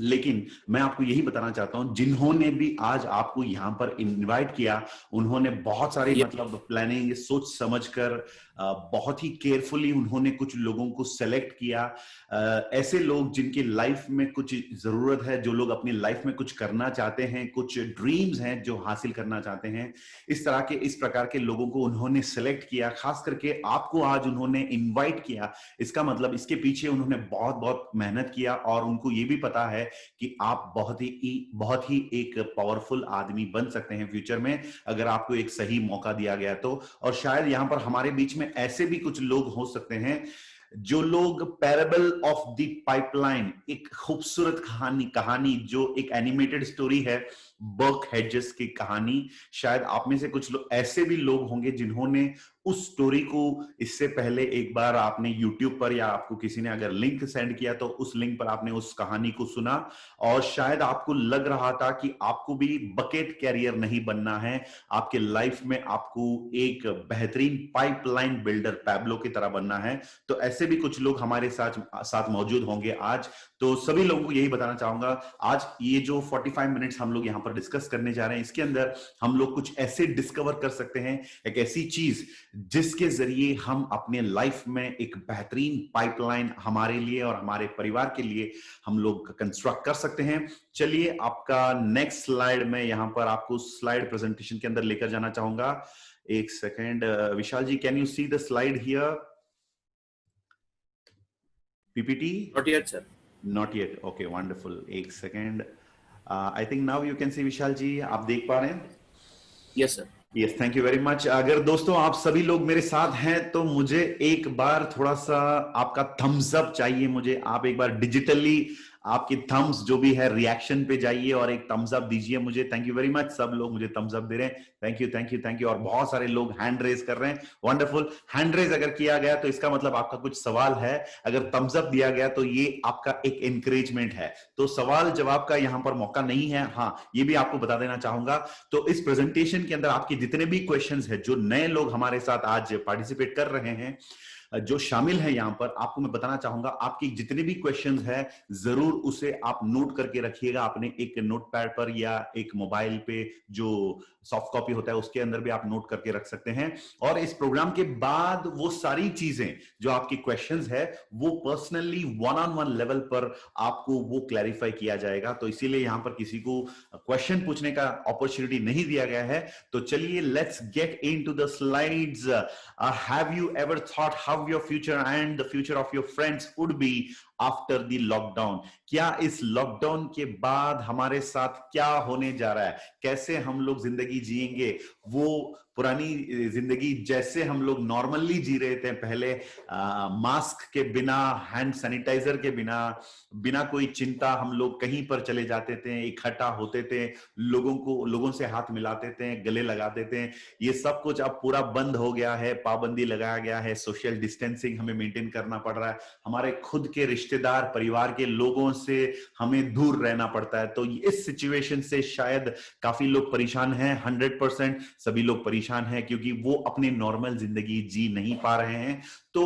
लेकिन मैं आपको यही बताना चाहता हूं, जिन्होंने भी आज आपको यहां पर इनवाइट किया, उन्होंने बहुत सारी मतलब प्लानिंग सोच समझकर बहुत ही केयरफुली उन्होंने कुछ लोगों को सेलेक्ट किया। ऐसे लोग जिनकी लाइफ में कुछ जरूरत है, जो लोग अपनी लाइफ में कुछ करना चाहते हैं, कुछ ड्रीम्स हैं जो हासिल करना चाहते हैं, इस प्रकार के लोगों को उन्होंने सेलेक्ट किया। खास करके आपको आज उन्होंने इनवाइट किया, इसका मतलब इसके पीछे उन्होंने बहुत बहुत मेहनत किया और उनको ये भी पता है कि आप बहुत ही एक पावरफुल आदमी बन सकते हैं फ्यूचर में, अगर आपको एक सही मौका दिया गया तो। और शायद यहां पर हमारे बीच में ऐसे भी कुछ लोग हो सकते हैं जो लोग पैराबल ऑफ द पाइपलाइन, एक खूबसूरत कहानी जो एक एनिमेटेड स्टोरी है, बर्क हेजेस की कहानी, शायद आप में से कुछ लोग ऐसे भी लोग होंगे जिन्होंने उस स्टोरी को इससे पहले एक बार आपने YouTube पर या आपको किसी ने अगर लिंक सेंड किया तो उस लिंक पर आपने उस कहानी को सुना और शायद आपको लग रहा था कि आपको भी बकेट कैरियर नहीं बनना है, आपके लाइफ में आपको एक बेहतरीन पाइपलाइन बिल्डर पैब्लो की तरह बनना है। तो ऐसे भी कुछ लोग हमारे साथ मौजूद होंगे आज। तो सभी लोगों को यही बताना चाहूंगा, आज ये जो 45 मिनट्स हम लोग यहां पर डिस्कस करने जा रहे हैं, इसके अंदर हम लोग कुछ ऐसे डिस्कवर कर सकते हैं, एक ऐसी चीज जिसके जरिए हम अपने लाइफ में एक बेहतरीन पाइपलाइन हमारे लिए और हमारे परिवार के लिए हम लोग कंस्ट्रक्ट कर सकते हैं। चलिए, आपका नेक्स्ट स्लाइड में यहां पर आपको स्लाइड प्रेजेंटेशन के अंदर लेकर जाना चाहूंगा। एक second Vishal ji, can you see the slide here? PPT? Not yet, sir. Not yet. Okay, wonderful. एक second, I think now you can see. Vishal ji, आप देख पा रहे हैं? Yes, sir. Yes, thank you very much. अगर दोस्तों आप सभी लोग मेरे साथ हैं तो मुझे एक बार थोड़ा सा आपका थम्स अप चाहिए। मुझे आप एक बार डिजिटली आपकी थम्स जो भी है रिएक्शन पे जाइए और एक थम्स अप दीजिए मुझे। थैंक यू वेरी मच, सब लोग मुझे थम्स अप दे रहे हैं। Thank you thank you thank you. और बहुत सारे लोग हैंड रेज कर रहे हैं। वंडरफुल। हैंड रेज अगर किया गया तो इसका मतलब आपका कुछ सवाल है, अगर थम्स अप दिया गया तो ये आपका एक एनकरेजमेंट है। तो सवाल जवाब का यहां पर मौका नहीं है। हाँ, ये भी आपको बता देना चाहूंगा, तो इस प्रेजेंटेशन के अंदर आपके जितने भी क्वेश्चंस हैं, जो नए लोग हमारे साथ आज पार्टिसिपेट कर रहे हैं, जो शामिल है यहां पर, आपको मैं बताना चाहूंगा, आपके जितने भी क्वेश्चंस हैं जरूर उसे आप नोट करके रखिएगा अपने एक नोटपैड पर या एक मोबाइल पे जो सॉफ्ट कॉपी होता है उसके अंदर भी आप नोट करके रख सकते हैं। और इस प्रोग्राम के बाद वो सारी चीजें जो आपकी क्वेश्चंस है वो personally one on one level पर आपको वो क्लैरिफाई किया जाएगा। तो इसीलिए यहां पर किसी को क्वेश्चन पूछने का अपॉर्चुनिटी नहीं दिया गया है। तो चलिए, let's get into the slides. Have you ever thought how your future and the future of your friends would be after the lockdown? क्या इस लॉकडाउन के बाद हमारे साथ क्या होने जा रहा है, कैसे हम लोग जिंदगी जिएंगे, वो पुरानी जिंदगी जैसे हम लोग नॉर्मली जी रहे थे पहले, मास्क के बिना, हैंड सैनिटाइजर के बिना, बिना कोई चिंता हम लोग कहीं पर चले जाते थे, इकट्ठा होते थे, लोगों से हाथ मिलाते थे, गले लगाते थे, ये सब कुछ अब पूरा बंद हो गया है। पाबंदी लगाया गया है, सोशल डिस्टेंसिंग हमें मेंटेन करना पड़ रहा है, हमारे खुद के रिश्तेदार परिवार के लोगों से हमें दूर रहना पड़ता है। तो इस सिचुएशन से शायद काफी लोग परेशान हैं, 100% सभी लोग परेशान हैं, क्योंकि वो अपनी नॉर्मल जिंदगी जी नहीं पा रहे हैं। तो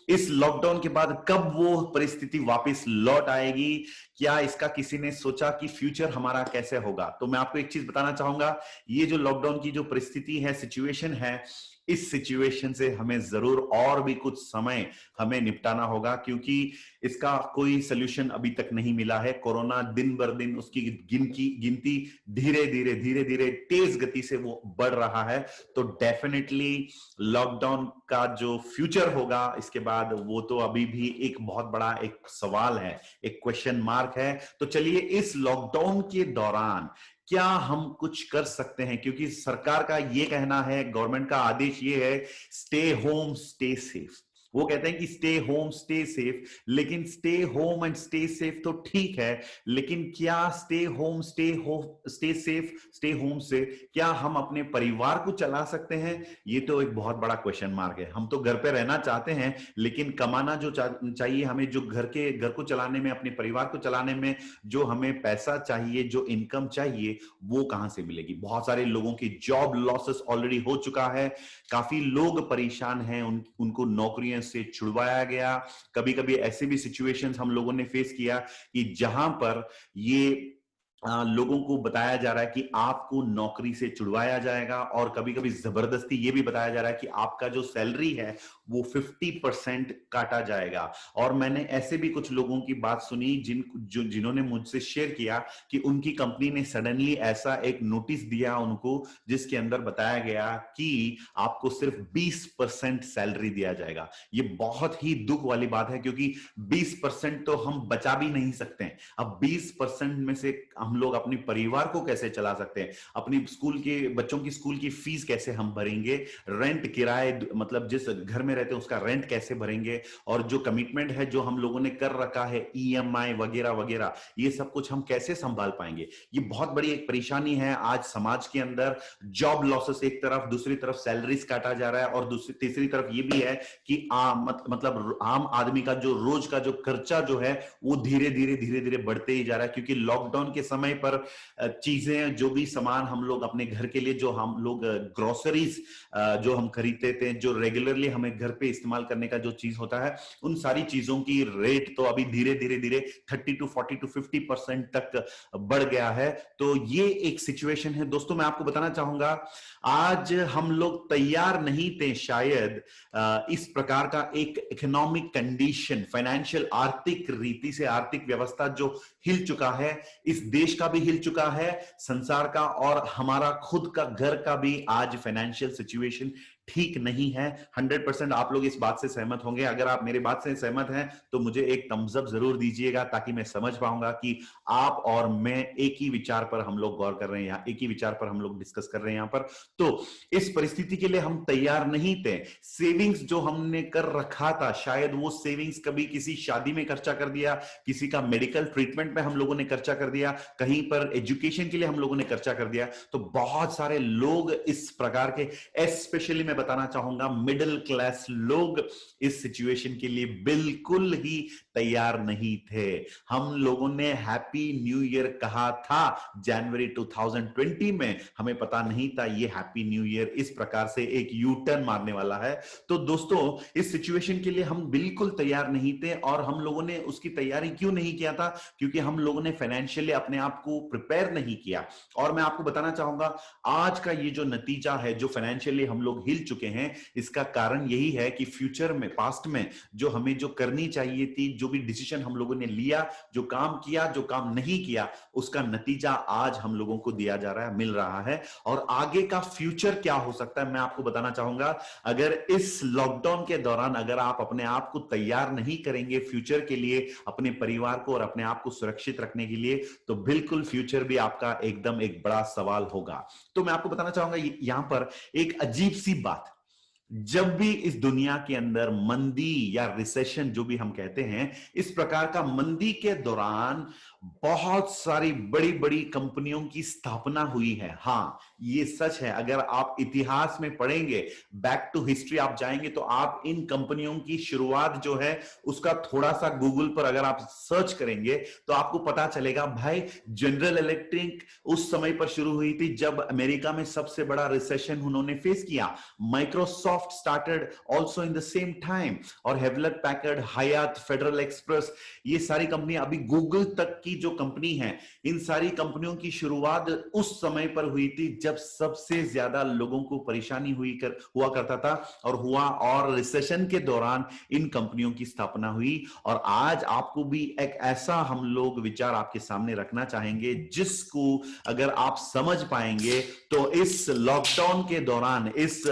इस लॉकडाउन के बाद कब वो परिस्थिति वापस लौट आएगी, क्या इसका किसी ने सोचा कि फ्यूचर हमारा कैसे होगा? तो मैं आपको एक चीज बताना चाहूंगा, ये जो लॉकडाउन की जो परिस्थिति है, सिचुएशन है, इस सिचुएशन से हमें जरूर और भी कुछ समय हमें निपटाना होगा, क्योंकि इसका कोई सलूशन अभी तक नहीं मिला है। कोरोना दिन बर दिन उसकी गिनती धीरे धीरे तेज गति से वो बढ़ रहा है। तो डेफिनेटली लॉकडाउन का जो फ्यूचर होगा इसके बाद, वो तो अभी भी एक बहुत बड़ा एक सवाल है, एक क्वेश्चन मार्क है। तो चलिए, इस लॉकडाउन के दौरान क्या हम कुछ कर सकते हैं, क्योंकि सरकार का ये कहना है, गवर्नमेंट का आदेश ये है, स्टे होम स्टे सेफ। वो कहते हैं कि स्टे होम स्टे सेफ, लेकिन stay home and stay safe तो ठीक है, लेकिन क्या stay home stay safe stay home से क्या हम अपने परिवार को चला सकते हैं? ये तो एक बहुत बड़ा क्वेश्चन मार्क है। हम तो घर पे रहना चाहते हैं, लेकिन कमाना जो चाहिए हमें, जो घर को चलाने में, अपने परिवार को चलाने में जो हमें पैसा चाहिए, जो इनकम चाहिए, वो कहां से मिलेगी? बहुत सारे लोगों की जॉब लॉसेस ऑलरेडी हो चुका है, काफी लोग परेशान हैं, उनको नौकरियां जूनियर से छुड़वाया गया। कभी कभी ऐसे भी सिचुएशंस हम लोगों ने फेस किया कि जहां पर ये लोगों को बताया जा रहा है कि आपको नौकरी से छुड़वाया जाएगा, और कभी कभी जबरदस्ती ये भी बताया जा रहा है कि आपका जो सैलरी है वो 50% काटा जाएगा। और मैंने ऐसे भी कुछ लोगों की बात सुनी जिन्होंने मुझसे शेयर किया कि उनकी कंपनी ने सडनली ऐसा एक नोटिस दिया उनको, जिसके अंदर बताया गया कि आपको सिर्फ 20% सैलरी दिया जाएगा। ये बहुत ही दुख वाली बात है, क्योंकि 20% तो हम बचा भी नहीं सकते हैं। अब 20% में से हम लोग अपने परिवार को कैसे चला सकते हैं, अपनी स्कूल के बच्चों की स्कूल की फीस कैसे हम भरेंगे, रेंट किराए मतलब जिस घर में रहते हैं उसका रेंट कैसे भरेंगे, और जो कमिटमेंट है जो हम लोगों ने कर रखा है ईएमआई वगैरह वगैरह, ये सब कुछ हम कैसे संभाल पाएंगे। ये बहुत बड़ी एक परेशानी है आज समाज के अंदर। जॉब लॉसेस एक तरफ, दूसरी तरफ सैलरीज काटा जा रहा है, और दूसरी तीसरी तरफ ये भी है कि मतलब आम आदमी का जो रोज का जो खर्चा जो है वो धीरे धीरे बढ़ते ही जा रहा है। क्योंकि लॉकडाउन के समय पर चीजें जो भी सामान हम लोग अपने घर के लिए, जो हम लोग ग्रोसरीज जो हम खरीदते थे, जो रेगुलरली हमें घर पे इस्तेमाल करने का जो चीज होता है, उन सारी चीजों की रेट तो अभी धीरे धीरे 30 to 40 to 50% तक बढ़ गया है। तो ये एक सिचुएशन है दोस्तों। मैं आपको बताना चाहूंगा, आज हम लोग तैयार नहीं थे शायद इस प्रकार का एक इकोनॉमिक कंडीशन, फाइनेंशियल आर्थिक रीति से आर्थिक व्यवस्था जो हिल चुका है, इस देश का भी हिल चुका है, संसार का और हमारा खुद का घर का भी आज फाइनेंशियल सिचुएशन ठीक नहीं है। 100% आप लोग इस बात से सहमत होंगे। अगर आप मेरे बात से सहमत हैं तो मुझे एक थम्स अप जरूर दीजिएगा, ताकि मैं समझ पाऊंगा कि आप और मैं एक ही विचार पर हम लोग गौर कर रहे हैं, एक ही विचार पर हम लोग डिस्कस कर रहे हैं यहां पर। तो इस परिस्थिति के लिए हम तैयार नहीं थे। सेविंग्स जो हमने कर रखा था, शायद वो सेविंग्स कभी किसी शादी में खर्चा कर दिया, किसी का मेडिकल ट्रीटमेंट में हम लोगों ने खर्चा कर दिया, कहीं पर एजुकेशन के लिए हम लोगों ने खर्चा कर दिया। तो बहुत सारे लोग इस प्रकार के, स्पेशली मैं बताना चाहूंगा मिडिल क्लास लोग, इस सिचुएशन के लिए बिल्कुल ही तैयार नहीं थे। हम लोगों ने हैप्पी न्यू ईयर कहा था जनवरी 2020 में, हमें पता नहीं था ये हैप्पी न्यू ईयर इस प्रकार से एक यू टर्न मारने वाला है। तो दोस्तों, इस सिचुएशन के लिए हम बिल्कुल तैयार नहीं थे। और हम लोगों ने उसकी तैयारी क्यों नहीं किया था? क्योंकि हम लोगों ने फाइनेंशियली अपने आप को प्रिपेयर नहीं किया। और मैं आपको बताना चाहूंगा, आज का ये जो नतीजा है, जो फाइनेंशियली हम लोग हिल चुके हैं, इसका कारण यही है कि फ्यूचर में, पास्ट में जो हमें जो करनी चाहिए थी, जो भी डिसीजन हम लोगों ने लिया, जो काम किया, जो काम नहीं किया, उसका नतीजा आज हम लोगों को दिया जा रहा है, मिल रहा है। और आगे का फ्यूचर क्या हो सकता है, मैं आपको बताना चाहूंगा। अगर इस लॉकडाउन के दौरान अगर आप अपने आप को तैयार नहीं करेंगे फ्यूचर के लिए, अपने परिवार को और अपने आप को सुरक्षित रखने के लिए, तो बिल्कुल फ्यूचर भी आपका एकदम एक बड़ा सवाल होगा। तो मैं आपको बताना चाहूंगा यहां पर एक अजीब सी बात, जब भी इस दुनिया के अंदर मंदी या रिसेशन जो भी हम कहते हैं, इस प्रकार का मंदी के दौरान बहुत सारी बड़ी बड़ी कंपनियों की स्थापना हुई है। हां, ये सच है। अगर आप इतिहास में पढ़ेंगे, बैक टू हिस्ट्री आप जाएंगे, तो आप इन कंपनियों की शुरुआत जो है उसका थोड़ा सा गूगल पर अगर आप सर्च करेंगे तो आपको पता चलेगा, भाई जनरल इलेक्ट्रिक उस समय पर शुरू हुई थी जब अमेरिका में सबसे बड़ा रिसेशन उन्होंने फेस किया। Microsoft started also in the same time, और हेवलेट पैकर्ड, हयात, फेडरल एक्सप्रेस, ये सारी कंपनियां, अभी गूगल तक की जो कंपनी है, इन सारी कंपनियों की शुरुआत उस समय पर हुई थी जब सबसे ज्यादा लोगों को परेशानी हुआ करता था और हुआ, और रिसेशन के दौरान इन कंपनियों की स्थापना हुई। और आज आपको भी एक ऐसा हम लोग विचार आपके सामने रखना चाहेंगे, जिसको अगर आप समझ पाएंगे तो इस लॉकडाउन के दौरान, इस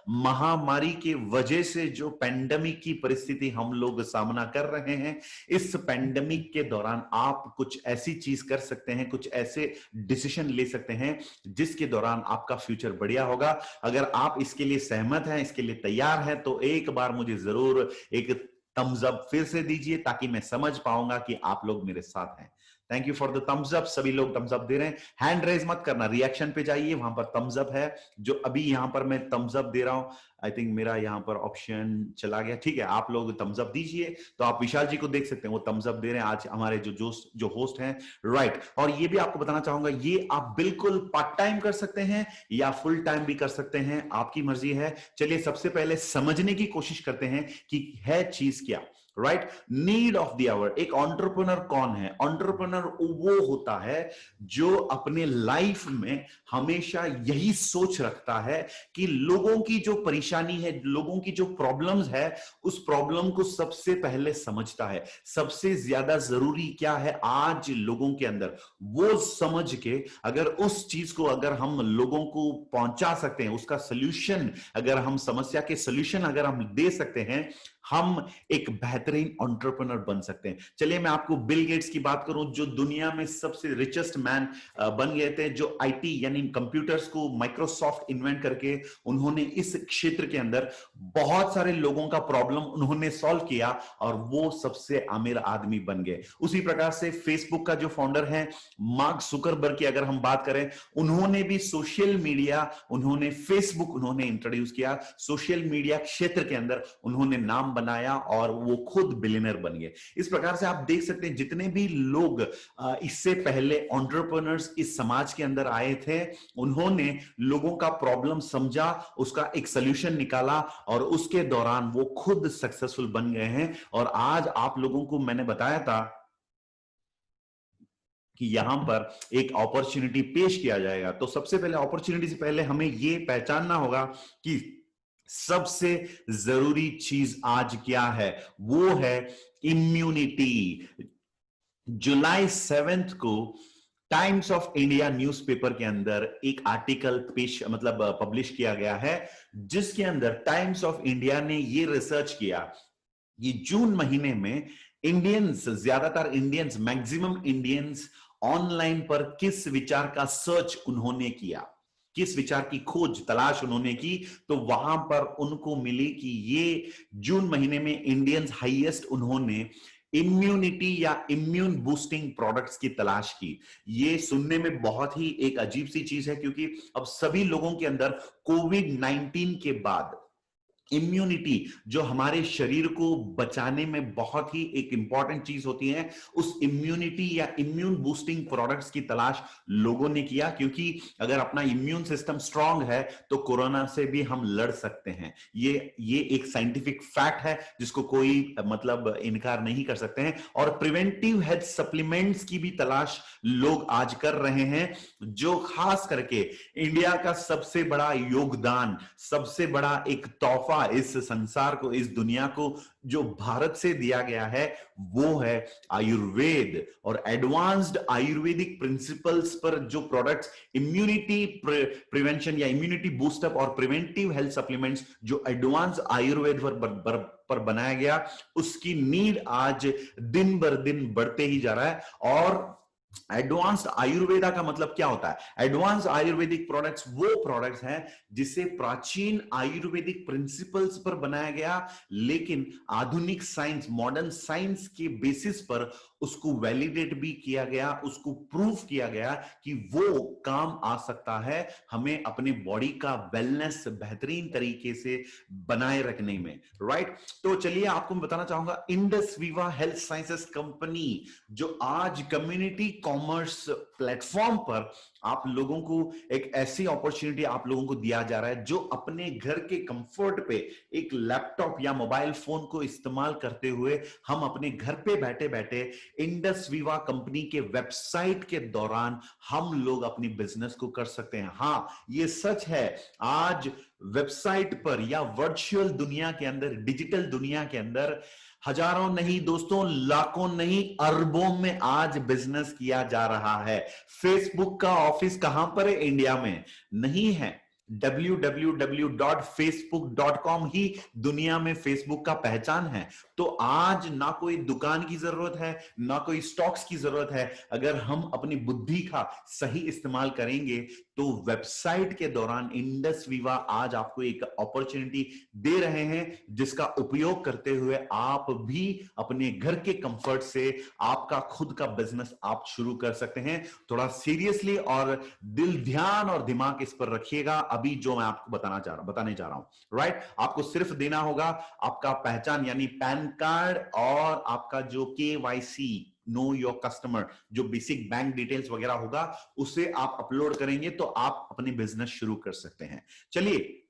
महामारी की वजह से जो पेंडेमिक की परिस्थिति हम लोग सामना कर रहे हैं, इस पेंडेमिक के दौरान आप कुछ ऐसी चीज कर सकते हैं, कुछ ऐसे डिसीजन ले सकते हैं जिसके दौरान आपका फ्यूचर बढ़िया होगा। अगर आप इसके लिए सहमत हैं, इसके लिए तैयार हैं, तो एक बार मुझे जरूर एक थम्स अप फिर से दीजिए, ताकि मैं समझ पाऊंगा कि आप लोग मेरे साथ हैं। Thank you for the thumbs up. सभी लोग थम्स अप दे रहे हैं। हैंड रेज मत करना, रिएक्शन पे जाइए, वहां पर थम्स अप है, जो अभी यहां पर मैं थम्स अप दे रहा हूं। आई थिंक मेरा यहां पर ऑप्शन चला गया, ठीक है, आप लोग थम्स अप दीजिए। तो आप विशाल जी को देख सकते हैं, वो थम्स अप दे रहे हैं आज हमारे जो होस्ट हैं, राइट। और ये भी आपको बताना चाहूंगा, ये आप बिल्कुल पार्ट टाइम कर सकते हैं या फुल टाइम भी कर सकते हैं, आपकी मर्जी है। चलिए सबसे पहले समझने की कोशिश करते हैं कि है चीज क्या, right. Need of the hour. एक एंटरप्रेन्योर कौन है? एंटरप्रेन्योर वो होता है जो अपने लाइफ में हमेशा यही सोच रखता है कि लोगों की जो परेशानी है, लोगों की जो प्रॉब्लम्स है, उस प्रॉब्लम को सबसे पहले समझता है। सबसे ज्यादा जरूरी क्या है आज लोगों के अंदर, वो समझ के अगर उस चीज को अगर हम लोगों को पहुंचा सकते हैं, उसका सोल्यूशन, अगर हम समस्या के सोल्यूशन अगर हम दे सकते हैं, हम एक बेहतरीन एंटरप्रेन्योर बन सकते हैं। चलिए मैं आपको बिल गेट्स की बात करूं, जो दुनिया में सबसे रिचेस्ट मैन बन गए थे, जो आईटी यानी कंप्यूटर्स को माइक्रोसॉफ्ट इन्वेंट करके उन्होंने इस क्षेत्र के अंदर बहुत सारे लोगों का प्रॉब्लम उन्होंने सॉल्व किया और वो सबसे अमीर आदमी बन गए। उसी प्रकार से फेसबुक का जो फाउंडर है मार्क जुकरबर्ग की अगर हम बात करें, उन्होंने भी सोशल मीडिया, उन्होंने फेसबुक उन्होंने इंट्रोड्यूस किया, सोशल मीडिया क्षेत्र के अंदर उन्होंने नाम बनाया और वो खुद बिलियनर बन गए। इस प्रकार से आप देख सकते हैं जितने भी लोग इससे पहले एंटरप्रेन्योर्स इस समाज के अंदर आए थे, उन्होंने लोगों का प्रॉब्लम समझा, उसका एक सॉल्यूशन निकाला और उसके दौरान वो खुद सक्सेसफुल बन गए हैं। और आज आप लोगों को मैंने बताया था कि यहां पर एक अपॉर्चुनिटी पेश किया जाएगा। तो सबसे पहले अपॉर्चुनिटी से पहले हमें यह पहचानना होगा कि सबसे जरूरी चीज आज क्या है, वो है इम्यूनिटी। जुलाई 7 को टाइम्स ऑफ इंडिया न्यूज़पेपर के अंदर एक आर्टिकल पेश मतलब पब्लिश किया गया है, जिसके अंदर टाइम्स ऑफ इंडिया ने यह रिसर्च किया, ये जून महीने में इंडियंस, ज्यादातर इंडियंस, मैक्सिमम इंडियंस ऑनलाइन पर किस विचार का सर्च उन्होंने किया, किस विचार की खोज तलाश उन्होंने की। तो वहां पर उनको मिली कि ये जून महीने में इंडियंस हाईएस्ट उन्होंने इम्यूनिटी या इम्यून बूस्टिंग प्रोडक्ट्स की तलाश की। ये सुनने में बहुत ही एक अजीब सी चीज है, क्योंकि अब सभी लोगों के अंदर कोविड-19 के बाद इम्यूनिटी, जो हमारे शरीर को बचाने में बहुत ही एक इंपॉर्टेंट चीज होती है, उस इम्यूनिटी या इम्यून बूस्टिंग प्रोडक्ट्स की तलाश लोगों ने किया, क्योंकि अगर अपना इम्यून सिस्टम स्ट्रांग है तो कोरोना से भी हम लड़ सकते हैं। ये एक साइंटिफिक फैक्ट है जिसको कोई मतलब इनकार नहीं कर सकते हैं। और प्रिवेंटिव हेल्थ सप्लीमेंट्स की भी तलाश लोग आज कर रहे हैं, जो खास करके इंडिया का सबसे बड़ा योगदान, सबसे बड़ा एक तोहफा इस संसार को, इस दुनिया को जो भारत से दिया गया है, वो है आयुर्वेद। और एडवांस्ड आयुर्वेदिक प्रिंसिपल्स पर जो प्रोडक्ट्स इम्यूनिटी प्रिवेंशन या इम्यूनिटी बूस्टअप और प्रिवेंटिव हेल्थ सप्लीमेंट्स जो एडवांस आयुर्वेद पर बनाया गया, उसकी नीड आज दिन बर दिन बढ़ते ही जा रहा है। और एडवांस्ड आयुर्वेदा का मतलब क्या होता है? एडवांस आयुर्वेदिक प्रोडक्ट्स वो प्रोडक्ट्स हैं जिसे प्राचीन आयुर्वेदिक प्रिंसिपल्स पर बनाया गया, लेकिन आधुनिक साइंस, मॉडर्न साइंस के बेसिस पर उसको वैलिडेट भी किया गया, उसको प्रूफ किया गया कि वो काम आ सकता है हमें अपने बॉडी का वेलनेस बेहतरीन तरीके से बनाए रखने में, राइट। तो चलिए आपको मैं बताना चाहूंगा, इंडस विवा हेल्थ साइंसेस कंपनी जो आज कम्युनिटी कॉमर्स प्लेटफॉर्म पर आप लोगों को एक ऐसी अपॉर्चुनिटी आप लोगों को दिया जा रहा है, जो अपने घर के कंफर्ट पे एक लैपटॉप या मोबाइल फोन को इस्तेमाल करते हुए हम अपने घर पे बैठे बैठे इंडस विवा कंपनी के वेबसाइट के दौरान हम लोग अपनी बिजनेस को कर सकते हैं। हां, ये सच है, आज वेबसाइट पर या वर्चुअल दुनिया के अंदर, डिजिटल दुनिया के अंदर हजारों नहीं दोस्तों, लाखों नहीं, अरबों में आज बिजनेस किया जा रहा है। फेसबुक का ऑफिस कहां पर है? इंडिया में नहीं है। www.facebook.com ही दुनिया में फेसबुक का पहचान है। तो आज ना कोई दुकान की जरूरत है, ना कोई स्टॉक्स की जरूरत है। अगर हम अपनी बुद्धि का सही इस्तेमाल करेंगे तो वेबसाइट के दौरान इंडस विवा आज आपको एक अपॉर्चुनिटी दे रहे हैं, जिसका उपयोग करते हुए आप भी अपने घर के कंफर्ट से आपका खुद का बिजनेस आप शुरू कर सकते हैं। थोड़ा सीरियसली और दिल, ध्यान और दिमाग इस पर रखिएगा। अभी जो मैं आपको बताने जा रहा हूं, राइट? आपको सिर्फ देना होगा आपका पहचान यानी पैन कार्ड और आपका जो KYC, नो योर कस्टमर, जो बेसिक बैंक डिटेल्स वगैरह होगा, उसे आप अपलोड करेंगे तो आप अपनी बिजनेस शुरू कर सकते हैं। चलिए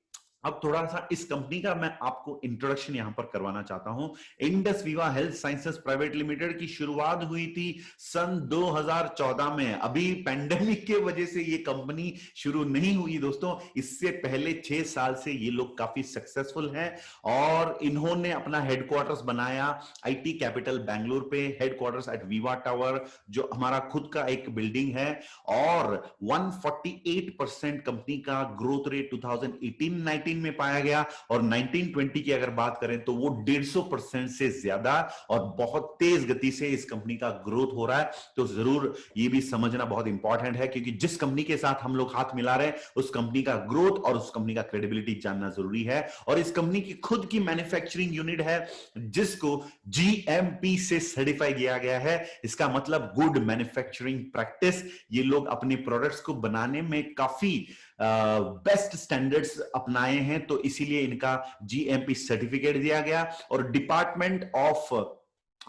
अब थोड़ा सा इस कंपनी का मैं आपको इंट्रोडक्शन यहां पर करवाना चाहता हूं। इंडस विवा हेल्थ साइंसेस प्राइवेट लिमिटेड की शुरुआत हुई थी सन 2014 में। अभी पेंडेमिक के वजह से ये कंपनी शुरू नहीं हुई दोस्तों, इससे पहले 6 साल से ये लोग काफी सक्सेसफुल हैं और इन्होंने अपना हेडक्वार्टर्स बनाया IT कैपिटल बेंगलुरु पे, हेडक्वार्टर्स एट विवा टावर, जो हमारा खुद का एक बिल्डिंग है। और 148% कंपनी का ग्रोथ रेट 2018-19 में पाया गया और 19-20 की अगर बात करें तो वो 150% से ज्यादा और बहुत तेज गति से इस कंपनी का ग्रोथ हो रहा है। तो जरूर ये भी समझना बहुत इंपॉर्टेंट है, क्योंकि जिस कंपनी के साथ हम लोग हाथ मिला रहे हैं उस कंपनी का ग्रोथ और उस कंपनी का क्रेडिबिलिटी जानना जरूरी है। और इस कंपनी की खुद की मैन्युफैक्चरिंग यूनिट है जिसको GMP से सर्टिफाई किया गया है। इसका मतलब गुड मैन्युफैक्चरिंग प्रैक्टिस। ये लोग अपने प्रोडक्ट्स को बनाने में काफी बेस्ट स्टैंडर्ड्स अपनाए हैं, तो इसीलिए इनका GMP सर्टिफिकेट दिया गया। और department of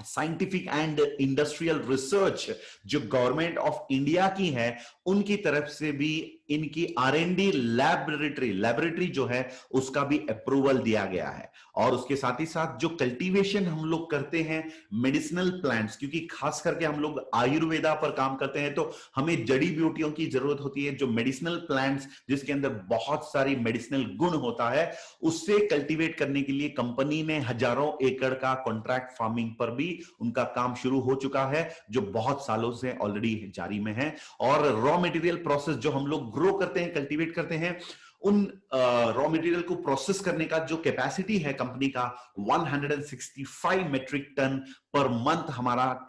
scientific and industrial research जो गवर्नमेंट ऑफ इंडिया की है, उनकी तरफ से भी इनकी R&D लैबोरेटरी जो है उसका भी अप्रूवल दिया गया है। और उसके साथ ही साथ जो कल्टीवेशन हम लोग करते हैं मेडिसिनल प्लांट्स, क्योंकि खास करके हम लोग आयुर्वेदा पर काम करते हैं तो हमें जड़ी बूटियों की जरूरत होती है। जो मेडिसिनल प्लांट्स जिसके अंदर बहुत सारी मेडिसिनल गुण होता है, उससे कल्टीवेट करने के लिए कंपनी ने हजारों एकड़ का कॉन्ट्रैक्ट फार्मिंग पर भी उनका काम शुरू हो चुका है, जो बहुत सालों से ऑलरेडी जारी में है। और रॉ मटेरियल प्रोसेस जो हम लोग ग्रो करते हैं, कल्टीवेट करते हैं, उन रॉ मटेरियल को प्रोसेस करने का जो कैपेसिटी है कंपनी का 165 मेट्रिक टन पर मंथ हमारा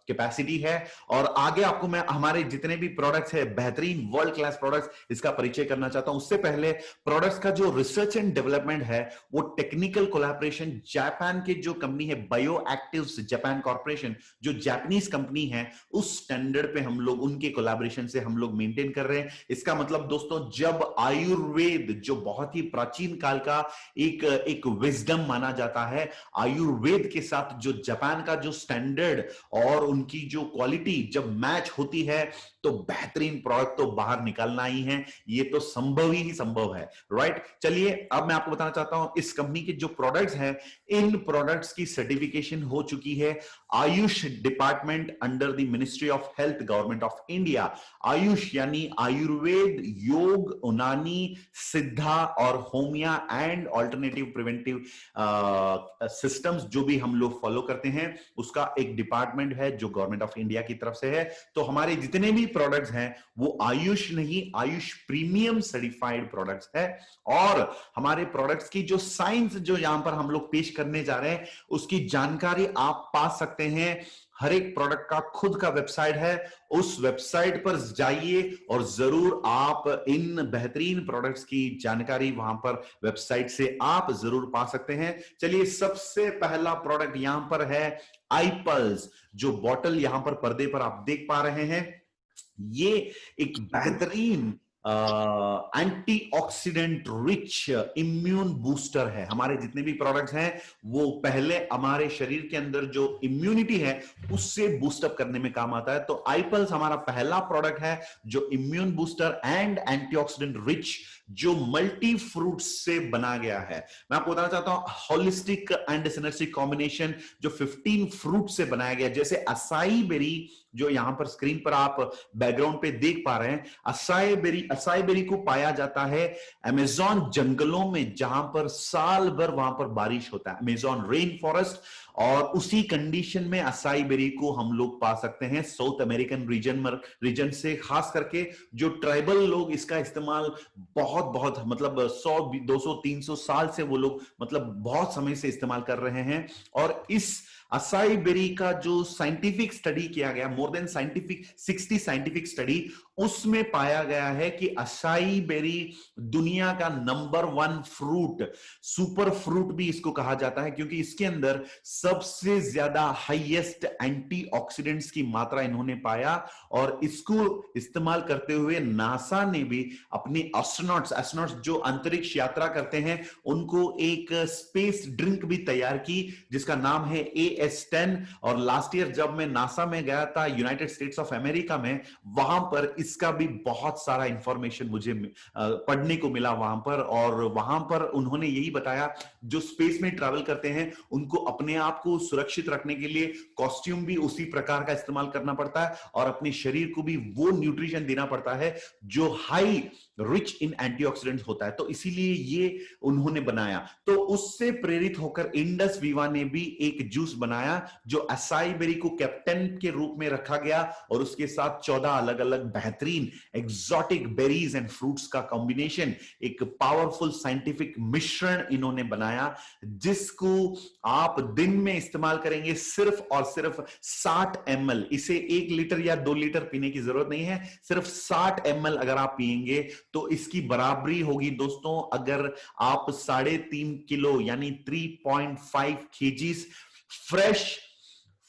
कैपेसिटी है। और आगे आपको मैं हमारे जितने भी प्रोडक्ट्स है, बेहतरीन वर्ल्ड क्लास प्रोडक्ट्स, इसका परिचय करना चाहता हूं। उससे पहले प्रोडक्ट्स का जो रिसर्च एंड डेवलपमेंट है वो टेक्निकल कोलैबोरेशन जापान के जो कंपनी है बायो एक्टिव्स जापान कॉर्पोरेशन, जो जापानीज कंपनी है, उस स्टैंडर्ड पे हम लोग उनके कोलैबोरेशन से हम लोग मेंटेन कर रहे हैं। इसका मतलब दोस्तों, जब आयुर्वेद जो बहुत ही प्राचीन काल का एक विजडम माना जाता है, आयुर्वेद के साथ जो जापान का जो स्टैंडर्ड और उनकी जो क्वालिटी जब मैच होती है तो बेहतरीन प्रोडक्ट तो बाहर निकालना ही है। ये तो संभव ही संभव है, राइट? चलिए अब मैं आपको बताना चाहता हूं इस कंपनी के जो प्रोडक्ट्स हैं, इन प्रोडक्ट्स की सर्टिफिकेशन हो चुकी है Ayush department under the ministry of health, government of India. Ayush यानी आयुर्वेद, योग, उनानी, सिद्धा और होमिया एंड ऑल्टरनेटिव प्रिवेंटिव सिस्टम्स जो भी हम लोग फॉलो करते हैं, उसका एक डिपार्टमेंट है जो गवर्नमेंट ऑफ इंडिया की तरफ से है। तो हमारे जितने भी प्रोडक्ट्स हैं वो आयुष नहीं, आयुष प्रीमियम सर्टिफाइड प्रोडक्ट्स है। और हमारे प्रोडक्ट्स की जो साइंस जो यहां पर हम लोग पेश करने जा रहे हैं, उसकी जानकारी आप पा सकते हैं। हर एक प्रोडक्ट का खुद का वेबसाइट है, उस वेबसाइट पर जाइए और जरूर आप इन बेहतरीन प्रोडक्ट्स की जानकारी वहां पर वेबसाइट से आप जरूर पा सकते हैं। चलिए सबसे पहला प्रोडक्ट यहां पर है आईपल्स, जो बॉटल यहां पर पर्दे पर आप देख पा रहे हैं। ये एक बेहतरीन एंटीऑक्सीडेंट रिच इम्यून बूस्टर है। हमारे जितने भी प्रोडक्ट्स हैं वो पहले हमारे शरीर के अंदर जो इम्यूनिटी है उससे बूस्टअप करने में काम आता है। तो आईपल्स हमारा पहला प्रोडक्ट है जो immune booster and antioxidant rich, जो मल्टी फ्रूट से बना गया है। मैं आपको बताना चाहता हूं होलिस्टिक एंड सिनर्जिक कॉम्बिनेशन जो 15 फ्रूट से बनाया गया, जैसे असाई बेरी जो यहां पर स्क्रीन पर आप बैकग्राउंड पे देख पा रहे हैं, असाई बेरी असाई बेरी को पाया जाता है अमेज़न जंगलों में, जहां पर साल भर वहां पर बारिश होता है, अमेज़न रेन फॉरेस्ट। और उसी कंडीशन में असाई बेरी को हम लोग पा सकते हैं साउथ अमेरिकन रीजन से, खास करके जो ट्राइबल लोग इसका इस्तेमाल बहुत बहुत मतलब 100 200 300 साल से वो लोग मतलब बहुत समय से इस्तेमाल कर रहे हैं। और इस असाई बेरी का जो साइंटिफिक स्टडी किया गया, मोर देन 60 साइंटिफिक स्टडी, उसमें पाया गया है कि असाई बेरी दुनिया का नंबर 1 फ्रूट, सुपर फ्रूट भी इसको कहा जाता है, क्योंकि इसके अंदर सबसे ज्यादा हाईएस्ट एंटीऑक्सीडेंट्स की मात्रा इन्होंने पाया। और इसको इस्तेमाल करते हुए नासा ने भी अपने एस्ट्रोनॉट्स जो अंतरिक्ष यात्रा करते हैं, उनको एक स्पेस ड्रिंक भी तैयार की, जिसका नाम है AS10। और लास्ट ईयर जब मैं नासा में गया था, यूनाइटेड स्टेट्स ऑफ अमेरिका में, वहां पर इसका भी बहुत सारा इंफॉर्मेशन मुझे पढ़ने को मिला वहां पर। और वहां पर उन्होंने यही बताया, जो स्पेस में ट्रैवल करते हैं उनको अपने आप को सुरक्षित रखने के लिए कॉस्ट्यूम भी उसी प्रकार का इस्तेमाल करना पड़ता है, और अपने शरीर को भी वो न्यूट्रिशन देना पड़ता है जो हाई रिच इन एंटीऑक्सीडेंट्स होता है। तो इसीलिए ये उन्होंने बनाया। तो उससे प्रेरित होकर इंडस विवा ने भी एक जूस बनाया जो असाई बेरी को कैप्टन के रूप में रखा गया, और उसके साथ 14 अलग अलग बेहतरीन एक्सोटिक बेरीज एंड फ्रूट्स का कॉम्बिनेशन, एक पावरफुल साइंटिफिक मिश्रण इन्होंने बनाया, जिसको आप दिन में इस्तेमाल करेंगे सिर्फ और सिर्फ 60 ml। इसे 1 लीटर या 2 लीटर पीने की जरूरत नहीं है, सिर्फ 60 ml अगर आप पिएंगे तो इसकी बराबरी होगी दोस्तों, अगर आप 3.5 किलो यानी 3.5 kgs फ्रेश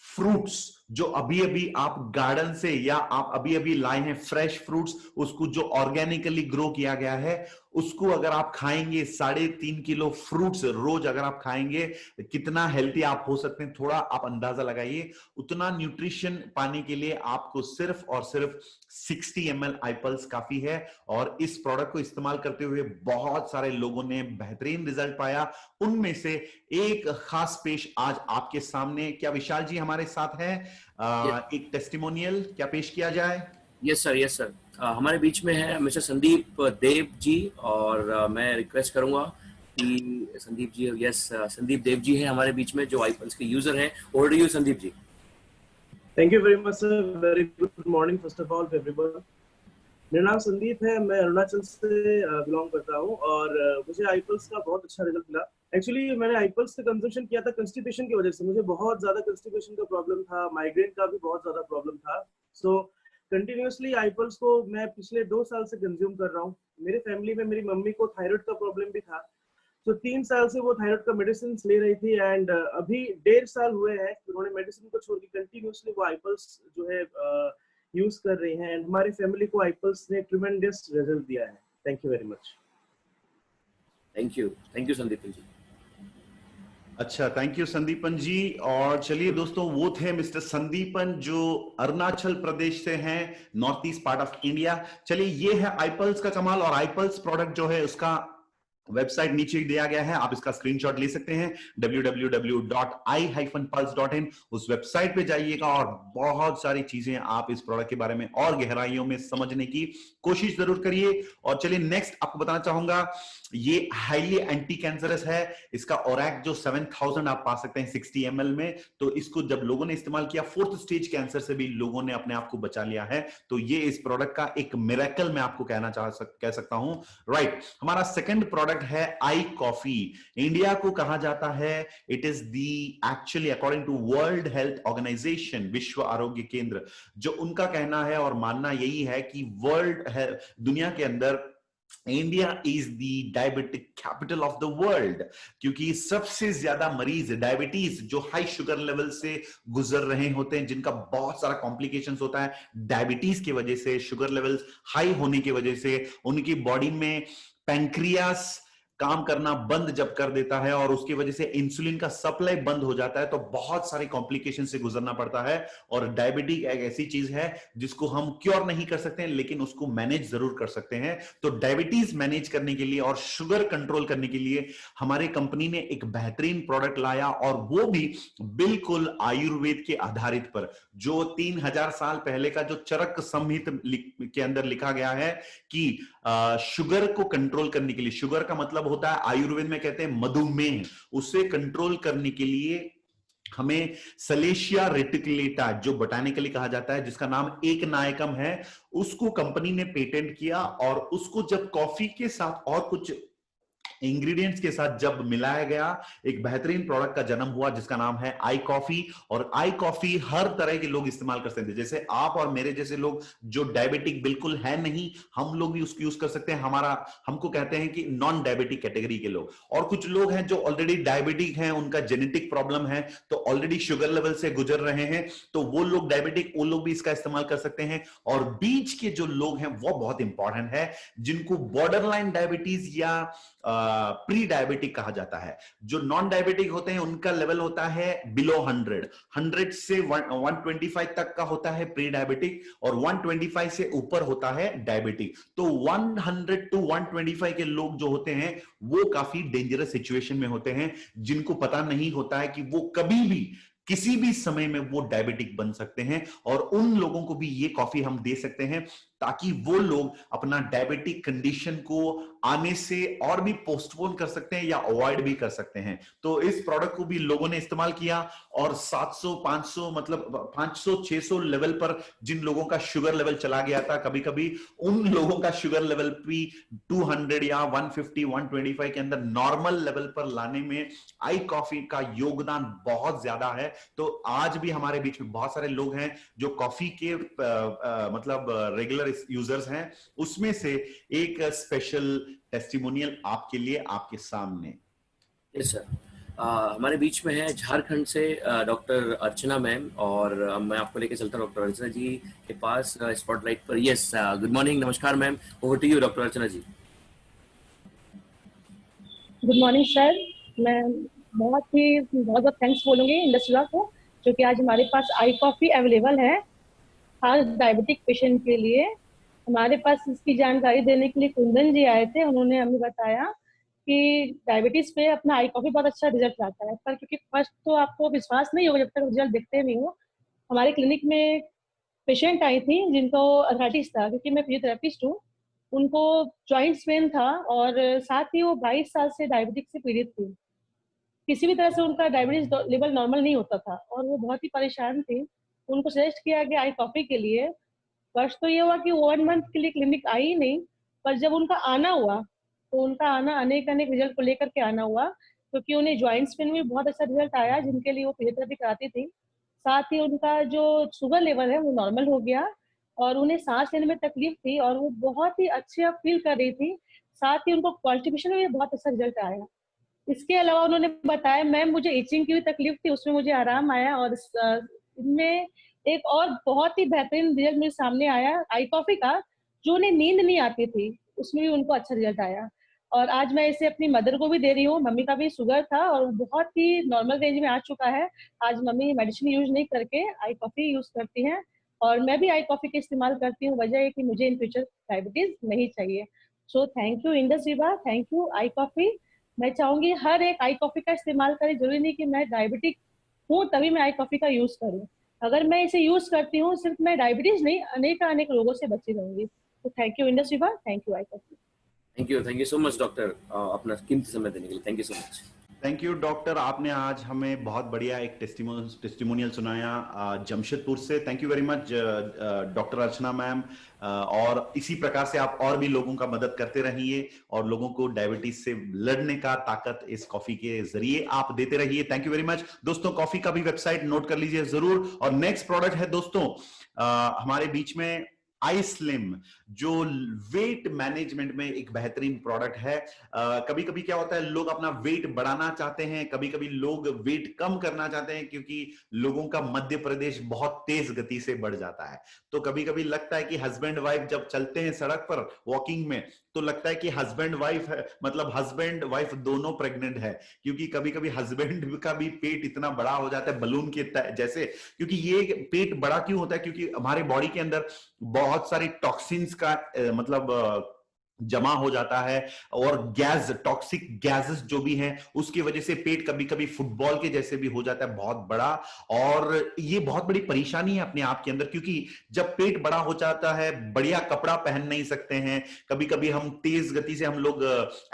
फ्रूट्स, जो अभी अभी आप गार्डन से या आप अभी अभी लाए हैं फ्रेश फ्रूट्स, उसको जो ऑर्गेनिकली ग्रो किया गया है, उसको अगर आप खाएंगे, 3.5 किलो फ्रूट्स रोज अगर आप खाएंगे, कितना हेल्थी आप हो सकते हैं, थोड़ा आप अंदाजा लगाइए। उतना न्यूट्रिशन पाने के लिए आपको सिर्फ और सिर्फ 60 ml आईपल्स काफी है। और इस प्रोडक्ट को इस्तेमाल करते हुए बहुत सारे लोगों ने बेहतरीन रिजल्ट पाया। उनमें से एक खास पेश आज आपके सामने, क्या विशाल जी हमारे साथ हैं? एक टेस्टिमोनियल क्या पेश किया जाए? Yes sir, yes sir. हमारे बीच में है मिस्टर संदीप देव जी, और मैं रिक्वेस्ट करूंगा कि संदीप जी, यस संदीप देव जी हैं हमारे बीच में, जो आईपल्स के यूजर हैं। Over to you Sandeep ji. Thank you very much sir. Very good morning first of all everyone. मेरा नाम संदीप है, मैं अरुणाचल से बिलोंग करता हूँ, और मुझे आईपल्स का बहुत अच्छा रिजल्ट मिला। एक्चुअली मैंने आईपल्स का कंजम्पशन किया था कंस्टिपेशन की वजह से। मुझे बहुत ज्यादा कंस्टिपेशन का प्रॉब्लम था, माइग्रेन का भी बहुत ज्यादा प्रॉब्लम था। सो कंटिन्यूअसली आईपल्स को मैं पिछले 2 साल से कंज्यूम कर रहा हूँ। मेरे फैमिली में मेरी मम्मी को थायराइड का प्रॉब्लम भी था, तो 3 साल से वो थायराइड का मेडिसिन ले रही थी, एंड अभी 1.5 साल हुए हैं उन्होंने मेडिसिन को छोड़ के कंटिन्यूअसली वो आईपल्स जो है यूज कर रही हैं, एंड हमारी फैमिली को आईपल्स ने ट्रिमेंडस रिजल्ट दिया है। Thank you very much. Thank you Sandipan ji. अच्छा, थैंक यू संदीपन जी। और चलिए दोस्तों, वो थे मिस्टर संदीपन जो अरुणाचल प्रदेश से हैं, north east part of India. चलिए, ये है आईपल्स का कमाल। और आईपल्स प्रोडक्ट जो है उसका वेबसाइट नीचे दिया गया है, आप इसका स्क्रीनशॉट ले सकते हैं, www.i-pulse.in। उस वेबसाइट पे जाइएगा और बहुत सारी चीजें आप इस प्रोडक्ट के बारे में और गहराइयों में समझने की कोशिश जरूर करिए। और चलिए नेक्स्ट आपको बताना चाहूंगा, ये हाईली एंटी कैंसरस है। इसका ओरैक जो 7000 आप पा सकते हैं 60 ml में। तो इसको जब लोगों ने इस्तेमाल किया, 4th स्टेज कैंसर से भी लोगों ने अपने आप को बचा लिया है। तो ये इस प्रोडक्ट का एक मिरेकल मैं आपको कह सकता हूं, राइट। हमारा सेकंड प्रोडक्ट है आई कॉफी। इंडिया को कहा जाता है, it is the actually according to World Health Organization, विश्व आरोग्य केंद्र, जो उनका कहना है और मानना यही है कि दुनिया के अंदर India is the diabetic capital of the world, क्योंकि सबसे ज्यादा मरीज डायबिटीज जो हाई शुगर लेवल से गुजर रहे होते हैं, जिनका बहुत सारा कॉम्प्लिकेशंस होता है डायबिटीज की वजह से, शुगर लेवल्स हाई होने की वजह से, उनकी बॉडी में पैंक्रियास काम करना बंद जब कर देता है और उसकी वजह से इंसुलिन का सप्लाई बंद हो जाता है तो बहुत सारी कॉम्प्लिकेशन से गुजरना पड़ता है। और डायबिटीज एक ऐसी चीज है जिसको हम क्योर नहीं कर सकते हैं, लेकिन उसको मैनेज जरूर कर सकते हैं। तो डायबिटीज मैनेज करने के लिए और शुगर कंट्रोल करने के लिए हमारी कंपनी ने एक बेहतरीन प्रोडक्ट लाया, और वो भी बिल्कुल आयुर्वेद के आधारित पर, जो 3000 साल पहले का जो चरक संहिता के अंदर लिखा गया है कि शुगर को कंट्रोल करने के लिए, शुगर का मतलब होता है आयुर्वेद में कहते हैं मधुमेह, उसे कंट्रोल करने के लिए हमें सलेशिया रेटिकुलेटा, जो बोटानिकली कहा जाता है, जिसका नाम एक नायकम है, उसको कंपनी ने पेटेंट किया। और उसको जब कॉफी के साथ और कुछ इंग्रेडिएंट्स के साथ जब मिलाया गया, एक बेहतरीन प्रोडक्ट का जन्म हुआ जिसका नाम है आई कॉफी। और आई कॉफी हर तरह के लोग इस्तेमाल कर सकते हैं, जैसे आप और मेरे जैसे लोग जो डायबिटिक बिल्कुल है नहीं, हम लोग भी उसको यूज कर सकते हैं। हमको कहते हैं कि नॉन डायबिटिक कैटेगरी के लोग। और कुछ लोग हैं जो ऑलरेडी डायबिटिक हैं, उनका जेनेटिक प्रॉब्लम है, तो ऑलरेडी शुगर लेवल से गुजर रहे हैं, तो वो लोग डायबिटिक, वो लोग भी इसका इस्तेमाल कर सकते हैं। और बीच के जो लोग हैं वो बहुत इंपॉर्टेंट है, जिनको बॉर्डर लाइन डायबिटीज या प्री डायबिटिक कहा जाता है। जो नॉन डायबिटिक होते हैं उनका लेवल होता है बिलो 100 से 125 तक का होता है प्री डायबिटिक, और 125 से ऊपर होता है डायबिटिक। तो 100 टू 125 के लोग जो होते हैं वो काफी डेंजरस सिचुएशन में होते हैं, जिनको पता नहीं होता है कि वो कभी भी किसी भी समय में वो डायबिटिक बन सकते हैं। और उन लोगों को भी ये कॉफी हम दे सकते हैं ताकि वो लोग अपना डायबिटिक कंडीशन को आने से और भी पोस्टपोन कर सकते हैं या अवॉइड भी कर सकते हैं। तो इस प्रोडक्ट को भी लोगों ने इस्तेमाल किया, और 700 500 मतलब 500 600 लेवल पर जिन लोगों का शुगर लेवल चला गया था, कभी कभी उन लोगों का शुगर लेवल भी 200 या 150 125 के अंदर नॉर्मल लेवल पर लाने में आई कॉफी का योगदान बहुत ज्यादा है। तो आज भी हमारे बीच में बहुत सारे लोग हैं जो कॉफी के मतलब रेगुलर यूजर्स हैं। उसमें से एक स्पेशल टेस्टिमोनियल आपके लिए, आपके सामने। यस सर, हमारे बीच में है झारखंड से डॉक्टर अर्चना मैम, और मैं आपको लेके चलता हूँ डॉक्टर अर्चना जी के पास स्पॉटलाइट पर। यस, गुड मॉर्निंग, नमस्कार ma'am, over to you doctor Archana ji. Good morning sir. मैं बहुत थैंक्स बोलूँगी इंडस्ट्री को, जो कि आज हमारे पास आई कॉफ़ी अवेलेबल है खास डायबिटिक पेशेंट के लिए। हमारे पास इसकी जानकारी देने के लिए कुंदन जी आए थे। उन्होंने हमें बताया कि डायबिटीज़ पे अपना आई कॉफ़ी बहुत अच्छा रिजल्ट आता है, पर क्योंकि फर्स्ट तो आपको विश्वास नहीं होगा जब तक रिजल्ट दिखते नहीं हो। हमारे क्लिनिक में पेशेंट आई थी जिनको अर्थराइटिस था, क्योंकि मैं फिजियोथेरेपिस्ट हूँ। उनको जॉइंट्स पेन था, और साथ ही वो 22 साल से डायबिटिक से पीड़ित थी। किसी भी तरह से उनका डायबिटीज लेवल नॉर्मल नहीं होता था, और वो बहुत ही परेशान थी। उनको सजेस्ट किया गया आई कॉफ़ी के लिए। फर्स्ट तो ये हुआ कि 1 मंथ के लिए क्लिनिक आई ही नहीं, पर जब उनका आना हुआ तो उनका अनेक रिजल्ट को लेकर के आना हुआ, क्योंकि उन्हें जॉइंट्स पेन में बहुत अच्छा रिजल्ट आया, जिनके लिए वो फिजियोथेरेपी कराती थी। साथ ही उनका जो शुगर लेवल है वो नॉर्मल हो गया, और उन्हें सांस लेने में तकलीफ थी और वो बहुत ही अच्छे फील कर रही थी। साथ ही उनको कॉन्स्टिपेशन में भी बहुत अच्छा रिजल्ट आया। इसके अलावा उन्होंने बताया मैम मुझे इचिंग की भी तकलीफ थी, उसमें मुझे आराम आया, और इनमें एक और बहुत ही बेहतरीन रिजल्ट मेरे सामने आया आई कॉफ़ी का। जो उन्हें नींद नहीं आती थी उसमें भी उनको अच्छा रिजल्ट आया। और आज मैं इसे अपनी मदर को भी दे रही हूँ। मम्मी का भी शुगर था और बहुत ही नॉर्मल रेंज में आ चुका है। आज मम्मी मेडिसिन यूज नहीं करके आई कॉफ़ी यूज करती हैं, और मैं भी आई कॉफ़ी का इस्तेमाल करती हूँ। वजह है कि मुझे इन फ्यूचर डायबिटीज नहीं चाहिए। So thank you Indus Vibha, thank you I coffee. मैं चाहूंगी हर एक आई कॉफ़ी का इस्तेमाल करे। जरूरी नहीं कि मैं डायबिटिक हूँ तभी मैं आई कॉफ़ी का यूज करूँ। अगर मैं इसे यूज करती हूँ, सिर्फ मैं डायबिटीज नहीं अनेक रोगों से बची रहूंगी। तो thank you Indus Vibha, thank you I coffee. Thank you so much doctor, अपना कीमती समय देने के लिए। Thank you so much. Thank you doctor, आपने आज हमें बहुत बढ़िया एक टेस्टिमोनियल सुनाया जमशेदपुर से। Thank you very much doctor Archana ma'am. और इसी प्रकार से आप और भी लोगों का मदद करते रहिए, और लोगों को डायबिटीज से लड़ने का ताकत इस कॉफी के जरिए आप देते रहिए। थैंक यू वेरी मच दोस्तों। कॉफी का भी वेबसाइट नोट कर लीजिए जरूर। और नेक्स्ट प्रोडक्ट है दोस्तों हमारे बीच में आई स्लिम, जो वेट मैनेजमेंट में एक बेहतरीन प्रोडक्ट है। कभी कभी क्या होता है, लोग अपना वेट बढ़ाना चाहते हैं, कभी कभी लोग वेट कम करना चाहते हैं, क्योंकि लोगों का मध्य प्रदेश बहुत तेज गति से बढ़ जाता है। तो कभी कभी लगता है कि हस्बैंड वाइफ जब चलते हैं सड़क पर वॉकिंग में, तो लगता है कि हस्बैंड वाइफ है, मतलब हस्बैंड वाइफ दोनों प्रेग्नेंट है, क्योंकि कभी कभी हस्बैंड का भी पेट इतना बड़ा हो जाता है बलून के जैसे। क्योंकि ये पेट बड़ा क्यों होता है, क्योंकि हमारे बॉडी के अंदर बहुत सारी टॉक्सिन्स का मतलब जमा हो जाता है, और गैस, टॉक्सिक गैसेस जो भी हैं, उसकी वजह से पेट कभी कभी फुटबॉल के जैसे भी हो जाता है बहुत बड़ा। और ये बहुत बड़ी परेशानी है अपने आप के अंदर, क्योंकि जब पेट बड़ा हो जाता है, बढ़िया कपड़ा पहन नहीं सकते हैं, कभी कभी हम तेज गति से हम लोग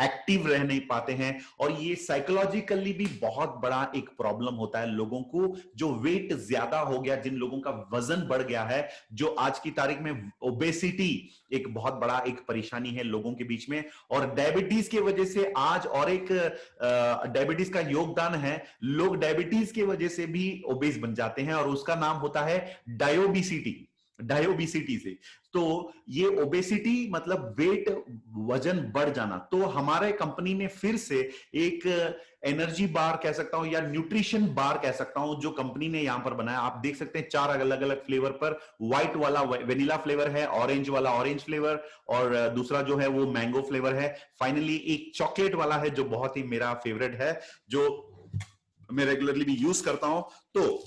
एक्टिव रह नहीं पाते हैं, और ये साइकोलॉजिकली भी बहुत बड़ा एक प्रॉब्लम होता है लोगों को। जो वेट ज्यादा हो गया, जिन लोगों का वजन बढ़ गया है, जो आज की तारीख में ओबेसिटी एक बहुत बड़ा एक परेशानी है लोगों के बीच में, और डायबिटीज की वजह से आज और एक डायबिटीज का योगदान है, लोग डायबिटीज की वजह से भी ओबेस बन जाते हैं, और उसका नाम होता है डायोबिसिटी, डायोबिसिटी से। तो ये ओबेसिटी मतलब वेट, वजन बढ़ जाना। तो हमारे कंपनी ने फिर से एक एनर्जी बार कह सकता हूं, या न्यूट्रिशन बार कह सकता हूं, जो कंपनी ने यहां पर बनाया। आप देख सकते हैं 4 अलग अलग फ्लेवर पर, व्हाइट वाला वेनिला फ्लेवर है, ऑरेंज वाला ऑरेंज फ्लेवर, और दूसरा जो है वो मैंगो फ्लेवर है, फाइनली एक चॉकलेट वाला है जो बहुत ही मेरा फेवरेट है, जो मैं रेगुलरली भी यूज करता हूं। तो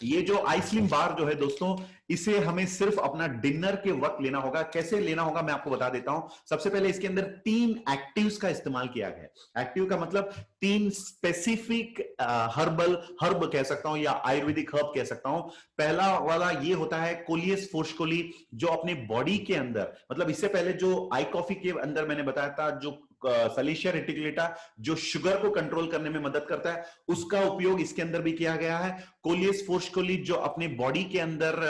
ये जो आइसलिम बार जो है दोस्तों, इसे हमें सिर्फ अपना डिनर के वक्त लेना होगा। कैसे लेना होगा मैं आपको बता देता हूं। सबसे पहले इसके अंदर 3 एक्टिव्स का इस्तेमाल किया गया है। एक्टिव का मतलब 3 स्पेसिफिक हर्ब कह सकता हूं, या आयुर्वेदिक हर्ब कह सकता हूं। पहला वाला ये होता है कोलियस फोर्शकोली, जो अपने बॉडी के अंदर, मतलब इससे पहले जो आई कॉफी के अंदर मैंने बताया था, जो सलेशिया रेटिकुलेटा जो शुगर को कंट्रोल करने में मदद करता है, उसका उपयोग इसके अंदर भी किया गया है। कोलियस फोर्शकोली जो अपने बॉडी के अंदर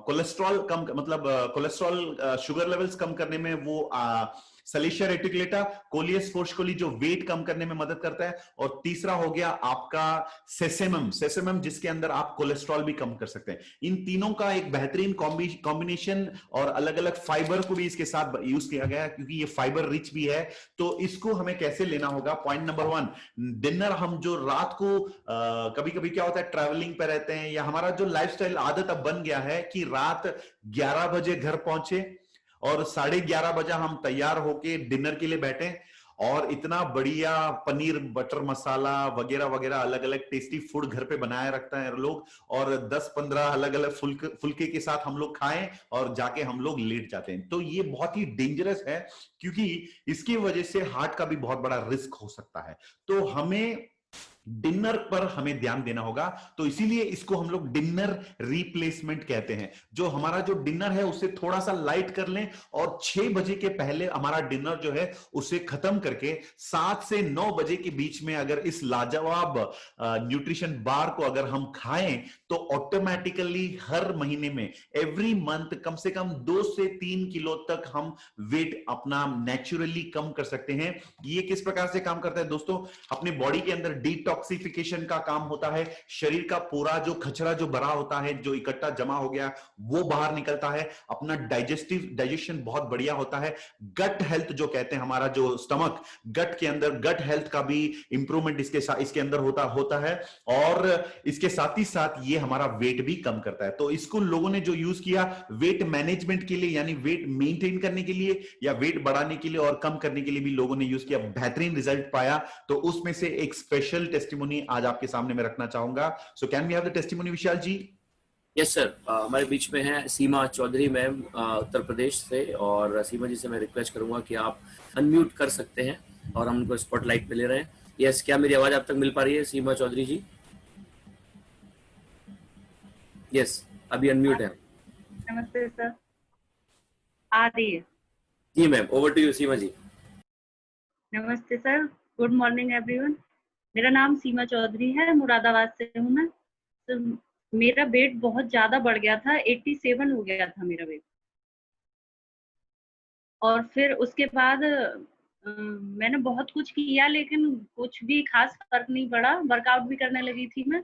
कोलेस्ट्रॉल कम, मतलब कोलेस्ट्रॉल शुगर लेवल्स कम करने में वो सलेशिया रेटिकुलेटा, कोलियस फोर्शकोली जो वेट कम करने में मदद करता है, और तीसरा हो गया आपका सेसेमम, सेसेमम जिसके अंदर आप कोलेस्ट्रॉल भी कम कर सकते हैं। इन तीनों का एक बेहतरीन कॉम्बिनेशन, और अलग अलग फाइबर को भी इसके साथ यूज किया गया है, क्योंकि ये फाइबर रिच भी है। तो इसको हमें कैसे लेना होगा? पॉइंट नंबर 1, डिनर हम जो रात को कभी कभी क्या होता है, ट्रैवलिंग पे रहते हैं, या हमारा जो लाइफस्टाइल आदत अब बन गया है कि रात 11 बजे घर पहुंचे और 11:30 बजे हम तैयार होके डिनर के लिए बैठे, और इतना बढ़िया पनीर बटर मसाला वगैरह वगैरह अलग अलग टेस्टी फूड घर पे बनाए रखता है लोग, और 10-15 अलग अलग फुल्के के साथ हम लोग खाएं और जाके हम लोग लेट जाते हैं। तो ये बहुत ही डेंजरस है, क्योंकि इसकी वजह से हार्ट का भी बहुत बड़ा रिस्क हो सकता है। तो हमें डिनर पर हमें ध्यान देना होगा। तो इसीलिए इसको हम लोग डिनर रिप्लेसमेंट कहते हैं। जो हमारा जो डिनर है उसे थोड़ा सा लाइट कर लें, और 6 बजे के पहले हमारा डिनर जो है उसे खत्म करके 7 से 9 बजे के बीच में अगर इस लाजवाब न्यूट्रिशन बार को अगर हम खाएं, तो ऑटोमेटिकली हर महीने में, एवरी मंथ, कम से कम 2 से 3 किलो तक हम वेट अपना नेचुरली कम कर सकते हैं। ये किस प्रकार से काम करता है दोस्तों? अपने बॉडी के अंदर डिटॉक्सिफिकेशन का काम होता है। शरीर का पूरा जो कचरा जो भरा होता है, जो इकट्ठा जमा हो गया, वो बाहर निकलता है। अपना डाइजेशन बहुत बढ़िया होता है। गट हेल्थ जो कहते हैं, हमारा जो स्टमक, गट के अंदर गट हेल्थ का भी इंप्रूवमेंट इसके अंदर होता है। और इसके साथ ही साथ ये हमारा वेट भी कम करता है। तो इसको लोगों ने जो यूज किया वेट मैनेजमेंट के लिए, यानी वेट मेंटेन करने के लिए या वेट बढ़ाने के लिए और कम करने के लिए भी लोगों ने यूज किया, बेहतरीन रिजल्ट पाया। तो उसमें से एक स्पेशल टेस्टिमोनी आज आपके सामने मैं रखना चाहूंगा। So can we have the testimony Vishal ji? Yes sir, हमारे बीच में है सीमा चौधरी मैम, उत्तर प्रदेश से। और सीमा जी से मैं रिक्वेस्ट करूंगा कि आप अनम्यूट कर सकते हैं, और हम उनको स्पॉटलाइट पे ले रहे हैं। यस, क्या मेरी आवाज आप तक मिल पा रही है सीमा चौधरी जी? यस, अभी अनम्यूट है। नमस्ते सर, आ रही है? जी मैम, ओवर टू यू सीमा जी। नमस्ते सर, गुड मॉर्निंग एवरीवन। मेरा नाम सीमा चौधरी है, मुरादाबाद से हूँ मैं। तो मेरा वेट बहुत ज्यादा बढ़ गया था, 87 हो गया था मेरा वेट। और फिर उसके बाद मैंने बहुत कुछ किया, लेकिन कुछ भी खास फर्क नहीं पड़ा। वर्कआउट भी करने लगी थी मैं,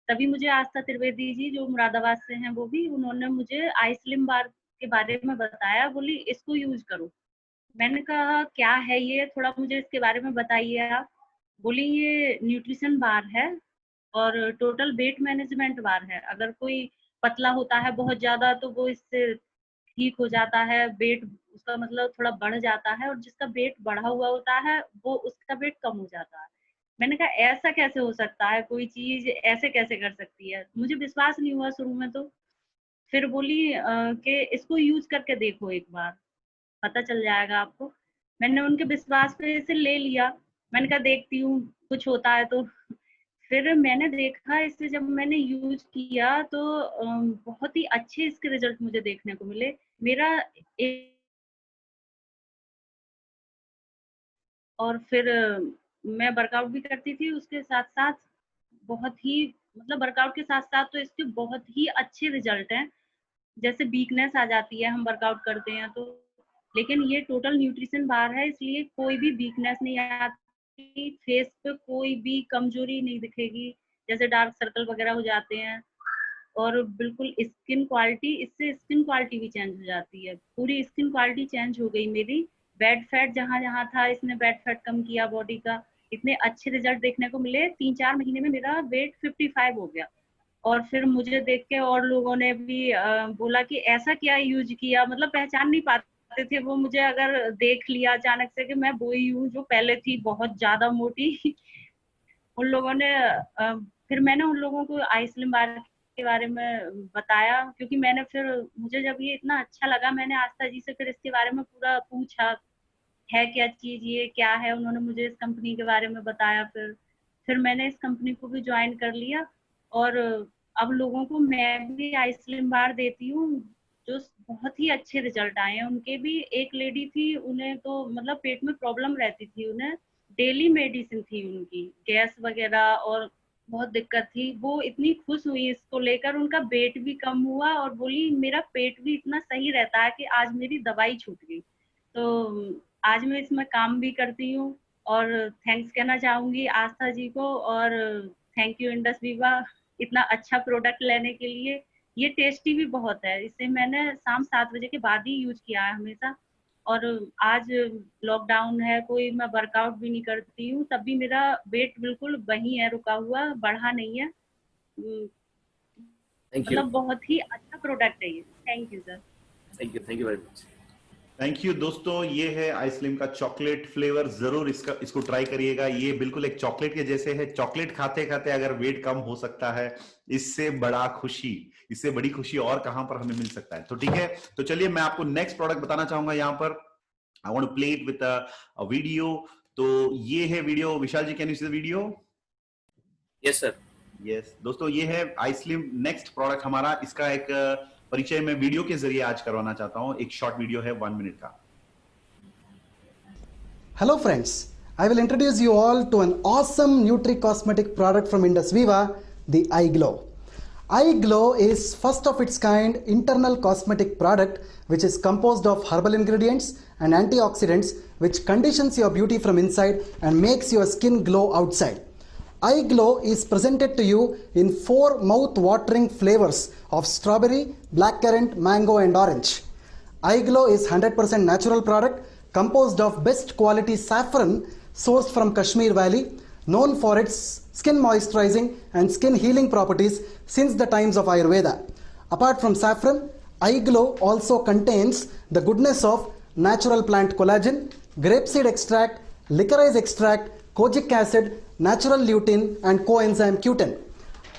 तभी मुझे आस्था त्रिवेदी जी जो मुरादाबाद से हैं, वो भी, उन्होंने मुझे आई स्लिम बार के बारे में बताया, बोली इसको यूज करो। मैंने कहा क्या है ये, थोड़ा मुझे इसके बारे में बताइए आप। बोली ये न्यूट्रिशन बार है और टोटल वेट मैनेजमेंट बार है। अगर कोई पतला होता है बहुत ज्यादा तो वो इससे ठीक हो जाता है, वेट उसका मतलब थोड़ा बढ़ जाता है, और जिसका वेट बढ़ा हुआ होता है वो उसका वेट कम हो जाता है। मैंने कहा ऐसा कैसे हो सकता है, कोई चीज ऐसे कैसे कर सकती है, मुझे विश्वास नहीं हुआ शुरू में तो। फिर बोली कि इसको यूज करके देखो एक बार, पता चल जाएगा आपको। मैंने उनके विश्वास पे इसे ले लिया। मैंने कहा देखती हूँ कुछ होता है तो। फिर मैंने देखा इसे, जब मैंने यूज किया तो बहुत ही अच्छे इसके रिजल्ट मुझे देखने को मिले। मेरा और फिर मैं वर्कआउट भी करती थी उसके साथ साथ। बहुत ही मतलब वर्कआउट के साथ साथ तो इसके बहुत ही अच्छे रिजल्ट हैं। जैसे वीकनेस आ जाती है हम वर्कआउट करते हैं तो, लेकिन ये टोटल न्यूट्रिशन बार है, इसलिए कोई भी वीकनेस नहीं आती, फेस पे कोई भी कमजोरी नहीं दिखेगी, जैसे डार्क सर्कल वगैरह हो जाते हैं। और बिल्कुल स्किन क्वालिटी, इससे स्किन क्वालिटी भी चेंज हो जाती है, पूरी स्किन क्वालिटी चेंज हो गई मेरी। बैड फैट जहाँ जहाँ था इसने बैड फैट कम किया बॉडी का। इतने अच्छे रिजल्ट देखने को मिले, 3-4 महीने में मेरा वेट 55 हो गया। और फिर मुझे देख के और लोगों ने भी बोला कि ऐसा क्या यूज किया, मतलब पहचान नहीं पाते थे वो मुझे, अगर देख लिया अचानक से कि मैं वही हूँ जो पहले थी बहुत ज्यादा मोटी। उन लोगों ने फिर मैंने उन लोगों को आइसलिम बार के बारे में बताया, क्योंकि मैंने फिर मुझे जब ये इतना अच्छा लगा, मैंने आस्था जी से फिर इसके बारे में पूरा पूछा है क्या चीज, ये क्या है। उन्होंने मुझे इस कंपनी के बारे में बताया। फिर मैंने इस कंपनी को भी ज्वाइन कर लिया, और अब लोगों को मैं भी आइसलिम बार देती हूँ, जो बहुत ही अच्छे रिजल्ट आए हैं उनके भी। एक लेडी थी, उन्हें तो मतलब पेट में प्रॉब्लम रहती थी, उन्हें डेली मेडिसिन थी उनकी, गैस वगैरह और बहुत दिक्कत थी। वो इतनी खुश हुई इसको लेकर, उनका वेट भी कम हुआ और बोली मेरा पेट भी इतना सही रहता है कि आज मेरी दवाई छूट गई। तो आज मैं इसमें काम भी करती हूँ, और थैंक्स कहना चाहूंगी आस्था जी को, और थैंक यू इंडस विवा इतना अच्छा प्रोडक्ट लेने के लिए। ये टेस्टी भी बहुत है, इसे मैंने शाम 7 बजे के बाद ही यूज किया है हमेशा। और आज लॉकडाउन है, कोई मैं वर्कआउट भी नहीं करती हूँ, तब भी मेरा वेट बिल्कुल वही है, रुका हुआ, बढ़ा नहीं है। थैंक यू, मतलब बहुत ही अच्छा प्रोडक्ट है ये। Thank you sir. Thank you very much. Thank you दोस्तों, ये है आइसलिम का चॉकलेट फ्लेवर। जरूर इसको ट्राई करिएगा। ये बिल्कुल एक चॉकलेट के जैसे है। चॉकलेट खाते खाते अगर वेट कम हो सकता है, इससे बड़ी खुशी और कहां पर हमें मिल सकता है। तो ठीक है, तो चलिए मैं आपको नेक्स्ट प्रोडक्ट बताना चाहूंगा। यहाँ पर I want to play it with a video. तो ये है video. Vishal ji, can you see the video? Yes sir. Yes दोस्तों, ये है आइसलिम नेक्स्ट प्रोडक्ट हमारा। इसका एक परिचय मैं वीडियो के जरिए आज करवाना चाहता हूं। एक शॉर्ट वीडियो है 1 मिनट का। Hello friends, I will introduce you all to an awesome Nutri-Cosmetic product from Indus Viva, the iGlow. iGlow is first of its kind internal cosmetic product which is composed of herbal ingredients and antioxidants which conditions your beauty from inside and makes your skin glow outside. iGlow is presented to you in 4 mouth-watering flavors of strawberry, blackcurrant, mango and orange. iGlow is 100% natural product composed of best quality saffron sourced from Kashmir Valley, known for its skin moisturizing and skin healing properties since the times of Ayurveda. Apart from saffron, iGlow also contains the goodness of natural plant collagen, grapeseed extract, licorice extract, kojic acid, natural lutein and coenzyme Q10.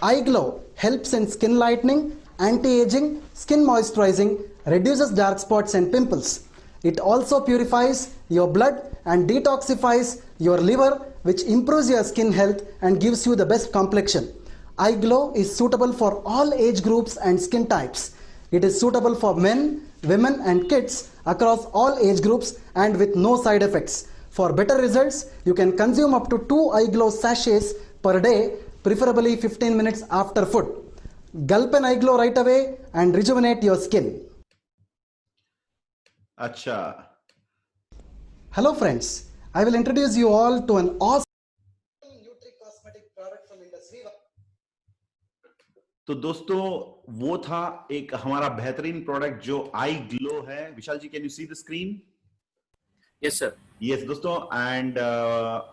iGlow helps in skin lightening, anti-aging, skin moisturizing, reduces dark spots and pimples. It also purifies your blood and detoxifies your liver, which improves your skin health and gives you the best complexion. iGlow is suitable for all age groups and skin types. It is suitable for men, women and kids across all age groups and with no side effects. For better results, you can consume up to 2 iGlow sachets per day, preferably 15 minutes after food. Gulp an iGlow right away and rejuvenate your skin. अच्छा, Hello friends, I will introduce you all to an awesome Nutri-Cosmetic product from Indus Viva. तो दोस्तों वो था एक हमारा बेहतरीन product जो I glow है। Vishal ji, can you see the screen? Yes sir. Yes दोस्तों, and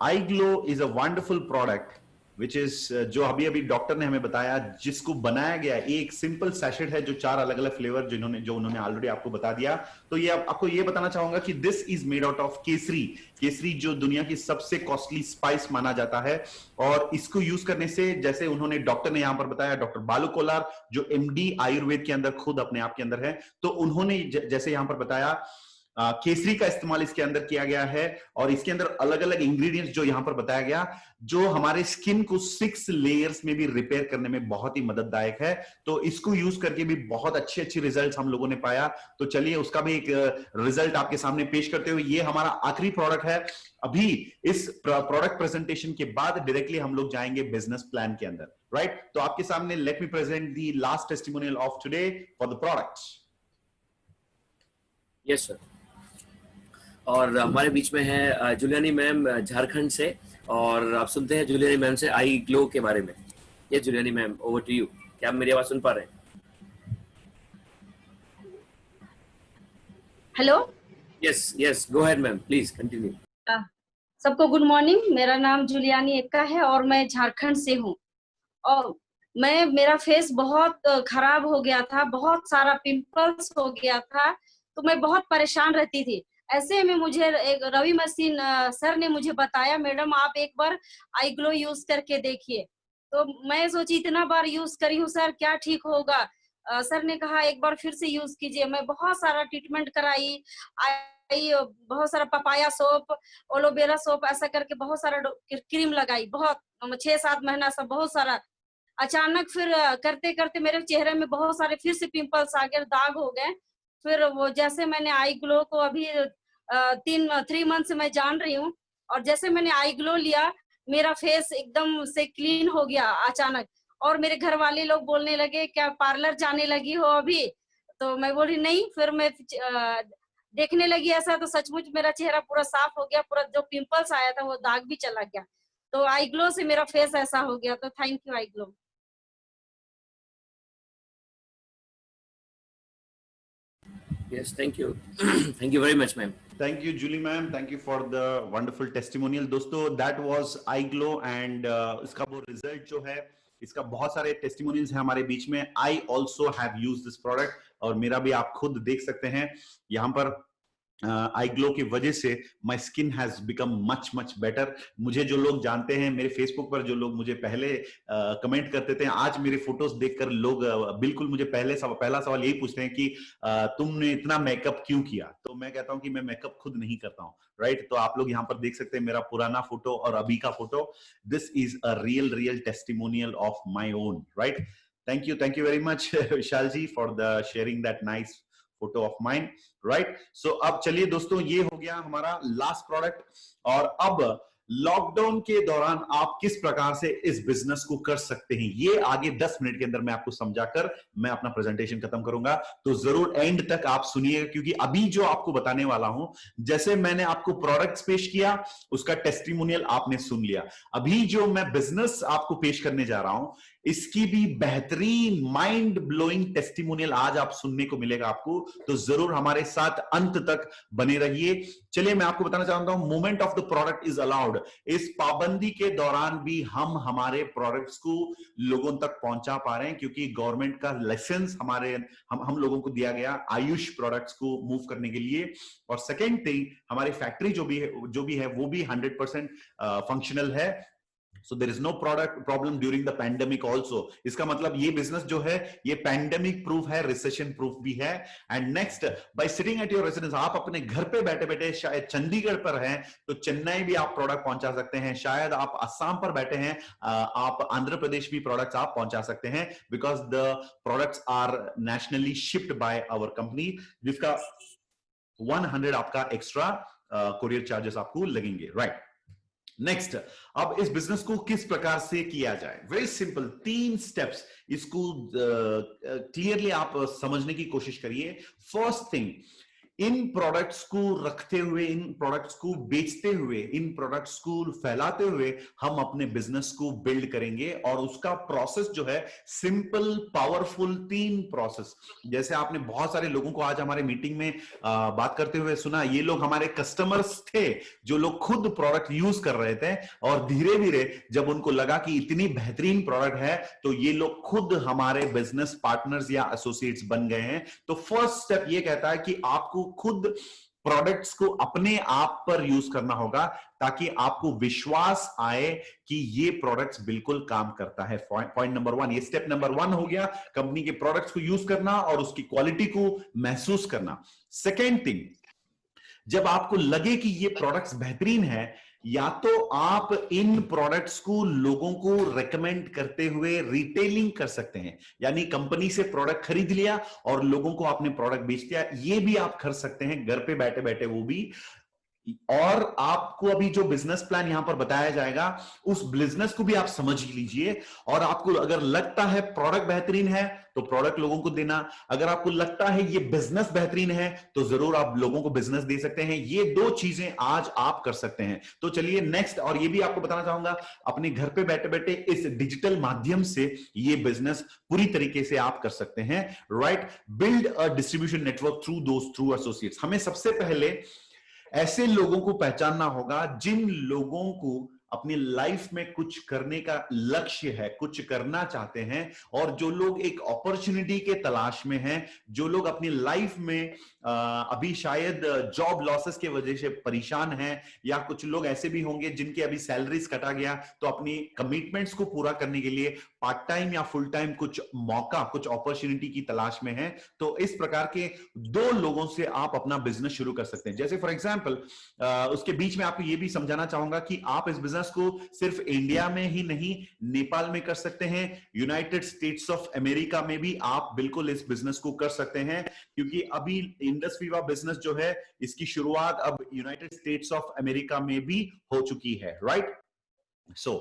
I glow is a wonderful product which is जो अभी अभी डॉक्टर ने हमें बताया, जिसको बनाया गया एक सिंपल सैशेट है जो 4 अलग अलग फ्लेवर जो उन्होंने ऑलरेडी आपको बता दिया। तो ये आपको ये बताना चाहूंगा कि this is made out of Kesari. Kesari जो दुनिया की सबसे कॉस्टली स्पाइस माना जाता है, और इसको यूज करने से, जैसे उन्होंने डॉक्टर ने यहां पर बताया, डॉक्टर बालू कोलार जो एमडी आयुर्वेद के अंदर खुद अपने आप के अंदर है, तो उन्होंने जैसे यहां पर बताया केसरी का इस्तेमाल इसके अंदर किया गया है, और इसके अंदर अलग अलग इंग्रेडिएंट्स जो यहां पर बताया गया, जो हमारे स्किन को 6 लेयर्स में भी रिपेयर करने में बहुत ही मदददायक है। तो इसको यूज करके भी बहुत अच्छे रिजल्ट्स हम लोगों ने पाया। तो चलिए उसका भी एक रिजल्ट आपके सामने पेश करते हुए, ये हमारा आखिरी प्रोडक्ट है। अभी इस प्रोडक्ट प्रेजेंटेशन के बाद डायरेक्टली हम लोग जाएंगे बिजनेस प्लान के अंदर, राइट? तो आपके सामने let me present the last testimonial of today for the product. Yes sir. और हमारे बीच में है जुलियानी मैम झारखंड से, और आप सुनते हैं जुलियानी मैम से आई ग्लो के बारे में। ये जुलियानी मैम, ओवर टू यू। क्या आप मेरी आवाज सुन पा रहे हैं? Hello. Yes yes, go ahead ma'am, please continue. सबको गुड मॉर्निंग। मेरा नाम जुलियानी एक्का है और मैं झारखंड से हूँ। और मेरा फेस बहुत खराब हो गया था, बहुत सारा पिंपल्स हो गया था, तो मैं बहुत परेशान रहती थी। ऐसे में मुझे एक रवि मसीन सर ने मुझे बताया, मैडम आप एक बार आई ग्लो यूज करके देखिए। तो मैं सोची इतना बार यूज करी हूँ सर, क्या ठीक होगा? सर ने कहा एक बार फिर से यूज कीजिए। मैं बहुत सारा ट्रीटमेंट कराई, बहुत सारा पपाया सोप, ओलोवेरा सोप, ऐसा करके बहुत सारा क्रीम लगाई, बहुत 6-7 महीना सब बहुत सारा। अचानक फिर करते करते मेरे चेहरे में बहुत सारे फिर से पिंपल्स आ गए, दाग हो गए। फिर वो जैसे मैंने आई ग्लो को अभी 3 मंथ से मैं जान रही हूँ, और जैसे मैंने आई ग्लो लिया, मेरा फेस एकदम से क्लीन हो गया अचानक। और मेरे घर वाले लोग बोलने लगे क्या पार्लर जाने लगी हो अभी? तो मैं बोली नहीं। फिर मैं देखने लगी ऐसा, तो सचमुच मेरा चेहरा पूरा साफ हो गया, पूरा जो पिंपल्स आया था वो दाग भी चला गया। तो आई ग्लो से मेरा फेस ऐसा हो गया। तो thank you I glow. Yes, thank you. Thank you very much, ma'am. Thank you, Julie ma'am. Thank you for the wonderful testimonial. दोस्तों, that was iGlow, and इसका वो result जो है, इसका बहुत सारे testimonials हैं हमारे बीच में. I also have used this product, और मेरा भी आप खुद देख सकते हैं यहाँ पर आई ग्लो की वजह से my skin has become much better. मुझे जो लोग जानते हैं, मेरे फेसबुक पर जो लोग मुझे पहले कमेंट करते थे, आज मेरे फोटोज देखकर लोग बिल्कुल मुझे पहला सवाल यही पूछते हैं कि तुमने इतना मेकअप क्यों किया? तो मैं कहता हूं कि मैं मेकअप खुद नहीं करता हूं, राइट? तो आप लोग यहाँ पर देख सकते हैं मेरा पुराना फोटो और अभी का photo. This is a real testimonial of my own, right? Thank you very much Vishal ji for the sharing that nice photo of mine, right? So अब चलिए दोस्तों, ये हो गया हमारा लास्ट प्रोडक्ट। और अब लॉकडाउन के दौरान आप किस प्रकार से इस बिजनेस को कर सकते हैं, ये आगे 10 मिनट के अंदर मैं आपको समझाकर मैं अपना प्रेजेंटेशन खत्म करूंगा। तो जरूर एंड तक आप सुनिएगा, क्योंकि अभी जो आपको बताने वाला हूं, जैसे मैंने आपको प्रोडक्ट्स पेश किया, उसका टेस्टिमोनियल आपने सुन लिया, अभी जो मैं बिजनेस आपको पेश करने जा रहा हूं, इसकी भी बेहतरीन माइंड ब्लोइंग टेस्टिमोनियल आज आप सुनने को मिलेगा आपको। तो जरूर हमारे साथ अंत तक बने रहिए। चलिए मैं आपको बताना चाहता हूं, movement of the product is allowed. इस पाबंदी के दौरान भी हम हमारे प्रोडक्ट्स को लोगों तक पहुंचा पा रहे हैं, क्योंकि गवर्नमेंट का लाइसेंस हम लोगों को दिया गया आयुष प्रोडक्ट्स को मूव करने के लिए। और सेकेंड थिंग, हमारी फैक्ट्री जो भी है वो भी 100% फंक्शनल है। So there is no product problem during the pandemic also. इसका मतलब ये बिजनेस जो है ये पैंडेमिक प्रूफ है, रिसेशन प्रूफ भी है। And next, bye sitting at your residence, आप अपने घर पे बैठे बैठे, शायद चंडीगढ़ पर हैं तो चेन्नई भी आप प्रोडक्ट पहुंचा सकते हैं, शायद आप असम पर बैठे हैं, आप आंध्र प्रदेश भी प्रोडक्ट्स आप पहुंचा सकते हैं, because the products are nationally shipped by our company, जिसका 100 आपका एक्स्ट्रा कोरियर चार्जेस आपको लगेंगे, राइट? नेक्स्ट, अब इस बिजनेस को किस प्रकार से किया जाए? वेरी सिंपल, 3 स्टेप्स, इसको क्लियरली आप समझने की कोशिश करिए। फर्स्ट थिंग, इन प्रोडक्ट्स को रखते हुए, इन प्रोडक्ट्स को बेचते हुए, इन प्रोडक्ट्स को फैलाते हुए हम अपने बिजनेस को बिल्ड करेंगे। और उसका प्रोसेस जो है सिंपल, पावरफुल, 3 प्रोसेस। जैसे आपने बहुत सारे लोगों को आज हमारे मीटिंग में बात करते हुए सुना, ये लोग हमारे कस्टमर्स थे जो लोग खुद प्रोडक्ट यूज कर रहे थे, और धीरे धीरे जब उनको लगा कि इतनी बेहतरीन प्रोडक्ट है तो ये लोग खुद हमारे बिजनेस पार्टनर्स या एसोसिएट्स बन गए हैं। तो फर्स्ट स्टेप ये कहता है कि आपको खुद प्रोडक्ट्स को अपने आप पर यूज करना होगा, ताकि आपको विश्वास आए कि ये प्रोडक्ट्स बिल्कुल काम करता है। पॉइंट नंबर 1, ये स्टेप नंबर 1 हो गया, कंपनी के प्रोडक्ट्स को यूज करना और उसकी क्वालिटी को महसूस करना। सेकेंड थिंग, जब आपको लगे कि ये प्रोडक्ट्स बेहतरीन है, या तो आप इन प्रोडक्ट्स को लोगों को रेकमेंड करते हुए रिटेलिंग कर सकते हैं, यानी कंपनी से प्रोडक्ट खरीद लिया और लोगों को आपने प्रोडक्ट बेच दिया। ये भी आप कर सकते हैं घर पे बैठे बैठे, वो भी। और आपको अभी जो बिजनेस प्लान यहां पर बताया जाएगा, उस बिजनेस को भी आप समझ लीजिए। और आपको अगर लगता है प्रोडक्ट बेहतरीन है तो प्रोडक्ट लोगों को देना, अगर आपको लगता है ये बिजनेस बेहतरीन है तो जरूर आप लोगों को बिजनेस दे सकते हैं। ये 2 चीजें आज आप कर सकते हैं। तो चलिए नेक्स्ट, और ये भी आपको बताना चाहूंगा, अपने घर पे बैठे बैठे इस डिजिटल माध्यम से ये बिजनेस पूरी तरीके से आप कर सकते हैं। Right, build a distribution network through associates. हमें सबसे पहले ऐसे लोगों को पहचानना होगा जिन लोगों को अपनी लाइफ में कुछ करने का लक्ष्य है, कुछ करना चाहते हैं, और जो लोग एक अपॉर्चुनिटी के तलाश में हैं, जो लोग अपनी लाइफ में अभी शायद जॉब लॉसेस की वजह से परेशान हैं, या कुछ लोग ऐसे भी होंगे जिनके अभी सैलरीज कटा गया, तो अपनी कमिटमेंट्स को पूरा करने के लिए पार्ट टाइम या फुल टाइम कुछ मौका, कुछ अपॉर्चुनिटी की तलाश में हैं। तो इस प्रकार के 2 लोगों से आप अपना बिजनेस शुरू कर सकते हैं। जैसे फॉर एग्जांपल, उसके बीच में आपको ये भी समझाना चाहूंगा कि आप इस बिजनेस को सिर्फ इंडिया में ही नहीं, नेपाल में कर सकते हैं, यूनाइटेड स्टेट्स ऑफ अमेरिका में भी आप बिल्कुल इस बिजनेस को कर सकते हैं, क्योंकि अभी इंडस वीवा बिजनेस जो है, इसकी शुरुआत अब यूनाइटेड स्टेट्स ऑफ अमेरिका में भी हो चुकी है। Right, so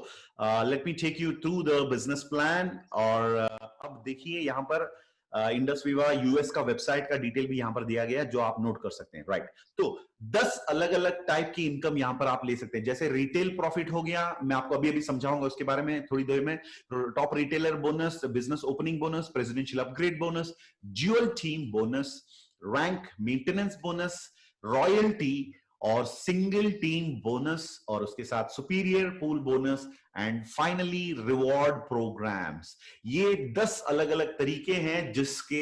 let me take you through the business plan. और अब देखिए यहां पर इंडस वीवा यूएस का वेबसाइट का डिटेल भी यहां पर दिया गया है, जो आप नोट कर सकते हैं। राइट, तो 10 अलग अलग टाइप की इनकम यहां पर आप ले सकते हैं। जैसे रिटेल प्रॉफिट हो गया, मैं आपको अभी अभी समझाऊंगा उसके बारे में थोड़ी देर में। Top retailer bonus, business opening bonus, presidential upgrade bonus, dual team bonus, rank maintenance bonus, royalty और सिंगल टीम बोनस, और उसके साथ superior pool bonus, and finally reward programmes. ये 10 अलग अलग तरीके हैं जिसके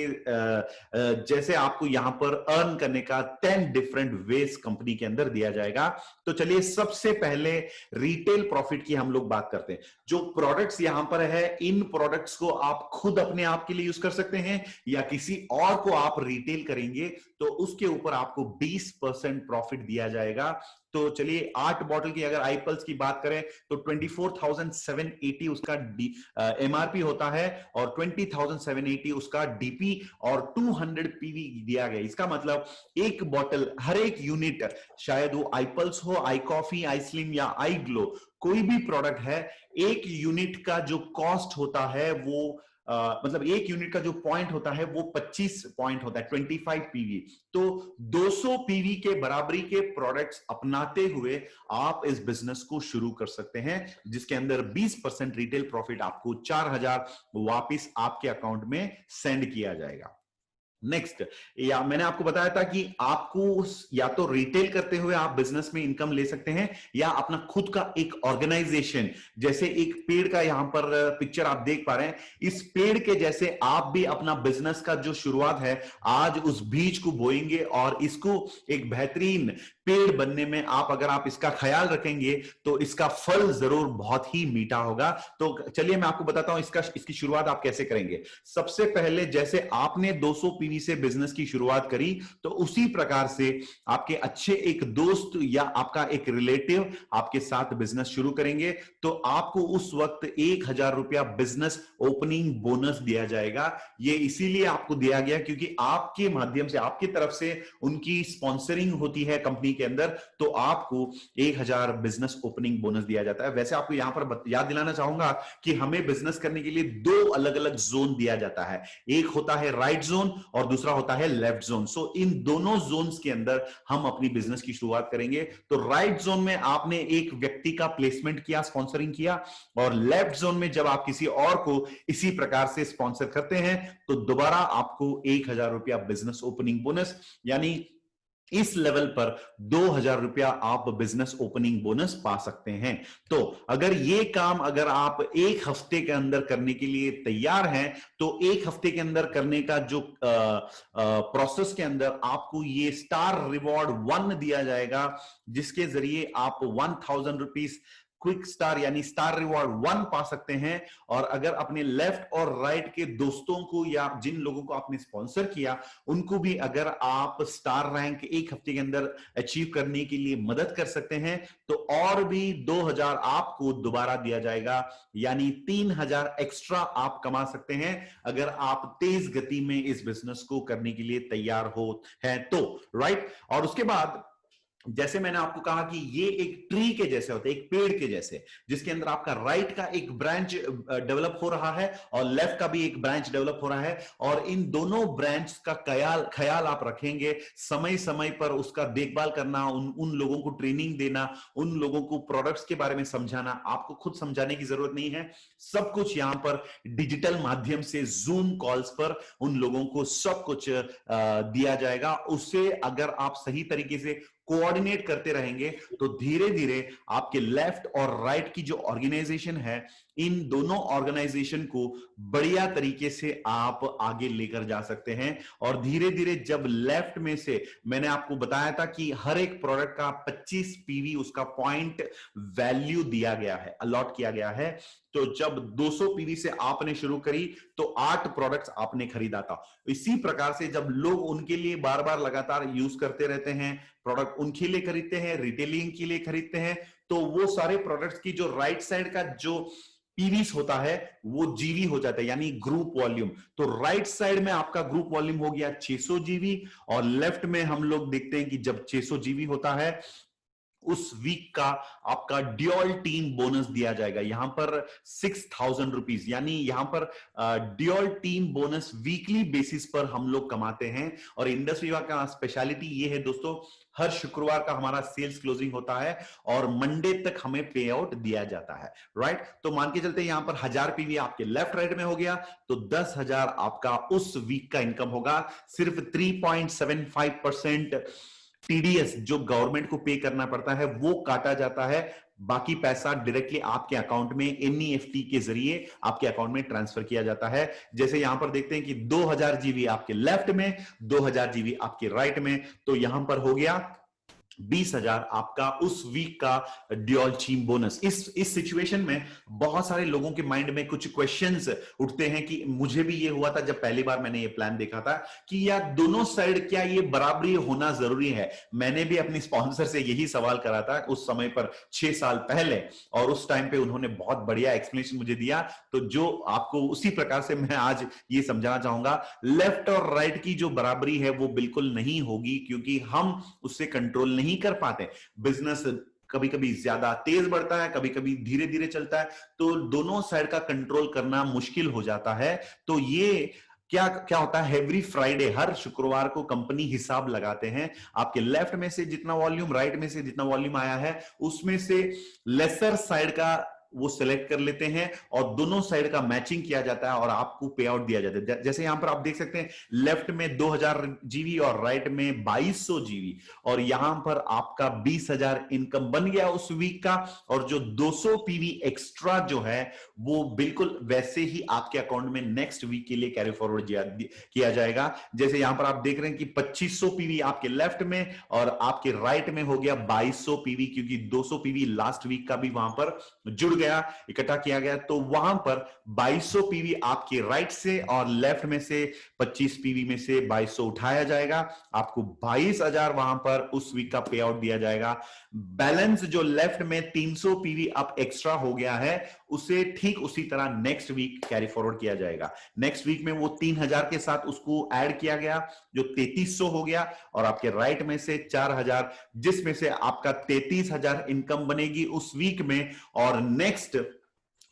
जैसे आपको यहां पर अर्न करने का 10 डिफरेंट वेज कंपनी के अंदर दिया जाएगा। तो चलिए सबसे पहले रिटेल प्रॉफिट की हम लोग बात करते हैं। जो प्रोडक्ट्स यहां पर है, इन प्रोडक्ट्स को आप खुद अपने आप के लिए यूज कर सकते हैं, या किसी और को आप रिटेल करेंगे तो उसके ऊपर आपको 20% प्रॉफिट दिया जाएगा। तो चलिए 8 बॉटल की अगर आईपल्स की बात करें तो 24,780 उसका एमआरपी होता है, और 20,780 उसका डीपी, और 200 पीवी दिया गया। इसका मतलब एक बॉटल, हर एक यूनिट, शायद वो आईपल्स हो, आई कॉफी, आई स्लिम या आई ग्लो, कोई भी प्रोडक्ट है, एक यूनिट का जो कॉस्ट होता है वो मतलब एक यूनिट का जो पॉइंट होता है वो 25 पॉइंट होता है, 25 पीवी। तो 200 पीवी के बराबरी के प्रोडक्ट्स अपनाते हुए आप इस बिजनेस को शुरू कर सकते हैं, जिसके अंदर 20% रिटेल प्रॉफिट आपको 4,000 वापिस आपके अकाउंट में सेंड किया जाएगा। नेक्स्ट, या मैंने आपको बताया था कि आपको या तो रिटेल करते हुए आप बिजनेस में इनकम ले सकते हैं, या अपना खुद का एक ऑर्गेनाइजेशन, जैसे एक पेड़ का यहां पर पिक्चर आप देख पा रहे हैं, इस पेड़ के जैसे आप भी अपना बिजनेस का जो शुरुआत है, आज उस बीज को बोएंगे और इसको एक बेहतरीन पेड़ बनने में अगर आप इसका ख्याल रखेंगे तो इसका फल जरूर बहुत ही मीठा होगा। तो चलिए मैं आपको बताता हूं इसकी शुरुआत आप कैसे करेंगे। सबसे पहले जैसे आपने 200 पीवी से बिजनेस की शुरुआत करी, तो उसी प्रकार से आपके अच्छे एक दोस्त या आपका एक रिलेटिव आपके साथ बिजनेस शुरू करेंगे, तो आपको उस वक्त 1,000 रुपया बिजनेस ओपनिंग बोनस दिया जाएगा। ये इसीलिए आपको दिया गया क्योंकि आपके माध्यम से, आपकी तरफ से उनकी स्पॉन्सरिंग होती है कंपनी के अंदर, तो आपको 1,000 बिजनेस ओपनिंग बोनस दिया जाता है। वैसे आपको यहां पर याद दिलाना चाहूंगा कि हमें बिजनेस करने के लिए 2 अलग अलग जोन दिया जाता है। एक होता है राइट जोन और दूसरा होता है लेफ्ट जोन। सो इन दोनों जोन्स के अंदर हम अपनी बिजनेस की शुरुआत करेंगे। तो राइट जोन में आपने एक व्यक्ति का प्लेसमेंट किया, स्पॉन्सरिंग किया, और लेफ्ट जोन में जब आप किसी और को इसी प्रकार से स्पॉन्सर करते हैं तो दोबारा आपको 1000 रुपया बिजनेस ओपनिंग बोनस, यानी इस लेवल पर 2000 रुपया आप बिजनेस ओपनिंग बोनस पा सकते हैं। तो अगर ये काम अगर आप एक हफ्ते के अंदर करने के लिए तैयार हैं तो एक हफ्ते के अंदर करने का जो प्रोसेस के अंदर आपको ये स्टार रिवॉर्ड 1 दिया जाएगा, जिसके जरिए आप 1000 रुपीज क्विक स्टार यानी स्टार रिवॉर्ड 1 पा सकते हैं। और अगर अपने लेफ्ट और राइट के दोस्तों को या जिन लोगों को आपने स्पॉन्सर किया उनको भी अगर आप स्टार रैंक एक हफ्ते के अंदर अचीव करने के लिए मदद कर सकते हैं तो और भी 2000 आपको दोबारा दिया जाएगा, यानी 3000 एक्स्ट्रा आप कमा सकते हैं अगर आप तेज गति में इस बिजनेस को करने के लिए तैयार हो हैं तो, राइट। और उसके बाद जैसे मैंने आपको कहा कि ये एक ट्री के जैसे होते हैं, एक पेड़ के जैसे, जिसके अंदर आपका राइट का एक ब्रांच डेवलप हो रहा है और लेफ्ट का भी एक ब्रांच डेवलप हो रहा है, और इन दोनों ब्रांच का ख्याल आप रखेंगे, समय समय पर उसका देखभाल करना, उन लोगों को ट्रेनिंग देना, उन लोगों को प्रोडक्ट्स के बारे में समझाना। आपको खुद समझाने की जरूरत नहीं है, सब कुछ यहां पर डिजिटल माध्यम से जूम कॉल्स पर उन लोगों को सब कुछ दिया जाएगा। उससे अगर आप सही तरीके से कोऑर्डिनेट करते रहेंगे तो धीरे धीरे आपके लेफ्ट और राइट की जो ऑर्गेनाइजेशन है, इन दोनों ऑर्गेनाइजेशन को बढ़िया तरीके से आप आगे लेकर जा सकते हैं। और धीरे धीरे जब लेफ्ट में से मैंने आपको बताया था कि हर एक प्रोडक्ट का 25 पीवी उसका पॉइंट वैल्यू दिया गया है, अलॉट किया गया है। तो जब 200 पीवी से आपने शुरू करी तो 8 प्रोडक्ट्स आपने खरीदा था। इसी प्रकार से जब लोग उनके लिए बार बार लगातार यूज करते रहते हैं, प्रोडक्ट उनके लिए खरीदते हैं, रिटेलिंग के लिए खरीदते हैं, तो वो सारे प्रोडक्ट्स की जो राइट साइड का जो पीवीस होता है वो जीवी हो जाता है, यानी ग्रुप वॉल्यूम। तो राइट साइड में आपका ग्रुप वॉल्यूम हो गया 600 जीवी, और लेफ्ट में हम लोग देखते हैं कि जब 600 जीवी होता है उस वीक का आपका ड्यूअल टीम बोनस दिया जाएगा, यहां पर 6000 रुपीज, यानी यहां पर dual team bonus weekly basis पर हम लोग कमाते हैं। और इंडस्ट्री का स्पेशलिटी ये है दोस्तों, हर शुक्रवार का हमारा सेल्स क्लोजिंग होता है और मंडे तक हमें पे आउट दिया जाता है, राइट। तो मान के चलते यहां पर 1000 पीवी आपके लेफ्ट राइट में हो गया तो 10,000 आपका उस वीक का इनकम होगा। सिर्फ 3.75% टीडीएस जो गवर्नमेंट को पे करना पड़ता है वो काटा जाता है, बाकी पैसा डायरेक्टली आपके अकाउंट में एनईएफटी के जरिए आपके अकाउंट में ट्रांसफर किया जाता है। जैसे यहां पर देखते हैं कि 2000 जीबी आपके लेफ्ट में, 2000 जीबी आपके राइट में, तो यहां पर हो गया 20,000 आपका उस वीक का ड्यूअल टीम बोनस। इस सिचुएशन में बहुत सारे लोगों के माइंड में कुछ क्वेश्चंस उठते हैं कि मुझे भी ये हुआ था जब पहली बार मैंने ये प्लान देखा था कि यार दोनों साइड क्या ये बराबरी होना जरूरी है। मैंने भी अपनी स्पॉन्सर से यही सवाल करा था उस समय पर 6 साल पहले, और उस टाइम पे उन्होंने बहुत बढ़िया एक्सप्लेनेशन मुझे दिया। तो जो आपको उसी प्रकार से मैं आज ये समझाना चाहूंगा, लेफ्ट और राइट की जो बराबरी है वो बिल्कुल नहीं होगी, क्योंकि हम उससे कंट्रोल नहीं कर पाते। बिजनेस कभी कभी ज्यादा तेज बढ़ता है, कभी कभी धीरे धीरे चलता है, तो दोनों साइड का कंट्रोल करना मुश्किल हो जाता है। तो ये क्या क्या होता है, एवरी फ्राइडे, हर शुक्रवार को कंपनी हिसाब लगाते हैं, आपके लेफ्ट में से जितना वॉल्यूम, राइट में से जितना वॉल्यूम आया है उसमें से लेसर साइड का वो सिलेक्ट कर लेते हैं और दोनों साइड का मैचिंग किया जाता है और आपको पे आउट दिया जाता है। जैसे यहां पर आप देख सकते हैं लेफ्ट में 2000 जीबी और राइट में 2200 जीबी, और यहां पर आपका 20,000 इनकम बन गया उस वीक का। और जो 200 पीवी एक्स्ट्रा जो है वो बिल्कुल वैसे ही आपके अकाउंट में नेक्स्ट वीक के लिए कैरी फॉरवर्ड किया जाएगा। जैसे यहां पर आप देख रहे हैं कि 2500 पीवी आपके लेफ्ट में और आपके राइट में हो गया 2200 पीवी, क्योंकि 200 पीवी लास्ट वीक का भी वहां पर जुड़ गया, इकट्ठा किया गया। तो वहां पर 2200 पीवी आपके राइट से और लेफ्ट में से 25 पीवी में से 2200 उठाया जाएगा, आपको 22,000 वहां पर उस वीक का पे आउट दिया जाएगा। बैलेंस जो लेफ्ट में 300 पीवी अब एक्स्ट्रा हो गया है उसे ठीक उसी तरह नेक्स्ट वीक कैरी फॉरवर्ड किया जाएगा। नेक्स्ट वीक में वो 3000 के साथ उसको ऐड किया गया जो 3300 हो गया, और आपके राइट में से 4000, जिसमें से आपका 33,000 इनकम बनेगी उस वीक में। और नेक्स्ट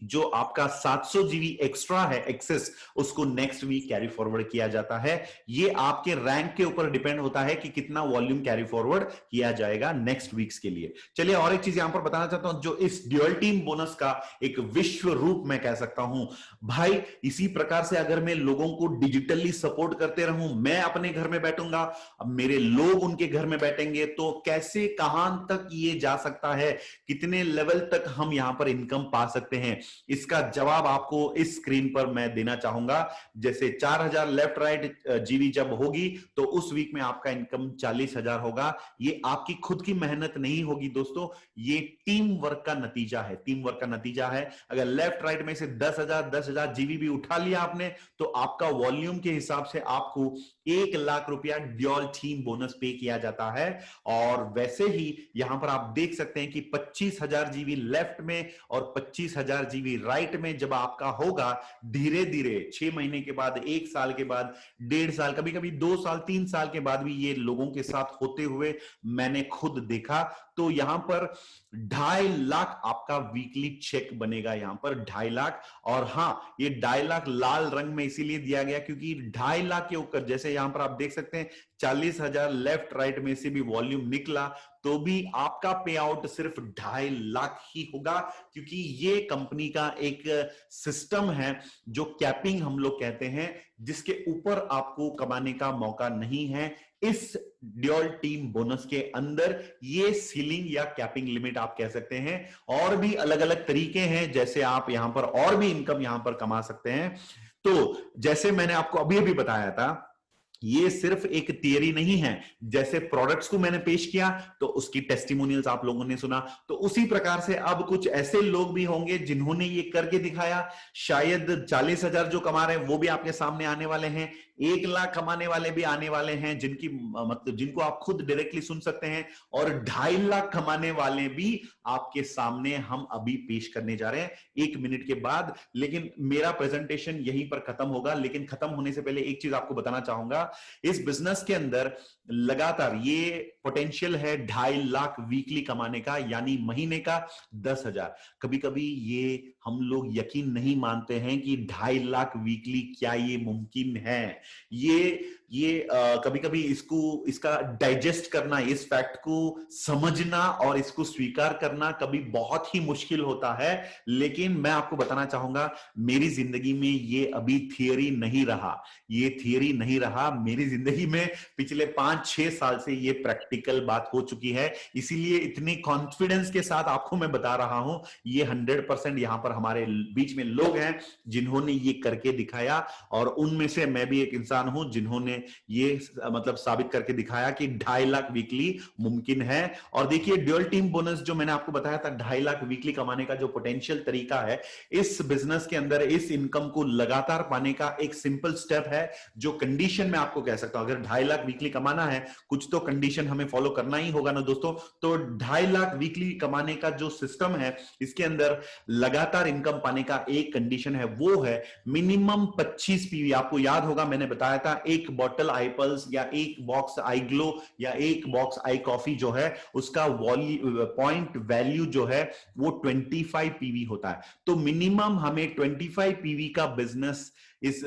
जो आपका 700 जीबी एक्स्ट्रा है एक्सेस, उसको नेक्स्ट वीक कैरी फॉरवर्ड किया जाता है। ये आपके रैंक के ऊपर डिपेंड होता है कि कितना वॉल्यूम कैरी फॉरवर्ड किया जाएगा नेक्स्ट वीक्स के लिए। चलिए और एक चीज यहां पर बताना चाहता हूं, जो इस ड्यूअल टीम बोनस का एक विश्व रूप मैं कह सकता हूं भाई, इसी प्रकार से अगर मैं लोगों को डिजिटली सपोर्ट करते रहूं, मैं अपने घर में बैठूंगा, अब मेरे लोग उनके घर में बैठेंगे, तो कैसे कहां तक ये जा सकता है, कितने लेवल तक हम यहां पर इनकम पा सकते हैं, इसका जवाब आपको इस स्क्रीन पर मैं देना चाहूंगा। जैसे 4000 लेफ्ट राइट जीबी जब होगी तो उस वीक में आपका इनकम 40,000 होगा। ये आपकी खुद की मेहनत नहीं होगी दोस्तों, ये टीम वर्क का नतीजा है, टीम वर्क का नतीजा है। अगर लेफ्ट राइट में से 10,000 जीबी भी उठा लिया आपने, तो आपका वॉल्यूम के हिसाब से आपको 1 लाख रुपया ड्यूअल टीम बोनस पे किया जाता है। और वैसे ही यहां पर आप देख सकते हैं कि 25,000 जीबी लेफ्ट में और 25,000 जीबी राइट में जब आपका होगा, धीरे धीरे 6 महीने के बाद, 1 साल के बाद, 1.5 साल, कभी कभी 2 साल 3 साल के बाद भी ये लोगों के साथ होते हुए मैंने खुद देखा। तो यहां पर 2.5 लाख आपका वीकली चेक बनेगा, यहां पर 2.5 लाख। और हां, ये 2.5 लाख लाल रंग में इसीलिए दिया गया क्योंकि 2.5 लाख के ऊपर, जैसे यहां पर आप देख सकते हैं 40,000 लेफ्ट राइट में से भी वॉल्यूम निकला तो भी आपका पे आउट सिर्फ 2.5 लाख ही होगा, क्योंकि ये कंपनी का एक सिस्टम है जो कैपिंग हम लोग कहते हैं, जिसके ऊपर आपको कमाने का मौका नहीं है। इस ड्यूअल टीम बोनस के अंदर ये सीलिंग या कैपिंग लिमिट आप कह सकते हैं। और भी अलग अलग तरीके हैं, जैसे आप यहां पर और भी इनकम यहां पर कमा सकते हैं। तो जैसे मैंने आपको अभी अभी बताया था, ये सिर्फ एक थियरी नहीं है। जैसे प्रोडक्ट्स को मैंने पेश किया तो उसकी टेस्टिमोनियल्स आप लोगों ने सुना, तो उसी प्रकार से अब कुछ ऐसे लोग भी होंगे जिन्होंने ये करके दिखाया। शायद 40,000 जो कमा रहे हैं वो भी आपके सामने आने वाले हैं, 1 लाख कमाने वाले भी आने वाले हैं, जिनकी मतलब जिनको आप खुद डायरेक्टली सुन सकते हैं, और 2.5 लाख कमाने वाले भी आपके सामने हम अभी पेश करने जा रहे हैं 1 मिनट के बाद। लेकिन मेरा प्रेजेंटेशन यहीं पर खत्म होगा, लेकिन खत्म होने से पहले एक चीज आपको बताना चाहूंगा, इस बिजनेस के अंदर लगातार ये पोटेंशियल है 2.5 लाख वीकली कमाने का, यानी महीने का 10,000। कभी कभी ये हम लोग यकीन नहीं मानते हैं कि 2.5 लाख वीकली क्या ये मुमकिन है। ये कभी कभी इसका डाइजेस्ट करना, इस फैक्ट को समझना और इसको स्वीकार करना कभी बहुत ही मुश्किल होता है। लेकिन मैं आपको बताना चाहूंगा, मेरी जिंदगी में ये अभी थियरी नहीं रहा, ये थियरी नहीं रहा। मेरी जिंदगी में पिछले 5-6 साल से ये प्रैक्टिकल बात हो चुकी है, इसीलिए इतनी कॉन्फिडेंस के साथ आपको मैं बता रहा हूं। ये 100% यहां पर हमारे बीच में लोग हैं जिन्होंने ये करके दिखाया, और उनमें से मैं भी एक इंसान हूं जिन्होंने ये मतलब साबित करके दिखाया कि 2.5 लाख वीकली मुमकिन है। और देखिए, ड्यूअल टीम बोनस जो मैंने आपको बताया था, 2.5 लाख वीकली कमाने का जो पोटेंशियल तरीका है, इस बिजनेस के अंदर इस इनकम को लगातार पाने का एक सिंपल स्टेप है, जो कंडीशन में आपको कह सकता हूं। अगर 2.5 लाख वीकली कमाना है, कुछ तो कंडीशन हमें फॉलो करना ही होगा ना दोस्तों। तो 2.5 लाख वीकली कमाने का जो सिस्टम है, इसके अंदर लगातार इनकम पाने का एक कंडीशन है, वो है मिनिमम 25 पीवी। आपको याद होगा मैंने बताया था, एक बॉटल आई पल्स या एक बॉक्स आई ग्लो या एक बॉक्स आई कॉफी जो है, उसका पॉइंट वैल्यू जो है वो 25 पीवी होता है। तो मिनिमम हमें 25 पीवी का बिजनेस इस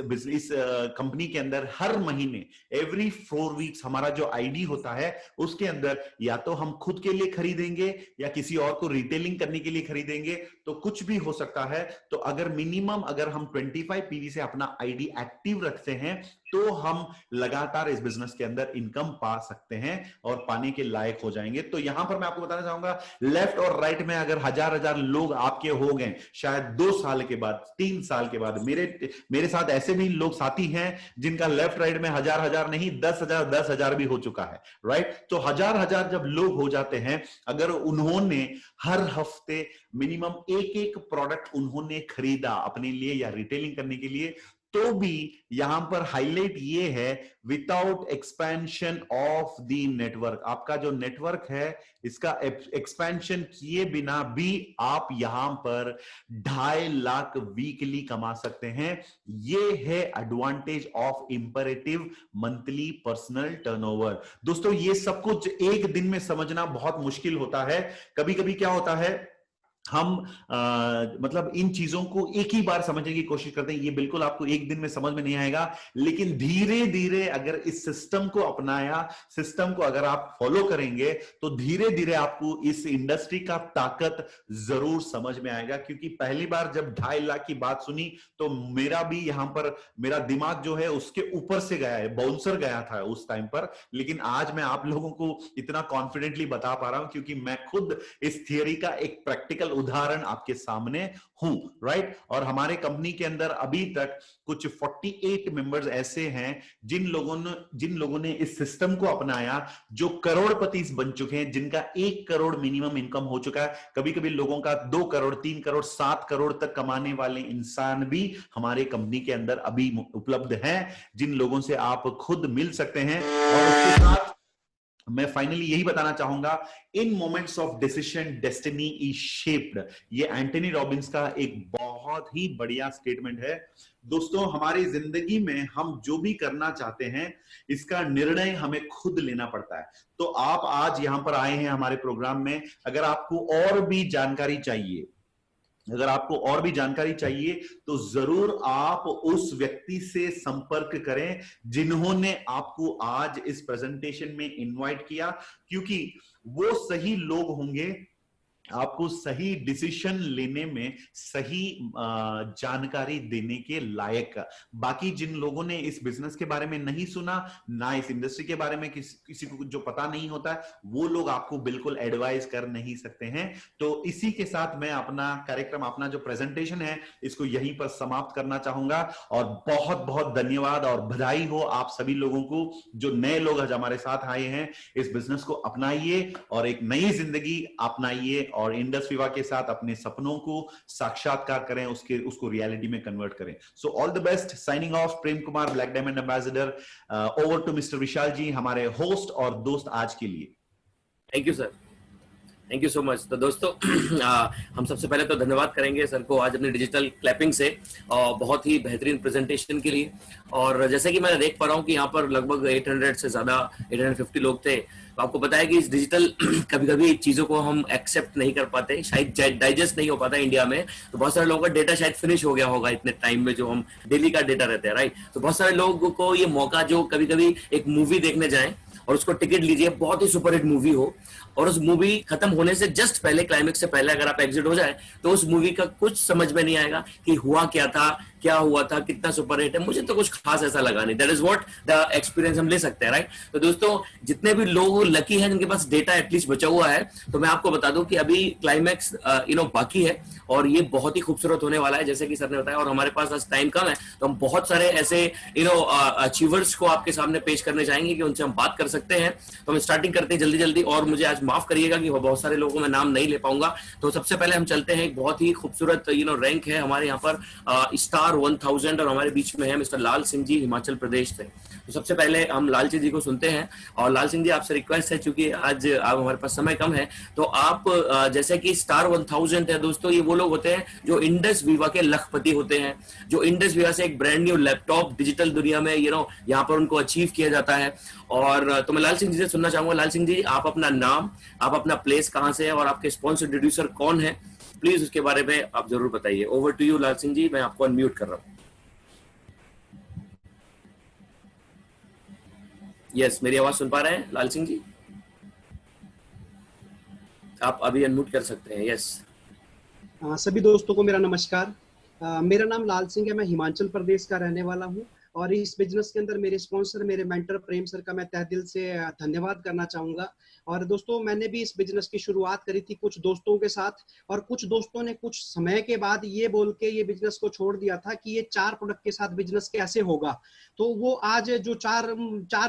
कंपनी के अंदर हर महीने एवरी 4 वीक्स हमारा जो आईडी होता है, उसके अंदर या तो हम खुद के लिए खरीदेंगे या किसी और को रिटेलिंग करने के लिए खरीदेंगे, तो कुछ भी हो सकता है। तो अगर मिनिमम अगर हम 25 पीवी से अपना आईडी एक्टिव रखते हैं, तो हम लगातार इस बिजनेस के अंदर इनकम पा सकते हैं और पाने के लायक हो जाएंगे। तो यहां पर मैं आपको बताना चाहूंगा, लेफ्ट और राइट में अगर हजार लोग आपके हो गए, शायद 2 साल के बाद, 3 साल के बाद, मेरे साथ ऐसे भी लोग साथी हैं जिनका लेफ्ट राइट में हजार नहीं 10,000 भी हो चुका है, राइट। तो हजार जब लोग हो जाते हैं, अगर उन्होंने हर हफ्ते मिनिमम एक प्रोडक्ट उन्होंने खरीदा अपने लिए या रिटेलिंग करने के लिए, तो भी यहां पर हाईलाइट ये है, without expansion of the network. आपका जो नेटवर्क है, इसका एक्सपेंशन किए बिना भी आप यहां पर 2.5 लाख वीकली कमा सकते हैं। ये है advantage of imperative monthly personal turnover. दोस्तों, ये सब कुछ एक दिन में समझना बहुत मुश्किल होता है। कभी कभी क्या होता है, हम मतलब इन चीजों को एक ही बार समझने की कोशिश करते हैं, ये बिल्कुल आपको एक दिन में समझ में नहीं आएगा, लेकिन धीरे धीरे अगर इस सिस्टम को अपनाया, सिस्टम को अगर आप फॉलो करेंगे, तो धीरे धीरे आपको इस इंडस्ट्री का ताकत जरूर समझ में आएगा। क्योंकि पहली बार जब 2.5 लाख की बात सुनी तो मेरा भी यहां पर मेरा दिमाग जो है उसके ऊपर से गया है, बाउंसर गया था उस टाइम पर। लेकिन आज मैं आप लोगों को इतना कॉन्फिडेंटली बता पा रहा हूं क्योंकि मैं खुद इस थियरी का एक प्रैक्टिकल उदाहरण आपके सामने हूं, राइट। और हमारे कंपनी के अंदर अभी तक कुछ 48 मेंबर्स ऐसे हैं जिन लोगों ने इस सिस्टम को अपनाया, जो करोड़पति बन चुके हैं, जिनका 1 करोड़ मिनिमम इनकम हो चुका है। कभी कभी लोगों का 2 करोड़, 3 करोड़, 7 करोड़ तक कमाने वाले इंसान भी हमारे कंपनी के अंदर अभी उपलब्ध हैं, जिन लोगों से आप खुद मिल सकते हैं। और उसके साथ मैं फाइनली यही बताना चाहूंगा, in moments of decision destiny is shaped, ये एंटनी रॉबिन्स का एक बहुत ही बढ़िया स्टेटमेंट है। दोस्तों, हमारी जिंदगी में हम जो भी करना चाहते हैं, इसका निर्णय हमें खुद लेना पड़ता है। तो आप आज यहां पर आए हैं हमारे प्रोग्राम में, अगर आपको और भी जानकारी चाहिए, तो जरूर आप उस व्यक्ति से संपर्क करें जिन्होंने आपको आज इस प्रेजेंटेशन में इनवाइट किया, क्योंकि वो सही लोग होंगे आपको सही डिसीजन लेने में सही जानकारी देने के लायक। बाकी जिन लोगों ने इस बिजनेस के बारे में नहीं सुना, ना इस इंडस्ट्री के बारे में किसी को जो पता नहीं होता है, वो लोग आपको बिल्कुल एडवाइस कर नहीं सकते हैं। तो इसी के साथ मैं अपना कार्यक्रम, अपना जो प्रेजेंटेशन है, इसको यहीं पर समाप्त करना चाहूंगा। और बहुत बहुत धन्यवाद और बधाई हो आप सभी लोगों को, जो नए लोग आज हमारे साथ आए हैं। इस बिजनेस को अपनाइए और एक नई जिंदगी अपनाइए और इंडस विवा के साथ अपने सपनों को साक्षात्कार करें, उसको रियलिटी में कन्वर्ट करें। So all the best. Signing off, Prem Kumar, black diamond ambassador. Over to mister Vishal ji, हमारे होस्ट और दोस्त आज के लिए। Thank you sir, thank you so much. तो दोस्तों हम सबसे पहले तो धन्यवाद करेंगे सर को आज अपनी डिजिटल क्लैपिंग से बहुत ही बेहतरीन प्रेजेंटेशन के लिए। और जैसे कि मैं देख पा रहा हूँ कि यहाँ पर लगभग 800 से ज्यादा 850 लोग थे। तो आपको पता है कि इस डिजिटल कभी कभी चीजों को हम एक्सेप्ट नहीं कर पाते, शायद डाइजेस्ट नहीं हो पाता इंडिया में। तो बहुत सारे लोगों का डेटा शायद फिनिश हो गया होगा इतने टाइम में, जो हम डेली का डेटा रहते हैं, राइट। तो बहुत सारे लोगों को ये मौका, जो कभी कभी एक मूवी देखने जाएं और उसको टिकट लीजिए, बहुत ही सुपरहिट मूवी हो, और उस मूवी खत्म होने से जस्ट पहले, क्लाइमेक्स से पहले अगर आप एग्जिट हो जाए, तो उस मूवी का कुछ समझ में नहीं आएगा कि हुआ क्या था, क्या हुआ था, कितना सुपरहिट है। मुझे तो कुछ खास ऐसा लगा नहीं। That is what the experience हम ले सकते हैं, राइट। तो दोस्तों, जितने भी लोग लकी हैं जिनके पास डेटा एटलीस्ट बचा हुआ है, तो मैं आपको बता दूं कि अभी क्लाइमेक्स बाकी है और ये बहुत ही खूबसूरत होने वाला है, जैसे कि सर ने बताया। और हमारे पास आज टाइम कम है, तो हम बहुत सारे ऐसे अचीवर्स को आपके सामने पेश करने चाहेंगे कि उनसे हम बात कर सकते हैं। तो हम स्टार्टिंग करते हैं जल्दी जल्दी, और मुझे आज माफ करिएगा कि बहुत सारे लोगों को मैं नाम नहीं ले पाऊंगा। तो सबसे पहले हम चलते हैं, एक बहुत ही खूबसूरत रैंक है हमारे यहाँ पर स्टार 1000, और हमारे बीच में है मिस्टर लाल सिंह जी, हिमाचल प्रदेश से। तो सबसे पहले हम लाल जी को सुनते हैं। और लाल सिंह जी, आपसे रिक्वेस्ट है, चूंकि आज आप हमारे पास समय कम है, तो आप जैसे कि स्टार 1000 है दोस्तों, ये वो लोग होते हैं जो इंडस विवा के लखपति होते हैं, जो इंडस विवा से एक ब्रांड न्यू लैपटॉप डिजिटल दुनिया में यहाँ पर उनको अचीव किया जाता है। और तो मैं लाल सिंह जी से सुनना चाहूंगा। लाल सिंह जी, आप अपना नाम, आप अपना प्लेस कहाँ से है और आपके स्पॉन्सर प्रोड्यूसर कौन है, प्लीज उसके बारे में आप जरूर बताइए। ओवर टू यू लाल सिंह जी, मैं आपको अनम्यूट कर रहा हूँ। यस, मेरी आवाज सुन पा रहे हैं लाल सिंह जी? आप अभी अनम्यूट कर सकते हैं। यस। सभी दोस्तों को मेरा नमस्कार। मेरा नाम लाल सिंह है, मैं हिमाचल प्रदेश का रहने वाला हूँ। और इस बिजनेस के अंदर मेरे स्पॉन्सर, मेरे मेंटर प्रेम सर का मैं तहे दिल से धन्यवाद करना चाहूंगा। और दोस्तों, मैंने भी इस बिजनेस की शुरुआत करी थी कुछ दोस्तों के साथ, और कुछ दोस्तों ने कुछ समय के बाद ये बोल के ये बिजनेस को छोड़ दिया था कि ये 4 प्रोडक्ट के साथ बिजनेस कैसे होगा। तो वो आज जो चार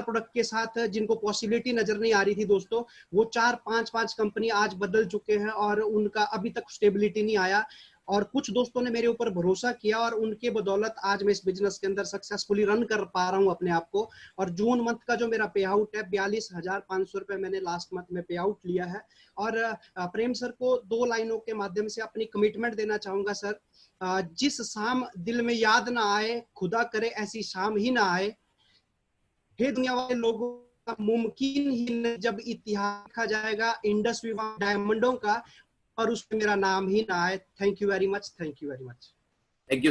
प्रोडक्ट के साथ जिनको पॉसिबिलिटी नजर नहीं आ रही थी दोस्तों, वो 4-5 कंपनी आज बदल चुके हैं और उनका अभी तक स्टेबिलिटी नहीं आया। और कुछ दोस्तों ने मेरे ऊपर भरोसा किया और उनके बदौलत आज मैं इस बिजनेस के अंदर सक्सेसफुली रन कर पा रहा हूं अपने आप को। और जून मंथ का जो मेरा पे आउट है 42,500 रुपए मैंने लास्ट मंथ में पे आउट लिया है। और प्रेम सर को 2 लाइनों के माध्यम से अपनी कमिटमेंट देना चाहूंगा। सर, जिस शाम दिल में याद ना आए, खुदा करे ऐसी शाम ही ना आए। हे दुनिया वाले लोगों का मुमकिन ही जब इतिहास लिखा जाएगा इंडस विवा डायमंडों का, और उसमें मेरा नाम ही ना आए। Thank you very much, thank you very much. Thank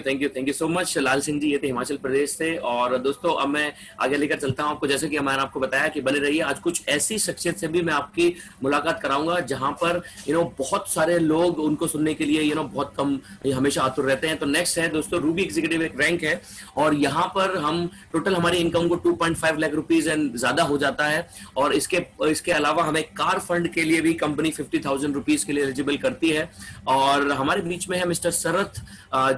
you so much Lal Singh ji, ये थे हिमाचल प्रदेश से। और दोस्तों अब मैं आगे लेकर चलता हूं आपको, जैसे कि मैंने आपको बताया कि बने रहिए, आज कुछ ऐसी शख्सियत से भी मैं आपकी मुलाकात कराऊंगा जहां पर बहुत सारे लोग उनको सुनने के लिए बहुत कम हमेशा आतुर रहते हैं। तो नेक्स्ट है दोस्तों रूबी एग्जीक्यूटिव, एक रैंक है और यहाँ पर हम टोटल हमारी इनकम को 2.5 लाख रुपीज एंड ज्यादा हो जाता है। और इसके अलावा हमें कार फंड के लिए भी कंपनी 50,000 रुपीज के लिए एलिजिबल करती है। और हमारे बीच में है मिस्टर शरद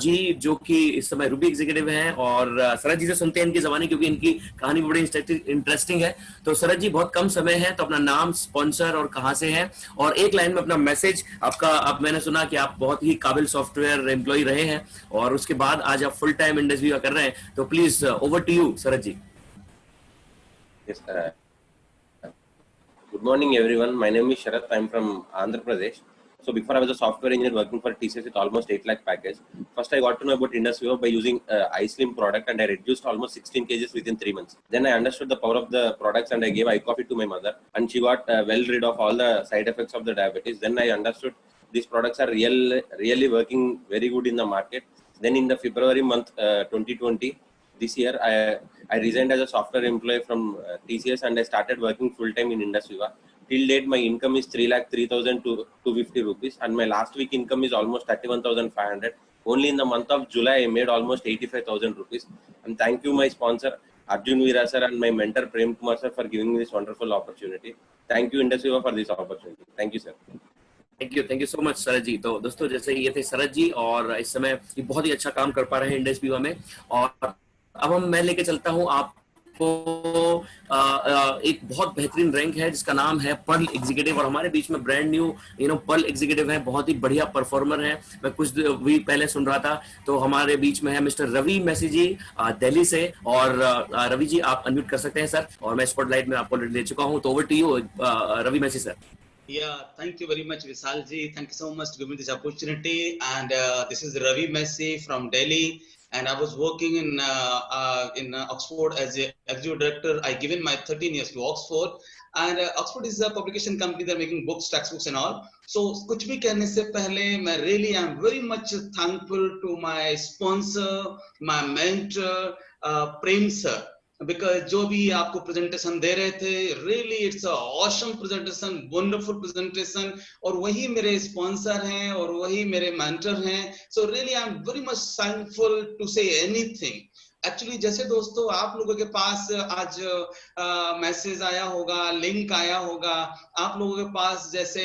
जी, जो कि इस समय रूबी एग्जीक्यूटिव हैं। और शरद जी से सुनते हैं इनकी जबानी, क्योंकि इनकी कहानी बड़ी इंटरेस्टिंग है। तो शरद जी, बहुत कम समय है, तो अपना नाम, स्पॉन्सर और कहां से हैं, और एक लाइन में अपना मैसेज आपका। अब मैंने सुना कि आप बहुत ही काबिल सॉफ्टवेयर एम्प्लॉय रहे हैं और उसके बाद आज आप फुल टाइम इंडस्ट्री कर रहे हैं, तो please over to you Sharad ji. Yes, good morning everyone. My name is Sharath. I'm from Andhra Pradesh. So before I was a software engineer working for TCS with almost 8 lakh package. First I got to know about IndusViva by using iSlim product, and I reduced almost 16 kgs within 3 months. Then I understood the power of the products and I gave iCoffee to my mother, and she got well rid of all the side effects of the diabetes. Then I understood these products are really working very good in the market. Then in the February month 2020, this year I resigned as a software employee from TCS and I started working full time in IndusViva. Till date, my income is 3,03,250 rupees, and my last week income is almost 31,500. Only in the month of July, I made almost 85,000 rupees. And thank you, my sponsor Arjun Veera sir and my mentor Prem Kumar sir for giving me this wonderful opportunity. Thank you IndusViva for this opportunity. Thank you sir. Thank you so much Sharad ji. तो दोस्तों जैसे ये थे शरद जी, और इस समय ये बहुत ही अच्छा काम कर पा रहे हैं IndusViva में। और अब मैं लेके चलता हूँ आपको एक बहुत बेहतरीन रैंक है जिसका नाम है पर्ल एग्जीक्यूटिव, और हमारे बीच में ब्रांड न्यू पर्ल एग्जीक्यूटिव है, बहुत ही बढ़िया परफॉर्मर है। मैं कुछ वीक पहले सुन रहा था, तो हमारे बीच में है मिस्टर रवि मैसी जी दिल्ली से। और रवि जी आप अनम्यूट कर सकते हैं सर, और मैं स्पॉटलाइट में आपको ले चुका हूँ, तो over to you Ravi Massey sir. Yeah, thank you very much, Vishal ji. Thank you so much to give me this opportunity. And this is Ravi Messi from Delhi, and I was working in Oxford as a executive director. I given my 13 years to Oxford, and Oxford is a publication company. They're making books, textbooks, and all. So, कुछ भी कहने से पहले मैं really am very much thankful to my sponsor, my mentor, Prem sir. Because जो भी आपको presentation दे रहे थे, really it's a awesome presentation, wonderful presentation, और वही मेरे स्पॉन्सर हैं और वही मेरे मेंटर हैं। So really I am very much thankful to say anything. Actually जैसे दोस्तों आप लोगों के पास आज मैसेज आया होगा, लिंक आया होगा, आप लोगों के पास जैसे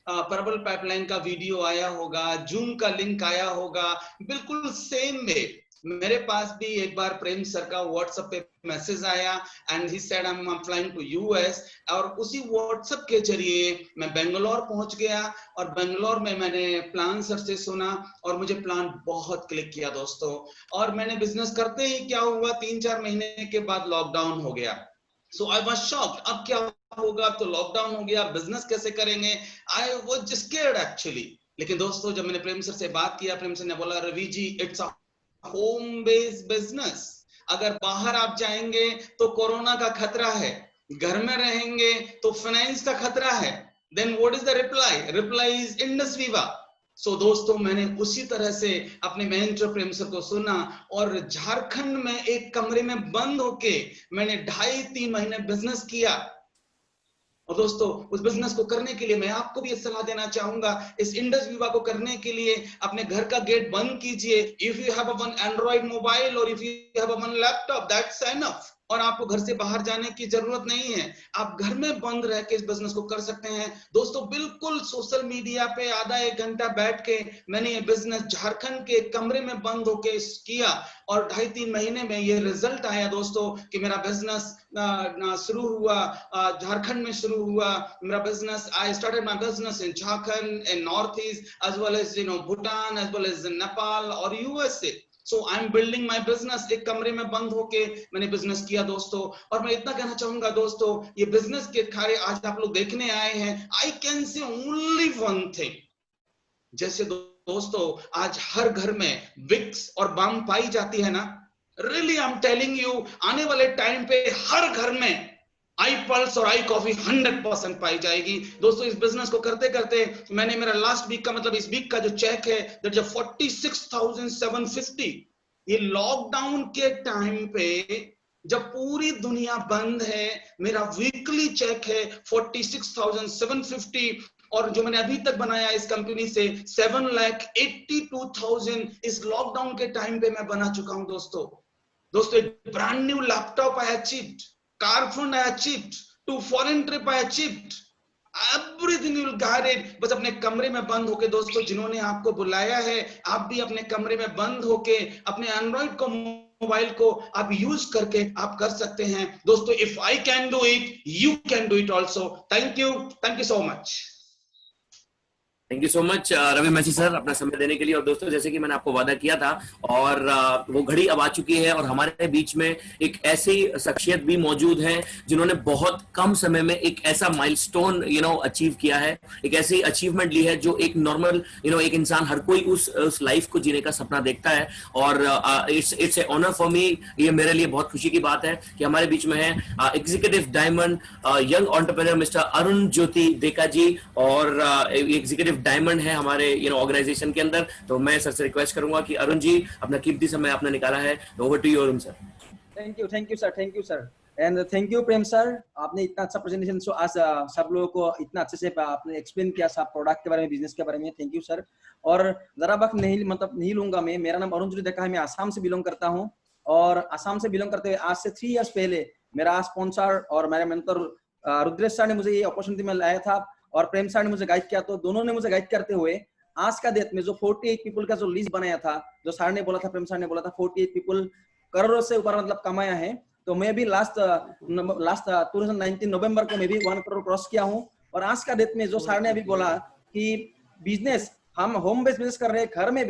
पर्पल पाइपलाइन का वीडियो आया होगा, जूम का लिंक आया होगा, बिल्कुल सेम वे मेरे पास भी एक बार प्रेम सर का व्हाट्सएप पे मैसेज आया, and he said I am flying to US, और उसी व्हाट्सएप के जरिए मैं बेंगलोर पहुंच गया, और बेंगलोर में मैंने प्लान सर से सुना और मुझे प्लान बहुत क्लिक किया दोस्तों। और मैंने बिजनेस करते ही क्या हुआ, 3-4 महीने के बाद लॉकडाउन हो गया। सो आई वाज शॉक्ड, अब क्या होगा, अब तो लॉकडाउन हो गया, बिजनेस कैसे करेंगे, आई वाज स्केयर्ड एक्चुअली। लेकिन दोस्तों जब मैंने प्रेम सर से बात किया, प्रेम सर ने बोला Ravi ji it's a home based business, अगर बाहर आप जाएंगे तो कोरोना का खतरा है, घर में रहेंगे तो फाइनेंस का खतरा है, then what is the reply? Reply is IndusViva। सो दोस्तों मैंने उसी तरह से अपने मेंटर प्रेम सर को सुना, और झारखंड में एक कमरे में बंद होके मैंने 2.5-3 महीने बिजनेस किया। और दोस्तों उस बिजनेस को करने के लिए मैं आपको भी सलाह देना चाहूंगा, इस IndusViva को करने के लिए अपने घर का गेट बंद कीजिए। If you have one android mobile और if you have one laptop, that's enough. और आपको घर से बाहर जाने की जरूरत नहीं है, आप घर में बंद रह के इस बिजनेस को कर सकते हैं। दोस्तों बिल्कुल सोशल मीडिया पे आधा 1 घंटा बैठ के मैंने ये बिजनेस झारखंड के कमरे में बंद होके किया, और 2.5-3 महीने में ये रिजल्ट आया दोस्तों कि मेरा बिजनेस शुरू हुआ, झारखंड में शुरू हुआ मेरा business. I started my business in Jharkhand, in north east, as well as Bhutan, as well as Nepal और USA. So I am building my business. एक कमरे में बंद होके मैंने बिजनेस किया दोस्तों। और मैं इतना कहना चाहूंगा दोस्तों, ये बिजनेस के खारे आज आप लोग देखने आए हैं, I can say only one thing. जैसे दोस्तों आज हर घर में विक्स और बाम पाई जाती है ना, really I am telling you, आने वाले टाइम पे हर घर में आई पल्स और आई कॉफी 100% पाई जाएगी। दोस्तों इस बिजनेस को करते करते मैंने मेरा लास्ट वीक का मतलब इस वीक का जो चेक है दैट इज 46,750। ये लॉकडाउन के टाइम पे जब पूरी दुनिया बंद है, मेरा वीकली चेक है 46,750 और जो मैंने अभी तक बनाया इस कंपनी से 7,82,000 इस लॉकडाउन के टाइम पे मैं बना चुका हूं। दोस्तों एक brand new laptop I achieved, car fund I achieved, 2 foreign trip I achieved, everything you will get it. बस अपने कमरे में बंद होके दोस्तों, जिन्होंने आपको बुलाया है, आप भी अपने कमरे में बंद होके अपने एंड्रॉइड को, मोबाइल को आप यूज करके आप कर सकते हैं। दोस्तों if I can do it, you can do it also. Thank you so much. Thank you so much Ravi Massey sir अपना समय देने के लिए। और दोस्तों जैसे कि मैंने आपको वादा किया था और वो घड़ी अब आ चुकी है और हमारे बीच में एक ऐसी शख्सियत भी मौजूद है जिन्होंने बहुत कम समय में एक ऐसा माइलस्टोन अचीव किया है, एक ऐसी अचीवमेंट ली है जो एक नॉर्मल एक इंसान हर कोई उस लाइफ को जीने का सपना देखता है। और it's a honour for me, ये मेरे लिए बहुत खुशी की बात है कि हमारे बीच में है executive diamond young entrepreneur mister Arun Jyoti Deka ji और एग्जीक्यूटिव डायमंड है हमारे ऑर्गेनाइजेशन के अंदर। तो मैं सर से रिक्वेस्ट करूंगा कि अरुण जी अपना कीमती समय आपने निकाला है, over to you Arun sir. Thank you sir and thank you Prem sir, आपने इतना अच्छा प्रेजेंटेशन आज सब लोगों को इतना अच्छे से आपने एक्सप्लेन किया सब प्रोडक्ट के बारे में, बिजनेस के बारे में। Thank you sir. और जरा वक्त नहीं लूंगा मैं। मेरा नाम अरुण ज्योति देका है, मैं आसाम से बिलोंग करता हूँ और आसाम से बिलोंग करते हुए आज से 3 इयर्स पहले मेरा स्पॉन्सर और मेरे मेंटर रुद्रेश सर ने मुझे ये अपॉर्चुनिटी में लाया था और प्रेम सर ने मुझे गाइड किया। तो दोनों ने मुझे गाइड करते हुए आज का डेट में जो 48 पीपल का जो लिस्ट बनाया था, जो सर ने बोला था, प्रेम सर ने बोला था 48 पीपल करोड़ों से ऊपर मतलब कमाया है। तो मैं भी लास्ट 2019 नवंबर को मैं भी 1 करोड़ क्रॉस किया हूँ। और आज का डेट में जो सर ने अभी बोला कि बिजनेस हम होम बेस्ड बिजनेस कर रहे हैं, घर में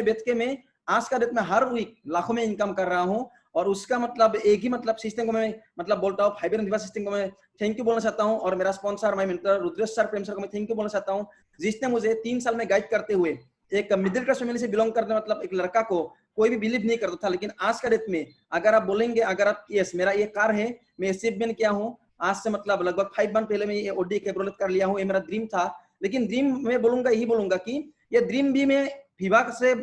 बैठ के मैं आज का डेट में हर वीक लाखों में इनकम कर रहा हूँ। और उसका मतलब एक ही मतलब सिस्टम को मैं मतलब बोलता हूँ, फाइबर एंड सिस्टम को मैं थैंक यू बोलना चाहता हूँ। और मेरा sponsor my mentor Rudresh sir, Prem sir को मैं थैंक यू बोलना चाहता हूँ, जिसने मुझे 3 साल में गाइड करते हुए एक मिडिल क्लास फैमिली से बिलोंग करने मतलब एक लड़का को कोई भी बिलीव नहीं करता था, लेकिन आज का डेट में अगर आप बोलेंगे, अगर आप यस मेरा ये कार है, मैं अचीवमेंट किया हूँ आज से मतलब लगभग 5 मंथ पहले मैं ये ऑडी कैब्रोलेट कर लिया हूँ। ये मेरा ड्रीम था, लेकिन ड्रीम मैं बोलूंगा यही बोलूंगा कि ये ड्रीम भी मैं फिबा से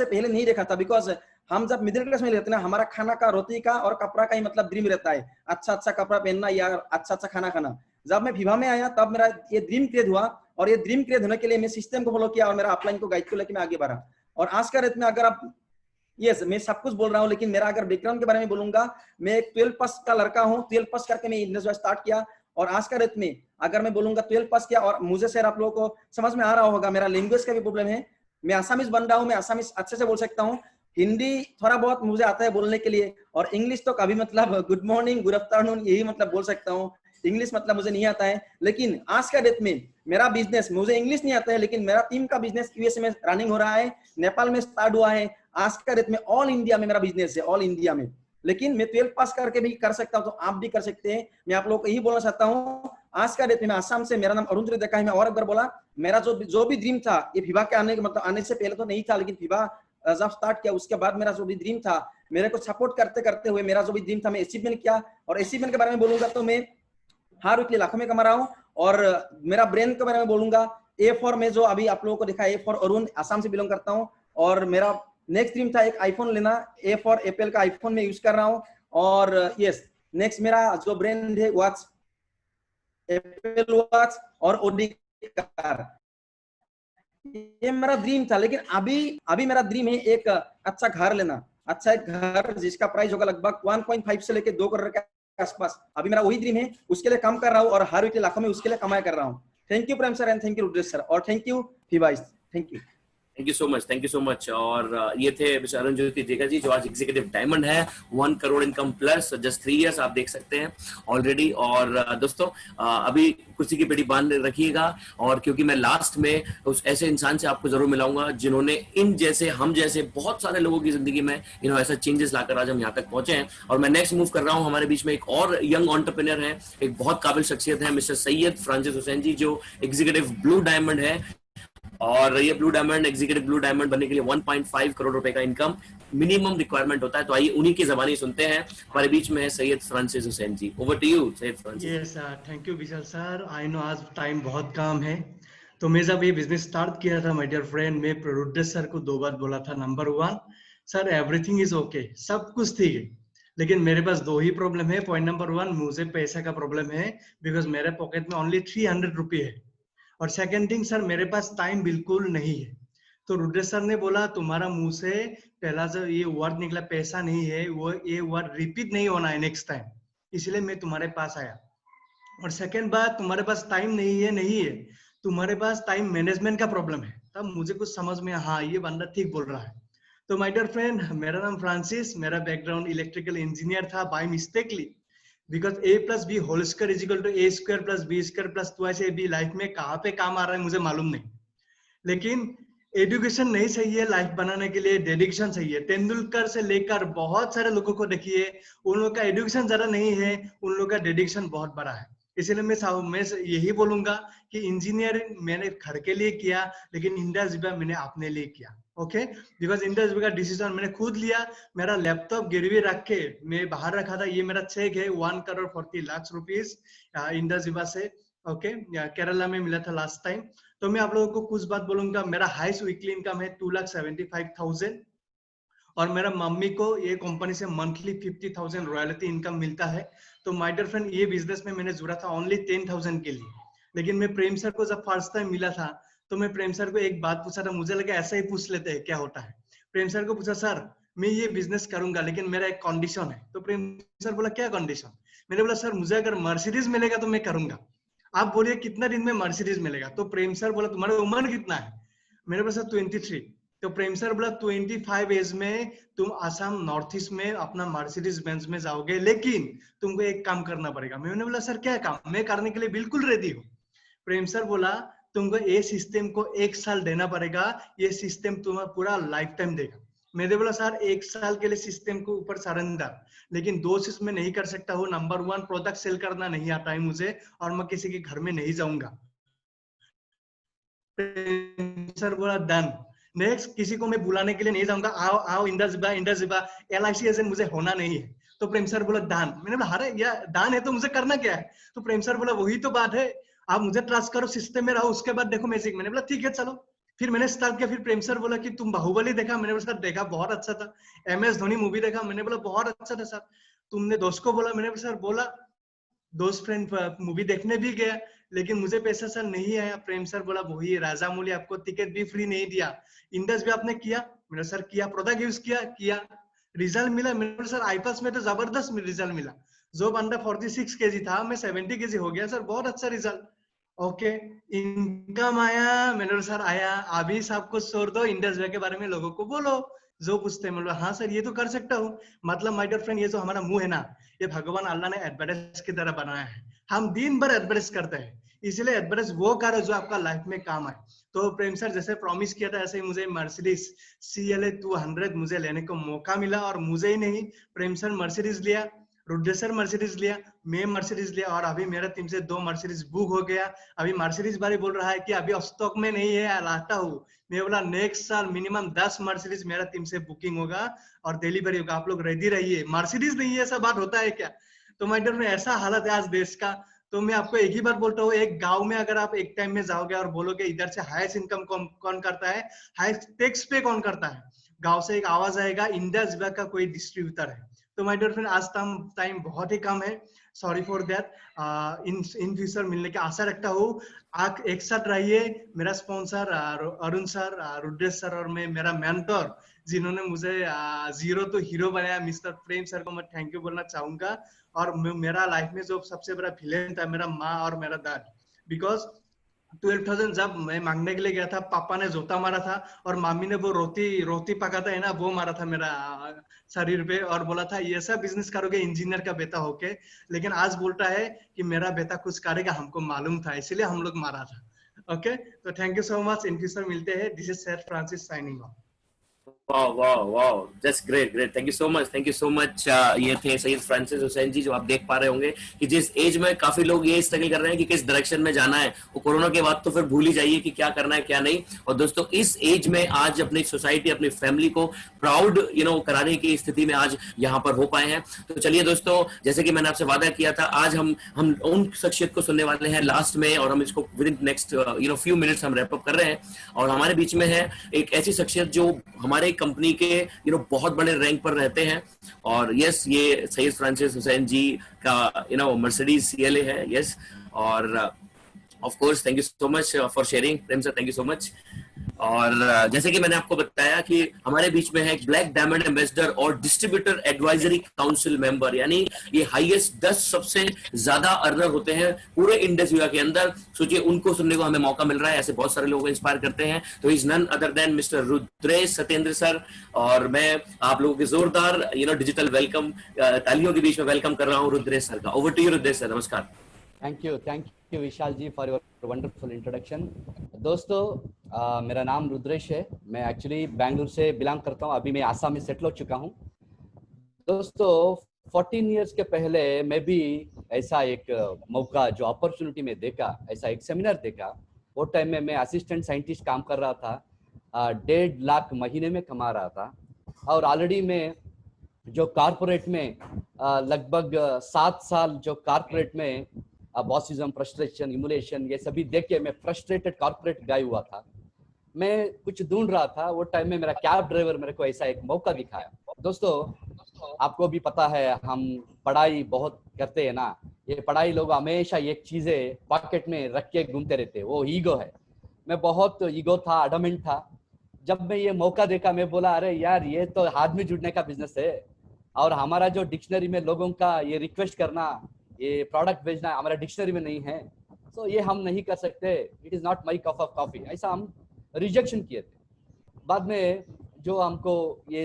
पहले नहीं देखा था। बिकॉज हम जब मिडिल क्लास में रहते हैं ना, हमारा खाना का, रोटी का और कपड़ा का ही मतलब ड्रीम रहता है, अच्छा कपड़ा पहनना या अच्छा खाना खाना। जब मैं फिबा में आया तब मेरा ये ड्रीम क्रिएट हुआ और ये ड्रीम क्रिएट होने के लिए मैं सिस्टम को फॉलो किया और मेरा अपलाइन को गाइड को लेकर मैं आगे बढ़ा। और आज का डेट में अगर आप मैं सब कुछ बोल रहा हूँ, लेकिन मेरा अगर बैकग्राउंड के बारे में बोलूंगा, मैं एक 12 पास का लड़का हूँ। 12 पास करके मैं बिजनेस स्टार्ट किया और आज का डेट में अगर मैं बोलूंगा 12 पास किया। और मुझे सर आप लोगों को समझ में आ रहा होगा, मेरा लैंग्वेज का भी प्रॉब्लम है, मैं आसामीज बन रहा हूँ, मैं आसामीज अच्छे से बोल सकता हूँ, हिंदी थोड़ा बहुत मुझे आता है बोलने के लिए, और इंग्लिश तो कभी मतलब गुड मॉर्निंग गुड आफ्टरनून यही मतलब बोल सकता हूँ, इंग्लिश मतलब मुझे नहीं आता है। लेकिन आज का डेट में मेरा बिजनेस, मुझे इंग्लिश नहीं आता है, लेकिन मेरा टीम का बिजनेस यूएसए में रनिंग हो रहा है, नेपाल में स्टार्ट हुआ है। आज का डेट में ऑल इंडिया में मेरा बिजनेस है, ऑल इंडिया में। लेकिन मैं 12 पास करके भी कर सकता हूँ, तो आप भी कर सकते हैं। मैं आप लोगों को यही बोलना चाहता हूँ, आज का डेट में मैं आसाम से, मेरा नाम अरुण ज्योति देका है। मैं और एक बार बोला, मेरा जो भी ड्रीम था, ये फिबा के आने मतलब आने से पहले तो नहीं था, लेकिन फिबा जब स्टार्ट किया उसके बाद मेरा जो भी ड्रीम था, मेरे को सपोर्ट करते करते हुए मेरा जो भी ड्रीम था मैं अचीवमेंट किया। और अचीवमेंट के बारे में बोलूंगा तो मैं हर वीकली लाखों में कमा रहा हूँ। और मेरा ब्रेन के बारे में बोलूंगा, A4 में जो अभी आप लोगों को दिखा है, A4 अरुण, आसाम से बिलोंग करता हूँ। और मेरा नेक्स्ट ड्रीम था एक आईफोन लेना, A4 एप्पल का आईफोन में यूज कर रहा हूँ। और यस, नेक्स्ट मेरा जो ब्रांड है वॉच, एप्पल वॉच और ओडी कार, ये मेरा ड्रीम था। लेकिन अभी मेरा ड्रीम है एक अच्छा घर लेना, अच्छा एक घर जिसका प्राइस होगा लगभग 1.5 से लेके 2 करोड़ के आसपास। अभी मेरा वही ड्रीम है, उसके लिए काम कर रहा हूँ और हर वीक लाखों में उसके लिए कमाई कर रहा हूँ। Thank you Prem sir and thank you Rudresh sir और thank you Fiba. Thank you, thank you so much, thank you so much. और ये थे मिस्टर अरुण ज्योति देका जी, जो आज एग्जीक्यूटिव डायमंड है, 1 crore income plus, just 3 years आप देख सकते हैं ऑलरेडी। और दोस्तों अभी कुर्सी की पेटी बांध रखिएगा, और क्योंकि मैं लास्ट में उस ऐसे इंसान से आपको जरूर मिलाऊंगा जिन्होंने इन जैसे, हम जैसे बहुत सारे लोगों की जिंदगी में ऐसा चेंजेस लाकर आज हम यहाँ तक पहुंचे हैं। और मैं नेक्स्ट मूव कर रहा हूँ, हमारे बीच में एक और यंग एंटरप्रेन्योर है, एक बहुत काबिल शख्सियत है, मिस्टर सैयद फ्रांसिस हुसैन जी, जो एग्जीक्यूटिव ब्लू डायमंड है। और ये blue diamond, executive blue diamond बनने के लिए 1.5 करोड़ रुपए का इनकम मिनिमम रिक्वायरमेंट होता है। तो आइए उन्हीं की जबानी सुनते हैं। हमारे बीच में है Syed Francis Hussain ji. Over to you Syed Francis. Yes thank you Vishal sir. I know आज टाइम बहुत कम है, तो मैं जब ये बिजनेस स्टार्ट किया था माय डियर फ्रेंड, मैं रुद्रेश सर को 2 बार बोला था। Number 1 sir everything is okay, सब कुछ ठीक है, लेकिन मेरे पास 2 ही प्रॉब्लम है। पॉइंट नंबर 1, मुझे पैसा का प्रॉब्लम है, बिकॉज मेरे पॉकेट में ओनली 300 रुपये है। और सेकेंड थिंग सर, मेरे पास टाइम बिल्कुल नहीं है। तो रुद्रेश सर ने बोला तुम्हारा मुंह से पहला जो ये वर्ड निकला पैसा नहीं है, वो ये वर्ड रिपीट नहीं होना है नेक्स्ट टाइम, इसलिए मैं तुम्हारे पास आया। और सेकेंड बात, तुम्हारे पास टाइम नहीं है, तुम्हारे पास टाइम मैनेजमेंट का प्रॉब्लम है। तब मुझे कुछ समझ में, हाँ ये बंदा ठीक बोल रहा है। तो माय डियर फ्रेंड, मेरा नाम फ्रांसिस, मेरा बैकग्राउंड इलेक्ट्रिकल इंजीनियर था by mistakenly, because a + b whole square is equal to a² + b² + 2ab। Life में कहाँ पे काम आ रहा है मुझे मालूम नहीं, लेकिन एजुकेशन नहीं सही है लाइफ बनाने के लिए, डेडिकेशन सही है। तेंदुलकर से लेकर बहुत सारे लोगों को देखिए, उन लोगों का एजुकेशन ज्यादा नहीं है, उन लोगों का डेडिकेशन बहुत बड़ा है। इसलिए मैं यही बोलूंगा कि इंजीनियरिंग मैंने घर के लिए किया, लेकिन इंडस्ट्री मैंने अपने लिए किया। ओके, बिकॉज इंडस्ट्री का डिसीजन मैंने खुद लिया। मेरा लैपटॉप गिरवी रख के मैं बाहर रखा था, ये मेरा चेक है 1,40,00,000 रुपीज इंडस्ट्री से। ओके, केरला में मिला था लास्ट टाइम। तो मैं आप लोगों को कुछ बात बोलूंगा। मेरा हाईएस्ट वीकली इनकम है 2,75,000, और मेरा मम्मी को ये कंपनी से मंथली 50,000 रॉयल्टी इनकम मिलता है। तो माय डियर फ्रेंड, ये बिजनेस में मैंने जुड़ा था ओनली 10,000 के लिए। लेकिन मैं प्रेम सर को जब फर्स्ट टाइम मिला था, तो मैं प्रेम सर को एक बात पूछा था, मुझे लगा ऐसा ही पूछ लेते हैं क्या होता है। प्रेम सर को पूछा, सर मैं ये बिजनेस करूंगा, लेकिन मेरा एक कंडीशन है। तो प्रेम सर बोला, क्या कंडीशन? मैंने बोला, सर मुझे अगर मर्सिडीज मिलेगा तो मैं करूंगा। आप बोलिए कितना दिन में मर्सिडीज मिलेगा? तो प्रेम सर बोला, तुम्हारी उम्र कितना है? मैंने बोला, सर 23। तो प्रेम सर बोला, 25 एज में तुम आसाम नॉर्थ ईस्ट में अपना मर्सिडीज बेंज में जाओगे, लेकिन तुमको एक काम करना पड़ेगा। मैंने बोला, सर क्या काम? मैं करने के लिए बिल्कुल रेडी हूँ। प्रेम सर बोला, तुमको ये सिस्टम को 1 साल देना पड़ेगा, ये सिस्टम तुम्हें पूरा लाइफ टाइम देगा। मैंने बोला, सर 1 साल के लिए सिस्टम को ऊपर सरेंडर, लेकिन 2 चीज में नहीं कर सकता हूँ। नंबर 1, प्रोडक्ट सेल करना नहीं आता है मुझे, और मैं किसी के घर में नहीं जाऊंगा। सर बोला, डन। नेक्स्ट, किसी को मैं बुलाने के लिए नहीं जाऊंगा, आओ आओ इंडस्ट्री LIC एजेंट मुझे होना नहीं है। तो प्रेम सर बोला, दान। मैंने बोला, अरे यार दान है तो मुझे करना क्या है? तो प्रेम सर बोला, वही तो बात है, आप मुझे ट्रस्ट करो, सिस्टम में रहो, उसके बाद देखो मैजिक। मैंने बोला, ठीक है चलो। फिर मैंने स्टार्ट किया। फिर प्रेम सर बोला कि तुम बाहुबली देखा? मैंने बोला, सर देखा, बहुत अच्छा था। MS धोनी मूवी देखा? मैंने बोला, बहुत अच्छा था। सर तुमने दोस्त को बोला? मैंने बोला, सर बोला, दोस्त फ्रेंड मूवी देखने भी गया, लेकिन मुझे पैसा सर नहीं आया। प्रेम सर बोला, वही राजामौली आपको टिकट भी फ्री नहीं दिया। इंडस भी आपने किया? मैंने सर किया। प्रोडक्ट यूज किया, रिजल्ट मिला? मैंने सर आईपास में तो जबरदस्त रिजल्ट मिला। जो बंदा 46 kg था, मैं 70 kg हो गया। सर बहुत अच्छा रिजल्ट। ओके, इनकम आया? मैंने सर आया। अभी सब कुछ छोड़ दो, इंडस्ट्री के बारे में लोगों को बोलो जो पूछते हैं। मतलब हाँ सर ये तो कर सकता हूँ। मतलब माय डियर फ्रेंड, ये जो हमारा मुंह है ना, ये भगवान अल्लाह ने एडवर्टाइज की तरह बनाया है। हम दिन भर एडवर्टाइज करते हैं, इसलिए एडवर्टाइज वो करो जो आपका लाइफ में काम आए। तो प्रेम सर जैसे प्रॉमिस किया था, ऐसे ही मुझे मर्सिडीज CLA 200 मुझे लेने को मौका मिला। और मुझे ही नहीं, प्रेम सर मर्सिडीज लिया, रुद्र सर मर्सिडीज लिया, मैं मर्सिडीज लिया, और अभी मेरा टीम से 2 मर्सिडीज बुक हो गया। अभी मर्सिडीज बारे बोल रहा है कि अभी स्टॉक में नहीं है, लाता हूँ। मैं बोला नेक्स्ट साल मिनिमम 10 मर्सिडीज मेरा टीम से बुकिंग होगा और डिलीवरी होगा। आप लोग रेडी रहिए। मर्सिडीज नहीं है, ऐसा बात होता है क्या? तो माय डियर में ऐसा हालत है आज देश का। तो मैं आपको एक ही बात बोलता हूँ, एक गांव में अगर आप एक टाइम में जाओगे और बोलोगे इधर से हाईएस्ट इनकम कौन करता है, हाईएस्ट टैक्स पे कौन करता है, गांव से एक आवाज आएगा, इंडस विभाग का कोई डिस्ट्रीब्यूटर है। तो माय डियर फ्रेंड, आज टाइम बहुत ही कम है, sorry for that. In future मिलने की आशा रखता हूँ। आप एक साथ रहिए। मेरा sponsor Arun sir, Rudresh sir, और मेरा मेंटर जिन्होंने मुझे जीरो टू हीरो बनाया, मिस्टर प्रेम सर को मैं थैंक यू बोलना चाहूंगा। और मेरा लाइफ में जो सबसे बड़ा विलेन था, मेरा माँ और मेरा दाद। बिकॉज 12,000 जब मैं मांगने के लिए गया था, पापा ने जोता मारा था और मामी ने वो रोटी पकाता है ना, वो मारा था मेरा शरीर पे, और बोला था ये सब बिजनेस करोगे इंजीनियर का बेटा होके। लेकिन आज बोलता है कि मेरा बेटा कुछ करेगा, हमको मालूम था, इसलिए हम लोग मारा था। ओके, तो thank you so much. In future मिलते हैं। This is sir Francis signing off. वाह वाह वाह, that's great great, thank you so much. ये थे सैयद फ्रांसिस हुसैन जी, जो आप देख पा रहे होंगे कि जिस एज में काफी लोग ये स्ट्रगल कर रहे हैं कि किस डायरेक्शन में जाना है, वो कोरोना के बाद तो फिर भूल ही जाइए कि क्या करना है क्या नहीं। और दोस्तों इस एज में आज अपनी सोसाइटी, अपनी फैमिली को प्राउड कराने की स्थिति में आज यहाँ पर हो पाए हैं। तो चलिए दोस्तों, जैसे कि मैंने आपसे वादा किया था, आज हम उन शख्सियत को सुनने वाले हैं लास्ट में, और हम इसको with in next few minutes हम रैप अप कर रहे हैं। और हमारे बीच में है एक ऐसी शख्सियत जो हमारे कंपनी के बहुत बड़े रैंक पर रहते हैं। और यस, ये सैयद फ्रांसिस हुसैन जी का मर्सिडीज CLA है। यस, और of course thank you so much for sharing. Prem sir, thank you so much. और जैसे कि मैंने आपको बताया कि हमारे बीच में है ब्लैक डायमंड एम्बेसडर और डिस्ट्रीब्यूटर एडवाइजरी काउंसिल मेंबर, यानी ये हाईएस्ट 10 सबसे ज्यादा अर्नर होते हैं पूरे इंडस के अंदर। सोचिए, उनको सुनने को हमें मौका मिल रहा है। ऐसे बहुत सारे लोग इंस्पायर करते हैं। तो is none other than mister Rudresh Satyendra sir. और मैं आप लोगों के जोरदार डिजिटल वेलकम, तालियों के बीच में वेलकम कर रहा हूँ रुद्रेश सर का। Over to you Rudresh sir, नमस्कार। Thank you Vishal ji for your wonderful introduction. दोस्तों, मेरा नाम रुद्रेश है। मैं एक्चुअली बेंगलुरु से बिलोंग करता हूँ। अभी मैं आसाम में सेटल हो चुका हूँ। दोस्तों, 14 इयर्स के पहले मैं भी ऐसा एक मौका, जो अपॉर्चुनिटी में देखा, ऐसा एक सेमिनार देखा। वो टाइम में मैं असिस्टेंट साइंटिस्ट काम कर रहा था, 1.5 लाख महीने में कमा रहा था। और ऑलरेडी मैं जो कॉर्पोरेट में लगभग 7 साल जो कॉर्पोरेट में बॉसिज्म, फ्रस्ट्रेशन, इमुलेशन, ये सभी देख के मैं फ्रस्ट्रेटेड कॉर्पोरेट गाय हुआ था। मैं कुछ ढूंढ रहा था। वो टाइम में मेरा कैब ड्राइवर मेरे को ऐसा एक मौका दिखाया। दोस्तों, आपको भी पता है, हम पढ़ाई बहुत करते हैं ना। ये पढ़ाई लोग हमेशा एक चीजें पॉकेट में रख के घूमते रहते हैं, वो ईगो है। मैं बहुत ईगो था, अडमेंट था। जब मैं ये मौका देखा, मैं बोला अरे यार, ये तो हाथ में जुड़ने का बिजनेस है। और हमारा जो डिक्शनरी में लोगों का ये रिक्वेस्ट करना, ये प्रोडक्ट भेजना हमारा डिक्शनरी में नहीं है, तो ये हम नहीं कर सकते। It is not my cup of coffee, ऐसा हम रिजेक्शन किए थे। बाद में जो हमको ये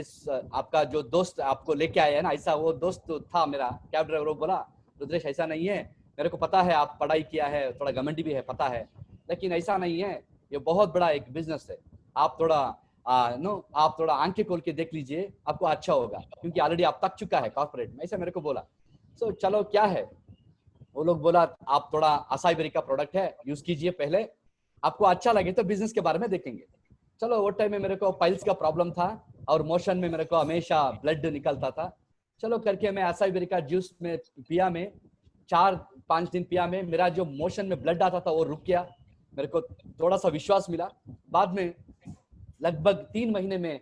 आपका जो दोस्त आपको लेके आया है ना, ऐसा वो दोस्त था मेरा कैब ड्राइवर। वो बोला रुद्रेश, ऐसा नहीं है, मेरे को पता है आप पढ़ाई किया है, थोड़ा घमंडी भी है, पता है, लेकिन ऐसा नहीं है, ये बहुत बड़ा एक बिजनेस है। आप थोड़ा आप थोड़ा आंखें खोल के देख लीजिए, आपको अच्छा होगा, क्योंकि ऑलरेडी आप तक चुका है कॉर्पोरेट में। ऐसा मेरे को बोला। सो चलो क्या है, वो लोग बोला आप थोड़ा असाई बेरी का प्रोडक्ट है, यूज कीजिए, पहले आपको अच्छा लगे तो बिजनेस के बारे में देखेंगे। चलो, वो टाइम में मेरे को पाइल्स का प्रॉब्लम था और मोशन में मेरे को हमेशा ब्लड निकलता था। चलो करके मैं असाई बेरी का जूस में पिया, में 4-5 दिन पिया, में मेरा जो मोशन में ब्लड आता था वो रुक गया। मेरे को थोड़ा सा विश्वास मिला। बाद में लगभग 3 महीने में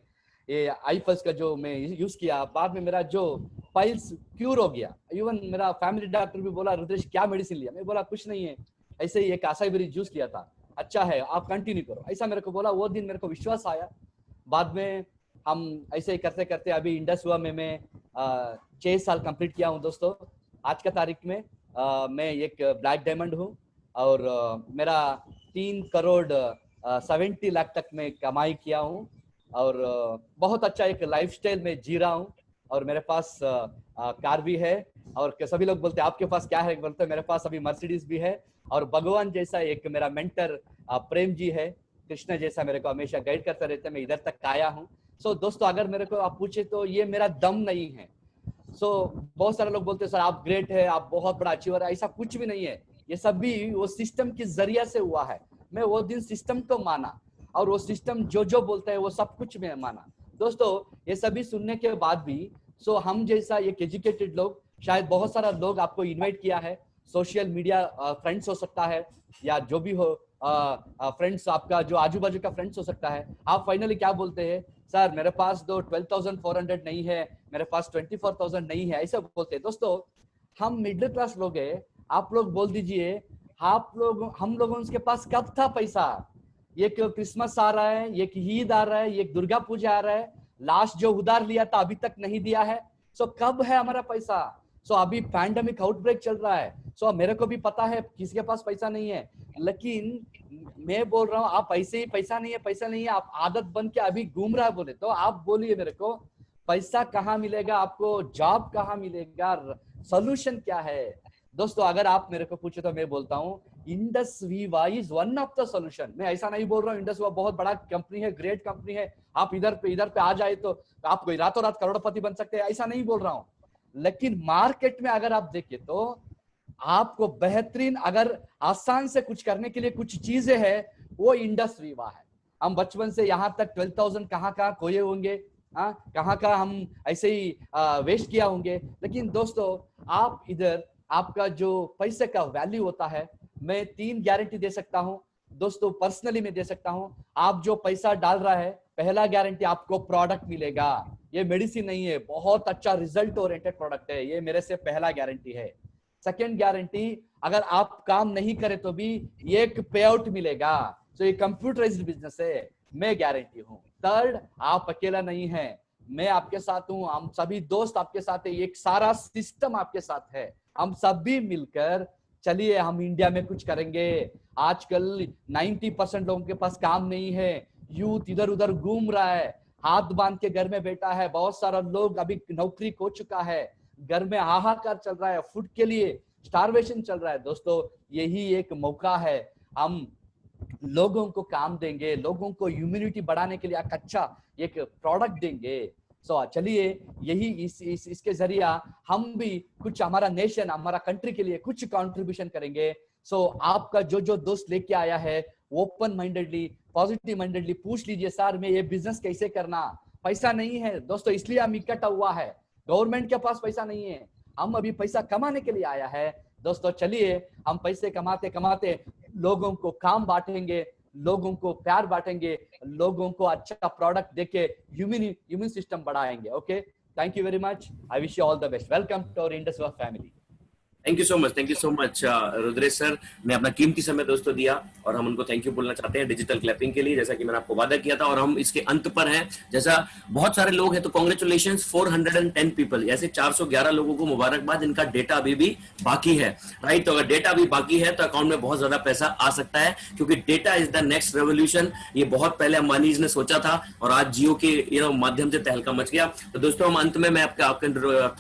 ये आईपल्स का जो मैं यूज किया, बाद में मेरा जो पाइल्स क्यूर हो गया। इवन मेरा फैमिली डॉक्टर भी बोला रुद्रेश क्या मेडिसिन लिया? मैं बोला कुछ नहीं है, ऐसे ही एक असाई बेरी जूस लिया था, अच्छा है, आप कंटिन्यू करो, ऐसा मेरे को बोला। वो दिन मेरे को विश्वास आया। बाद में हम ऐसे ही करते करते अभी इंडस हुआ में मैं 6 साल कंप्लीट किया हूँ। दोस्तों, आज का तारीख में मैं एक ब्लैक डायमंड हूँ और मेरा 3 करोड़ 70 लाख तक में कमाई किया हूँ और बहुत अच्छा एक लाइफस्टाइल में जी रहा हूँ। और मेरे पास कार भी है और सभी लोग बोलते हैं आपके पास क्या है, बोलते हैं मेरे पास अभी मर्सिडीज भी है। और भगवान जैसा एक मेरा मेंटर प्रेम जी है, कृष्ण जैसा मेरे को हमेशा गाइड करता रहता है। मैं इधर तक आया हूँ। सो दोस्तों, अगर मेरे को आप पूछे तो ये मेरा दम नहीं है। सो बहुत सारे लोग बोलते हैं सर आप ग्रेट है, आप बहुत बड़ा अचीवर है, ऐसा कुछ भी नहीं है। ये सब भी वो सिस्टम के जरिए से हुआ है। मैं वो दिन सिस्टम को माना और वो सिस्टम जो बोलता है वो सब कुछ मैं माना। दोस्तों, ये सभी सुनने के बाद भी सो हम जैसा एक एजुकेटेड लोग, शायद बहुत सारा लोग आपको इनवाइट किया है, सोशल मीडिया फ्रेंड्स हो सकता है या जो भी हो फ्रेंड्स, आपका जो आजू बाजू का फ्रेंड्स हो सकता है। आप फाइनली क्या बोलते हैं, सर मेरे पास तो 12,400 नहीं है, मेरे पास 24,000 नहीं है, ऐसे बोलते हैं। दोस्तों, हम मिडिल क्लास लोग हैं। आप लोग बोल दीजिए, आप लोग हम लोगों के पास कब था पैसा? एक क्रिसमस आ रहा है, एक ईद आ रहा है, एक दुर्गा पूजा आ रहा है, लास्ट जो उधार लिया था अभी तक नहीं दिया है। सो कब है हमारा पैसा? सो अभी पैंडेमिक आउटब्रेक चल रहा है। सो मेरे को भी पता है किसी के पास पैसा नहीं है, लेकिन मैं बोल रहा हूँ आप ऐसे ही पैसा नहीं है, पैसा नहीं है, आप आदत बन के अभी घूम रहा है। बोले तो आप बोलिए मेरे को, पैसा कहाँ मिलेगा आपको, जॉब कहाँ मिलेगा, सोल्यूशन क्या है? दोस्तों अगर आप मेरे को पूछे तो मैं बोलता हूँ Indus Viva is one of the solution. मैं ऐसा नहीं बोल रहा हूँ इंडस वीवा बहुत बड़ा कंपनी है, ग्रेट कंपनी है, आप इधर पे आ जाए तो आप कोई रातों रात करोड़पति बन सकते हैं, ऐसा नहीं बोल रहा हूँ। लेकिन मार्केट में अगर आप देखिए तो आपको बेहतरीन, अगर आसान से कुछ करने के लिए कुछ चीजें हैं, वो इंडस वीवा है। हम बचपन से यहाँ तक 12,000 कहाँ खोए होंगे, कहाँ हम ऐसे ही वेस्ट किया होंगे। लेकिन दोस्तों आप इधर आपका जो पैसे का वैल्यू होता है, मैं 3 गारंटी दे सकता हूँ दोस्तों, पर्सनली मैं दे सकता हूँ। आप जो पैसा डाल रहा है, पहला गारंटी आपको प्रोडक्ट मिलेगा, ये मेडिसिन नहीं है, बहुत अच्छा रिजल्ट ओरिएंटेड प्रोडक्ट है, ये मेरे से पहला गारंटी है। सेकेंड गारंटी, अगर आप काम नहीं करें तो भी एक पे आउट मिलेगा, तो ये कंप्यूटराइज्ड बिजनेस है, मैं गारंटी हूँ। थर्ड, आप अकेला नहीं है, मैं आपके साथ हूँ, हम सभी दोस्त आपके साथ है, एक सारा सिस्टम आपके साथ है, हम सभी मिलकर चलिए हम इंडिया में कुछ करेंगे। आजकल 90% लोगों के पास काम नहीं है, यूथ इधर उधर घूम रहा है, हाथ बांध के घर में बैठा है, बहुत सारा लोग अभी नौकरी खो चुका है, घर में हाहाकार चल रहा है, फूड के लिए स्टारवेशन चल रहा है। दोस्तों यही एक मौका है, हम लोगों को काम देंगे, लोगों को इम्यूनिटी बढ़ाने के लिए एक अच्छा एक प्रोडक्ट देंगे। सो चलिए यही इसके जरिया हम भी कुछ हमारा नेशन, हमारा कंट्री के लिए कुछ कंट्रीब्यूशन करेंगे। सो आपका जो दोस्त लेके आया है, ओपन माइंडेडली, पॉजिटिव माइंडेडली पूछ लीजिए, सर मैं ये बिजनेस कैसे करना। पैसा नहीं है दोस्तों, इसलिए हम इकट्ठा हुआ है, गवर्नमेंट के पास पैसा नहीं है, हम अभी पैसा कमाने के लिए आया है। दोस्तों चलिए हम पैसे कमाते कमाते लोगों को काम बांटेंगे, लोगों को प्यार बांटेंगे, लोगों को अच्छा प्रोडक्ट देके इम्यून सिस्टम बढ़ाएंगे। Okay, thank you very much, I wish you all the best, welcome to our Indus Viva family. Thank you so much Rudresh sir ने अपना कीमती समय दोस्तों दिया, और हम उनको थैंक यू बोलना चाहते हैं डिजिटल क्लैपिंग के लिए, जैसा कि मैंने आपको वादा किया था, और हम इसके अंत पर हैं। जैसा बहुत सारे लोग हैं, तो कांग्रेचुलेशंस 410 पीपल, ऐसे 411 लोगों को मुबारकबाद, इनका डेटा अभी भी बाकी है, राइट। तो अगर डेटा अभी बाकी है तो अकाउंट में बहुत ज्यादा पैसा आ सकता है, क्योंकि data is the next revolution. ये बहुत पहले अंबानी ने सोचा था, और आज जियो के माध्यम से तहलका मच गया। तो दोस्तों हम अंत में मैं आपके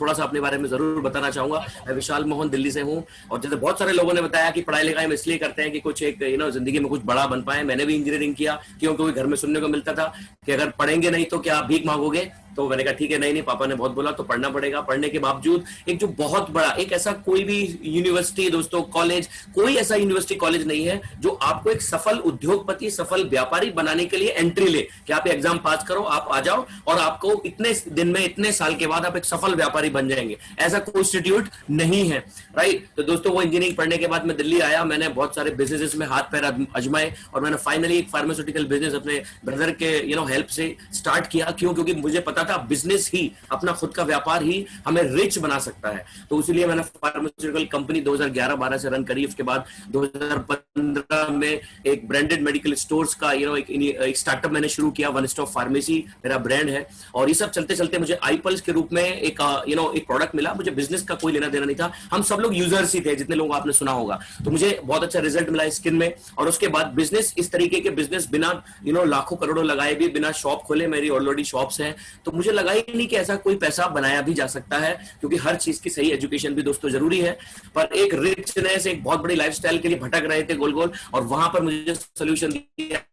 थोड़ा सा अपने बारे में जरूर बताना चाहूंगा। मैं विशाल मोहन दिल्ली से हूँ, और जैसे बहुत सारे लोगों ने बताया कि पढ़ाई लिखाई में इसलिए करते हैं कि कुछ एक जिंदगी में कुछ बड़ा बन पाए। मैंने भी इंजीनियरिंग किया, क्योंकि घर में सुनने को मिलता था कि अगर पढ़ेंगे नहीं तो क्या भीख मांगोगे। तो मैंने कहा ठीक है, नहीं पापा ने बहुत बोला तो पढ़ना पड़ेगा। पढ़ने के बावजूद एक जो बहुत बड़ा, एक ऐसा कोई भी यूनिवर्सिटी दोस्तों, कॉलेज, कोई ऐसा यूनिवर्सिटी कॉलेज नहीं है जो आपको एक सफल उद्योगपति, सफल व्यापारी बनाने के लिए एंट्री ले कि आप एग्जाम पास करो, आप आ जाओ और आपको इतने दिन में, इतने साल के बाद आप एक सफल व्यापारी बन जाएंगे। ऐसा कोई इंस्टीट्यूट नहीं है, राइट। तो दोस्तों वो इंजीनियरिंग पढ़ने के बाद मैं दिल्ली आया, मैंने बहुत सारे बिजनेसेस में हाथ पैर अजमाए, और मैंने फाइनली एक फार्मास्यूटिकल बिजनेस अपने ब्रदर के हेल्प से स्टार्ट किया। क्यों? क्योंकि मुझे पता था बिजनेस ही, अपना खुद का व्यापार ही हमें रिच बना सकता है। तो इसलिए मैंने फार्मास्यूटिकल कंपनी 2011-12 से रन करी। उसके बाद 2015 में एक ब्रांडेड मेडिकल स्टोर्स का एक स्टार्टअप मैंने शुरू किया, वन स्टॉप फार्मेसी मेरा ब्रांड है। और ये सब चलते चलते मुझे आईपल्स के रूप में एक प्रोडक्ट मिला। मुझे बिजनेस का कोई लेना देना नहीं था, हम सब लोग यूजर्स ही थे, जितने लोग आपने सुना होगा। तो मुझे बहुत अच्छा रिजल्ट मिला स्किन में। और उसके बाद बिजनेस, इस तरीके के बिजनेस बिना लाखों करोड़ों लगाए भी, बिना शॉप खोले, मेरी ऑलरेडी शॉप्स हैं, तो मुझे लगा ही नहीं कि ऐसा कोई पैसा बनाया भी जा सकता है, क्योंकि हर चीज की सही एजुकेशन भी दोस्तों जरूरी है। पर एक रिचनेस, एक बहुत बड़ी लाइफस्टाइल के लिए भटक रहे थे गोल गोल, और वहां पर मुझे सोल्यूशन दिया,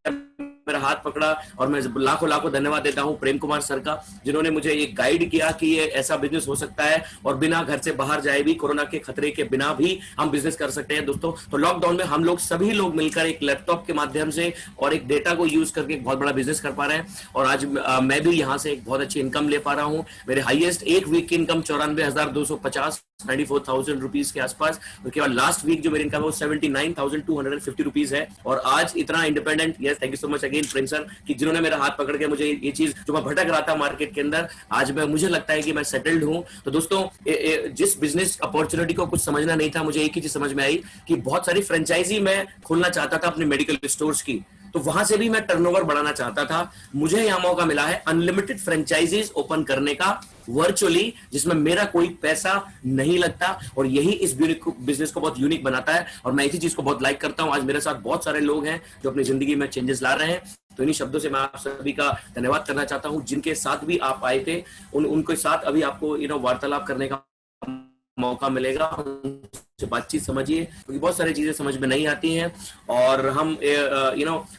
मेरा हाथ पकड़ा। और मैं लाखों लाखों धन्यवाद देता हूं प्रेम कुमार सर का, जिन्होंने मुझे ये गाइड किया कि ये ऐसा बिजनेस हो सकता है, और बिना घर से बाहर जाए भी, कोरोना के खतरे के बिना भी हम बिजनेस कर सकते हैं दोस्तों। तो लॉकडाउन में हम लोग सभी लोग मिलकर एक लैपटॉप के माध्यम से और एक डेटा को यूज करके एक बहुत बड़ा बिजनेस कर पा रहे हैं। और आज मैं भी यहाँ से एक बहुत अच्छी इनकम ले पा रहा हूँ। मेरे हाईएस्ट एक वीक की इनकम 94,250, 94,000 रुपीज के आसपास। उसके बाद लास्ट वीक जो मेरी इनकम है वो 79,250 रुपीज है। और आज इतना independent, yes thank you so much again Prem sir, कि जिन्होंने मेरा हाथ पकड़ के मुझे ये चीज, जो मैं भटक रहा था मार्केट के अंदर, आज मुझे लगता है कि मैं सेटल्ड हूं। तो दोस्तों जिस बिजनेस अपॉर्चुनिटी को कुछ समझना नहीं था, मुझे एक ही चीज समझ में आई कि बहुत सारी फ्रेंचाइजी मैं खोलना चाहता था अपने मेडिकल स्टोर्स की, तो वहां से भी मैं टर्नओवर बढ़ाना चाहता था। मुझे यहां मौका मिला है अनलिमिटेड फ्रेंचाइजीज ओपन करने का वर्चुअली, जिसमें मेरा कोई पैसा नहीं लगता, और यही इस बिजनेस को बहुत यूनिक बनाता है। और मैं इसी चीज को बहुत लाइक करता हूं। आज मेरे साथ बहुत सारे लोग हैं जो अपनी जिंदगी में चेंजेस ला रहे हैं। तो इन्हीं शब्दों से मैं आप सभी का धन्यवाद करना चाहता हूं, जिनके साथ भी आप आए थे, उनके साथ अभी आपको वार्तालाप करने का मौका मिलेगा, उनसे बातचीत समझिए, क्योंकि बहुत सारी चीजें समझ में नहीं आती हैं। और हम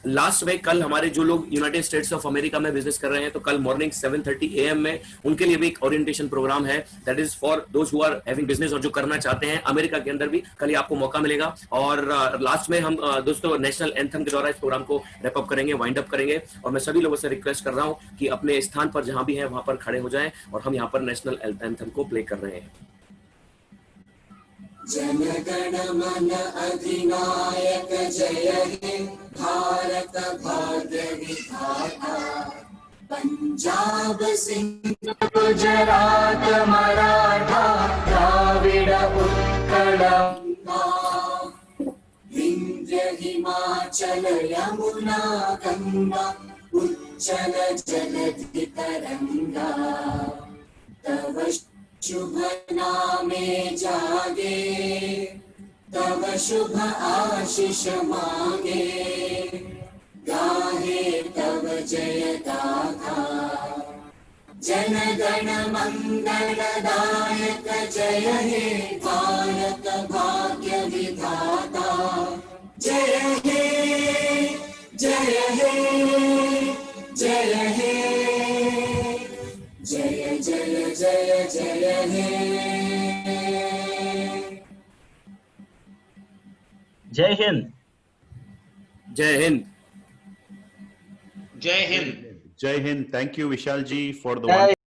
लास्ट में कल हमारे जो लोग यूनाइटेड स्टेट्स ऑफ अमेरिका में बिजनेस कर रहे हैं, तो कल मॉर्निंग 7:30 AM में उनके लिए भी एक ओरिएंटेशन प्रोग्राम है, that is for those who are having business, और जो करना चाहते हैं अमेरिका के अंदर भी, कल ही आपको मौका मिलेगा। और लास्ट में हम दोस्तों नेशनल एंथम के द्वारा इस प्रोग्राम को रैप अप करेंगे, वाइंड अप करेंगे। और मैं सभी लोगों से रिक्वेस्ट कर रहा हूं कि अपने स्थान पर जहां भी हैं वहां पर खड़े हो जाएं, और हम यहाँ पर नेशनल एंथम को प्ले कर रहे हैं। जनगण मन अधिनायक जय हे भारत भाग्य विधाता, पंजाब सिंध गुजरात मराठा द्राविड़ उत्कल विंध्य हिमाचल यमुना गंगा उच्चल जलधि तरंगा, तव शुभ नामे जागे, तव शुभ आशीष मांगे, गाहे तव जय गाथा। जन गण मंगल दायक जय हे भारत भाग्य विधाता, जय हे जय हे जय हे जय जय जय जय हे। जय हिंद। जय हिंद। जय हिंद। जय Hind. Thank you Vishal ji for the